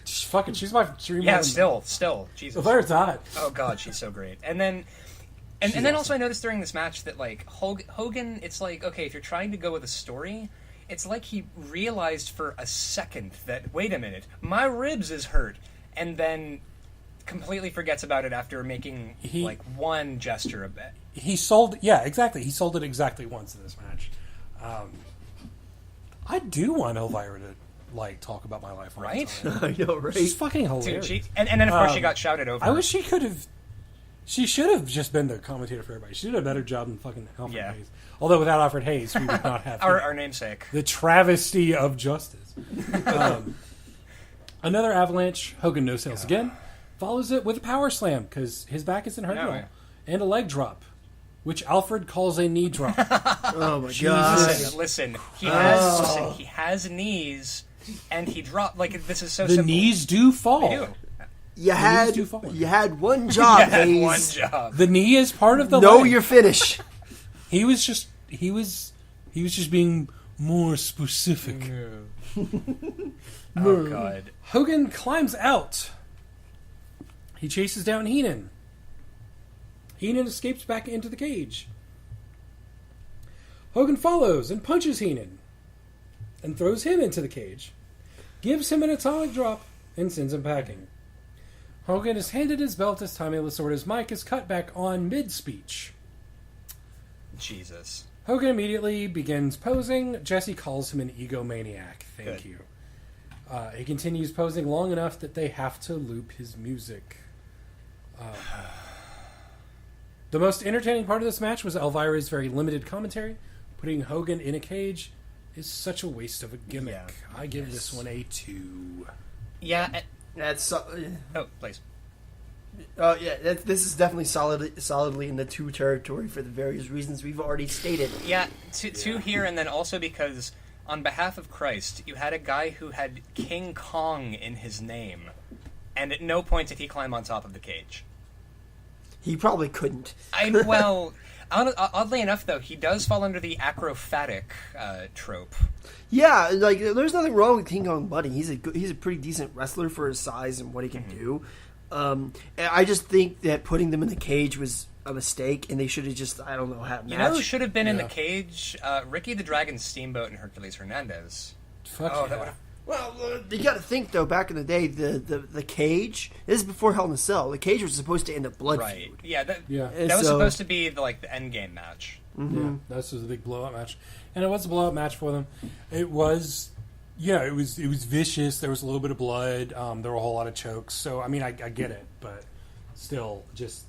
She's my dream. Yeah, woman. still, Jesus. Elvira's hot. Oh God, she's so great. And then also I noticed during this match that Hogan, it's okay, if you're trying to go with a story, it's like he realized for a second that, wait a minute, my ribs is hurt, and then completely forgets about it after making one gesture of it. He sold it exactly once in this match. I do want Elvira to talk about my life, right? I know, right? She's fucking hilarious. Dude, and then of course she got shouted over. I wish she could have. She should have just been the commentator for everybody. She did a better job than fucking Alfred Hayes. Although without Alfred Hayes, we would not have our namesake. The travesty of justice. Another avalanche. Hogan no sales again. Follows it with a power slam because his back isn't hurt at all, and a leg drop, which Alfred calls a knee drop. Oh my God! Listen. He has knees, and he dropped this is so. The simple. knees do fall. They do. You had one job, Hayes. One job. The knee is part of the Know leg. your finish. He was just being more specific. Oh God. Hogan climbs out. He chases down Heenan. Heenan escapes back into the cage. Hogan follows and punches Heenan and throws him into the cage. gives him an atomic drop, and sends him packing. Hogan is handed his belt as Tommy Lasorda's mic is cut back on mid-speech. Jesus. Hogan immediately begins posing. Jesse calls him an egomaniac. Thank Good. you. He continues posing long enough that they have to loop his music. The most entertaining part of this match was Elvira's very limited commentary. Putting Hogan in a cage is such a waste of a gimmick. Yeah. I give this one a 2. Yeah. That's Oh, please. this is definitely solidly in the 2 territory for the various reasons we've already stated. Yeah, two here, and then also because, on behalf of Christ, you had a guy who had King Kong in his name, and at no point did he climb on top of the cage. He probably couldn't. Oddly enough, though, he does fall under the acrophatic trope. Yeah, like there's nothing wrong with King Kong Bunny. He's a pretty decent wrestler for his size and what he can do. And I just think that putting them in the cage was a mistake, and they should have just, I don't know, had a match. You know who should have been in the cage? Ricky the Dragon Steamboat and Hercules Hernandez. Fuck Oh, yeah. that would've- Well, you got to think though. Back in the day, the cage. This is before Hell in a Cell. The cage was supposed to end a blood Right. feud. Yeah, that And was so- supposed to be the end game match. Yeah, this was a big blowout match, and it was a blowout match for them. It was, it was vicious. There was a little bit of blood. There were a whole lot of chokes. So I mean, I get it, but still, just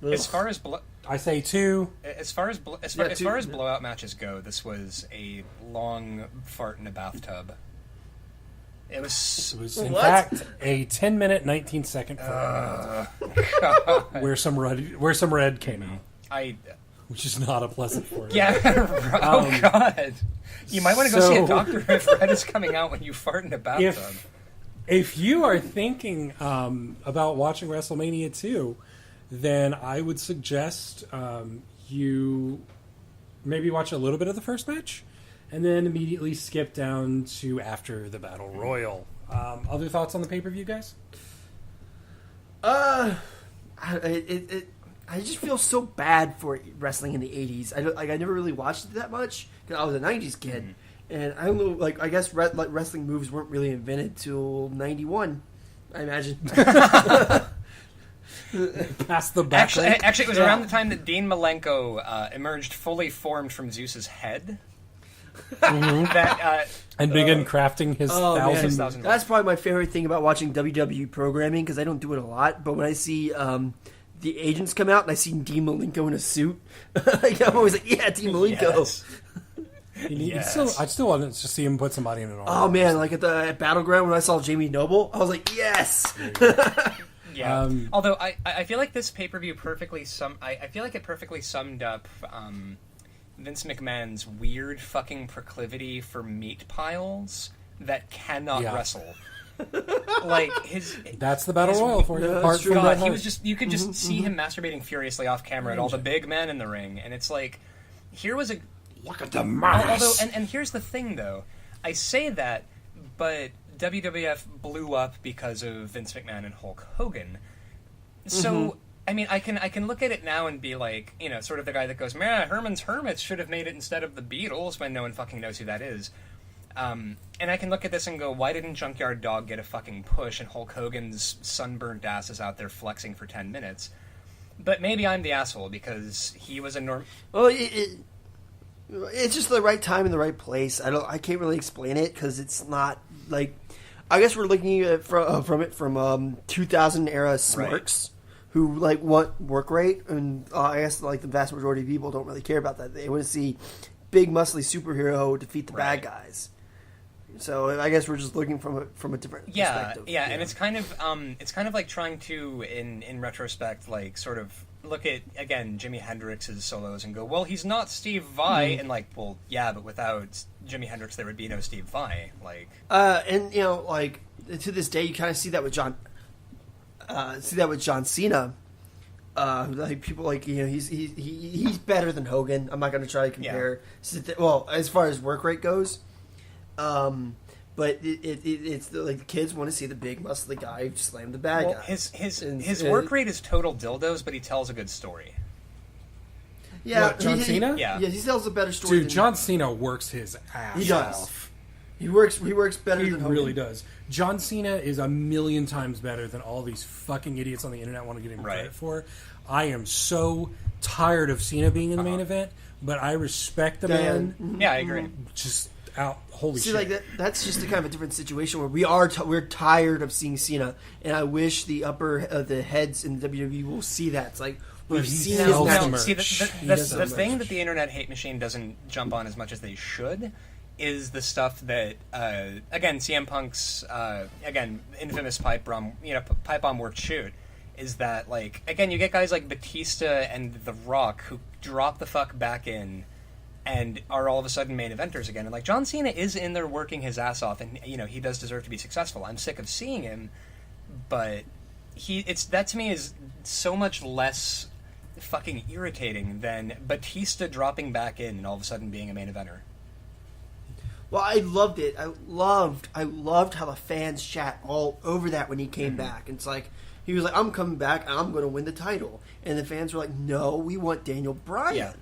As far as I say 2. as far as blowout matches go, this was a long fart in a bathtub. It was In What? fact a 10-minute, 19-second where some red came out, which is not a pleasant for Yeah. Oh God. You might want to go see a doctor if red is coming out when you fart in a bathtub. If you are thinking about watching WrestleMania 2, then I would suggest you maybe watch a little bit of the first match and then immediately skip down to after the Battle Royal. Other thoughts on the pay-per-view, guys? I just feel so bad for wrestling in the 80s. I never really watched it that much because I was a 90s kid. And I don't know, I guess wrestling moves weren't really invented till 91, I imagine. Past the back. Actually, it was around the time that Dean Malenko emerged fully formed from Zeus's head. And began crafting his thousand. That's probably my favorite thing about watching WWE programming because I don't do it a lot. But when I see the agents come out and I see Dean Malenko in a suit, I'm always like, yeah, Dean Malenko. Yes. I still want to see him put somebody in an arm. Oh man, like at Battleground when I saw Jamie Noble, I was like, yes. Yeah. Although I feel like this pay-per-view perfectly perfectly summed up Vince McMahon's weird fucking proclivity for meat piles that cannot wrestle. Like that's the Battle Royal for you. That's true. God, he was just, you could just see him masturbating furiously off camera at all the big men in the ring, and it's like, here was a... Look at the mass. Although, and here's the thing, though. I say that, but WWF blew up because of Vince McMahon and Hulk Hogan. So, I mean, I can look at it now and be like, sort of the guy that goes, man, Herman's Hermits should have made it instead of the Beatles, when no one fucking knows who that is. And I can look at this and go, why didn't Junkyard Dog get a fucking push and Hulk Hogan's sunburned ass is out there flexing for 10 minutes? But maybe I'm the asshole because he was a Well, it's just the right time and the right place. I can't really explain it because it's not like. I guess we're looking at from 2000 era smarks who want work rate, and I guess the vast majority of people don't really care about that. They want to see big muscly superhero defeat the bad guys. So I guess we're just looking from a different perspective. Yeah, and it's kind of like trying to in retrospect sort of look at again Jimi Hendrix's solos and go, well, he's not Steve Vai, and well, yeah, but without Jimi Hendrix there would be no Steve Vai. And to this day you kind of see that with John Cena. People he's better than Hogan. I'm not going to try to compare. Yeah. Well, as far as work rate goes, but it's the kids want to see the big muscly guy slam the bad guy. His work rate is total dildos, but he tells a good story. Yeah, John Cena? Yeah, he tells a better story. Dude, John Cena works his ass He does. off. He works better He than Hogan. really does. John Cena is a million times better than all these fucking idiots on the internet want to get him credit for. I am so tired of Cena being in the main event, but I respect the man. Yeah, I agree. Just out, holy See, shit. like that's just a kind of a different situation where we're tired of seeing Cena, and I wish the the heads in WWE will see that. It's like we've he seen sells his the matches. merch. See, the thing that the internet hate machine doesn't jump on as much as they should is the stuff that, again, CM Punk's, infamous pipe bomb worked shoot, is that, like, again, you get guys like Batista and The Rock who drop the fuck back in and are all of a sudden main eventers again. And, like, John Cena is in there working his ass off, and, you know, he does deserve to be successful. I'm sick of seeing him, but that to me is so much less fucking irritating than Batista dropping back in and all of a sudden being a main eventer. Well, I loved it. I loved how the fans chat all over that when he came back. And it's like he was like, "I'm coming back. And I'm going to win the title." And the fans were like, "No, we want Daniel Bryan." Yeah.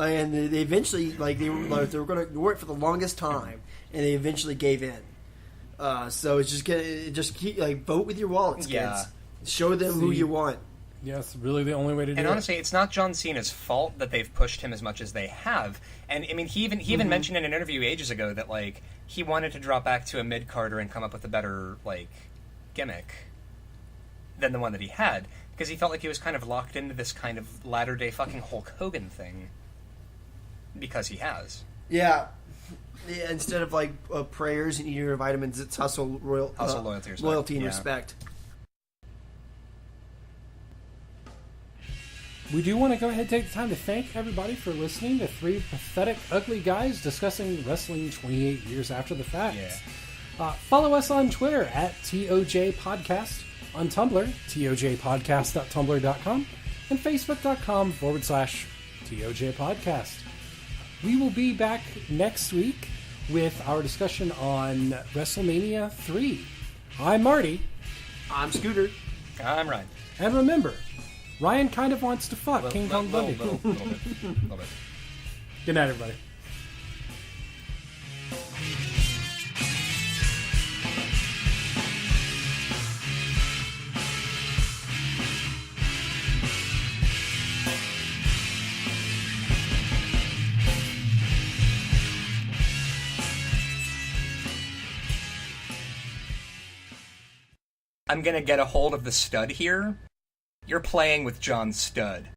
And they eventually they were going to work for the longest time, and they eventually gave in. So it's just keep vote with your wallets, kids. Yeah. Show them who you want. Yeah, it's really the only way to do it. And honestly, it's not John Cena's fault that they've pushed him as much as they have. And I mean, he even mentioned in an interview ages ago that like he wanted to drop back to a mid-carder and come up with a better like gimmick than the one that he had, because he felt like he was kind of locked into this kind of latter-day fucking Hulk Hogan thing because he has. Yeah. Instead of prayers and eating your vitamins, it's hustle, loyalty, and respect. We do want to go ahead and take the time to thank everybody for listening to three pathetic, ugly guys discussing wrestling 28 years after the fact. Yeah. Follow us on Twitter at TOJ Podcast, on Tumblr, tojpodcast.tumblr.com, and facebook.com/TOJ Podcast. We will be back next week with our discussion on WrestleMania 3. I'm Marty. I'm Scooter. I'm Ryan. And remember, Ryan kind of wants to fuck King Kong Bundy. Little bit. Good night, everybody. I'm gonna get a hold of the stud here. You're playing with John Studd.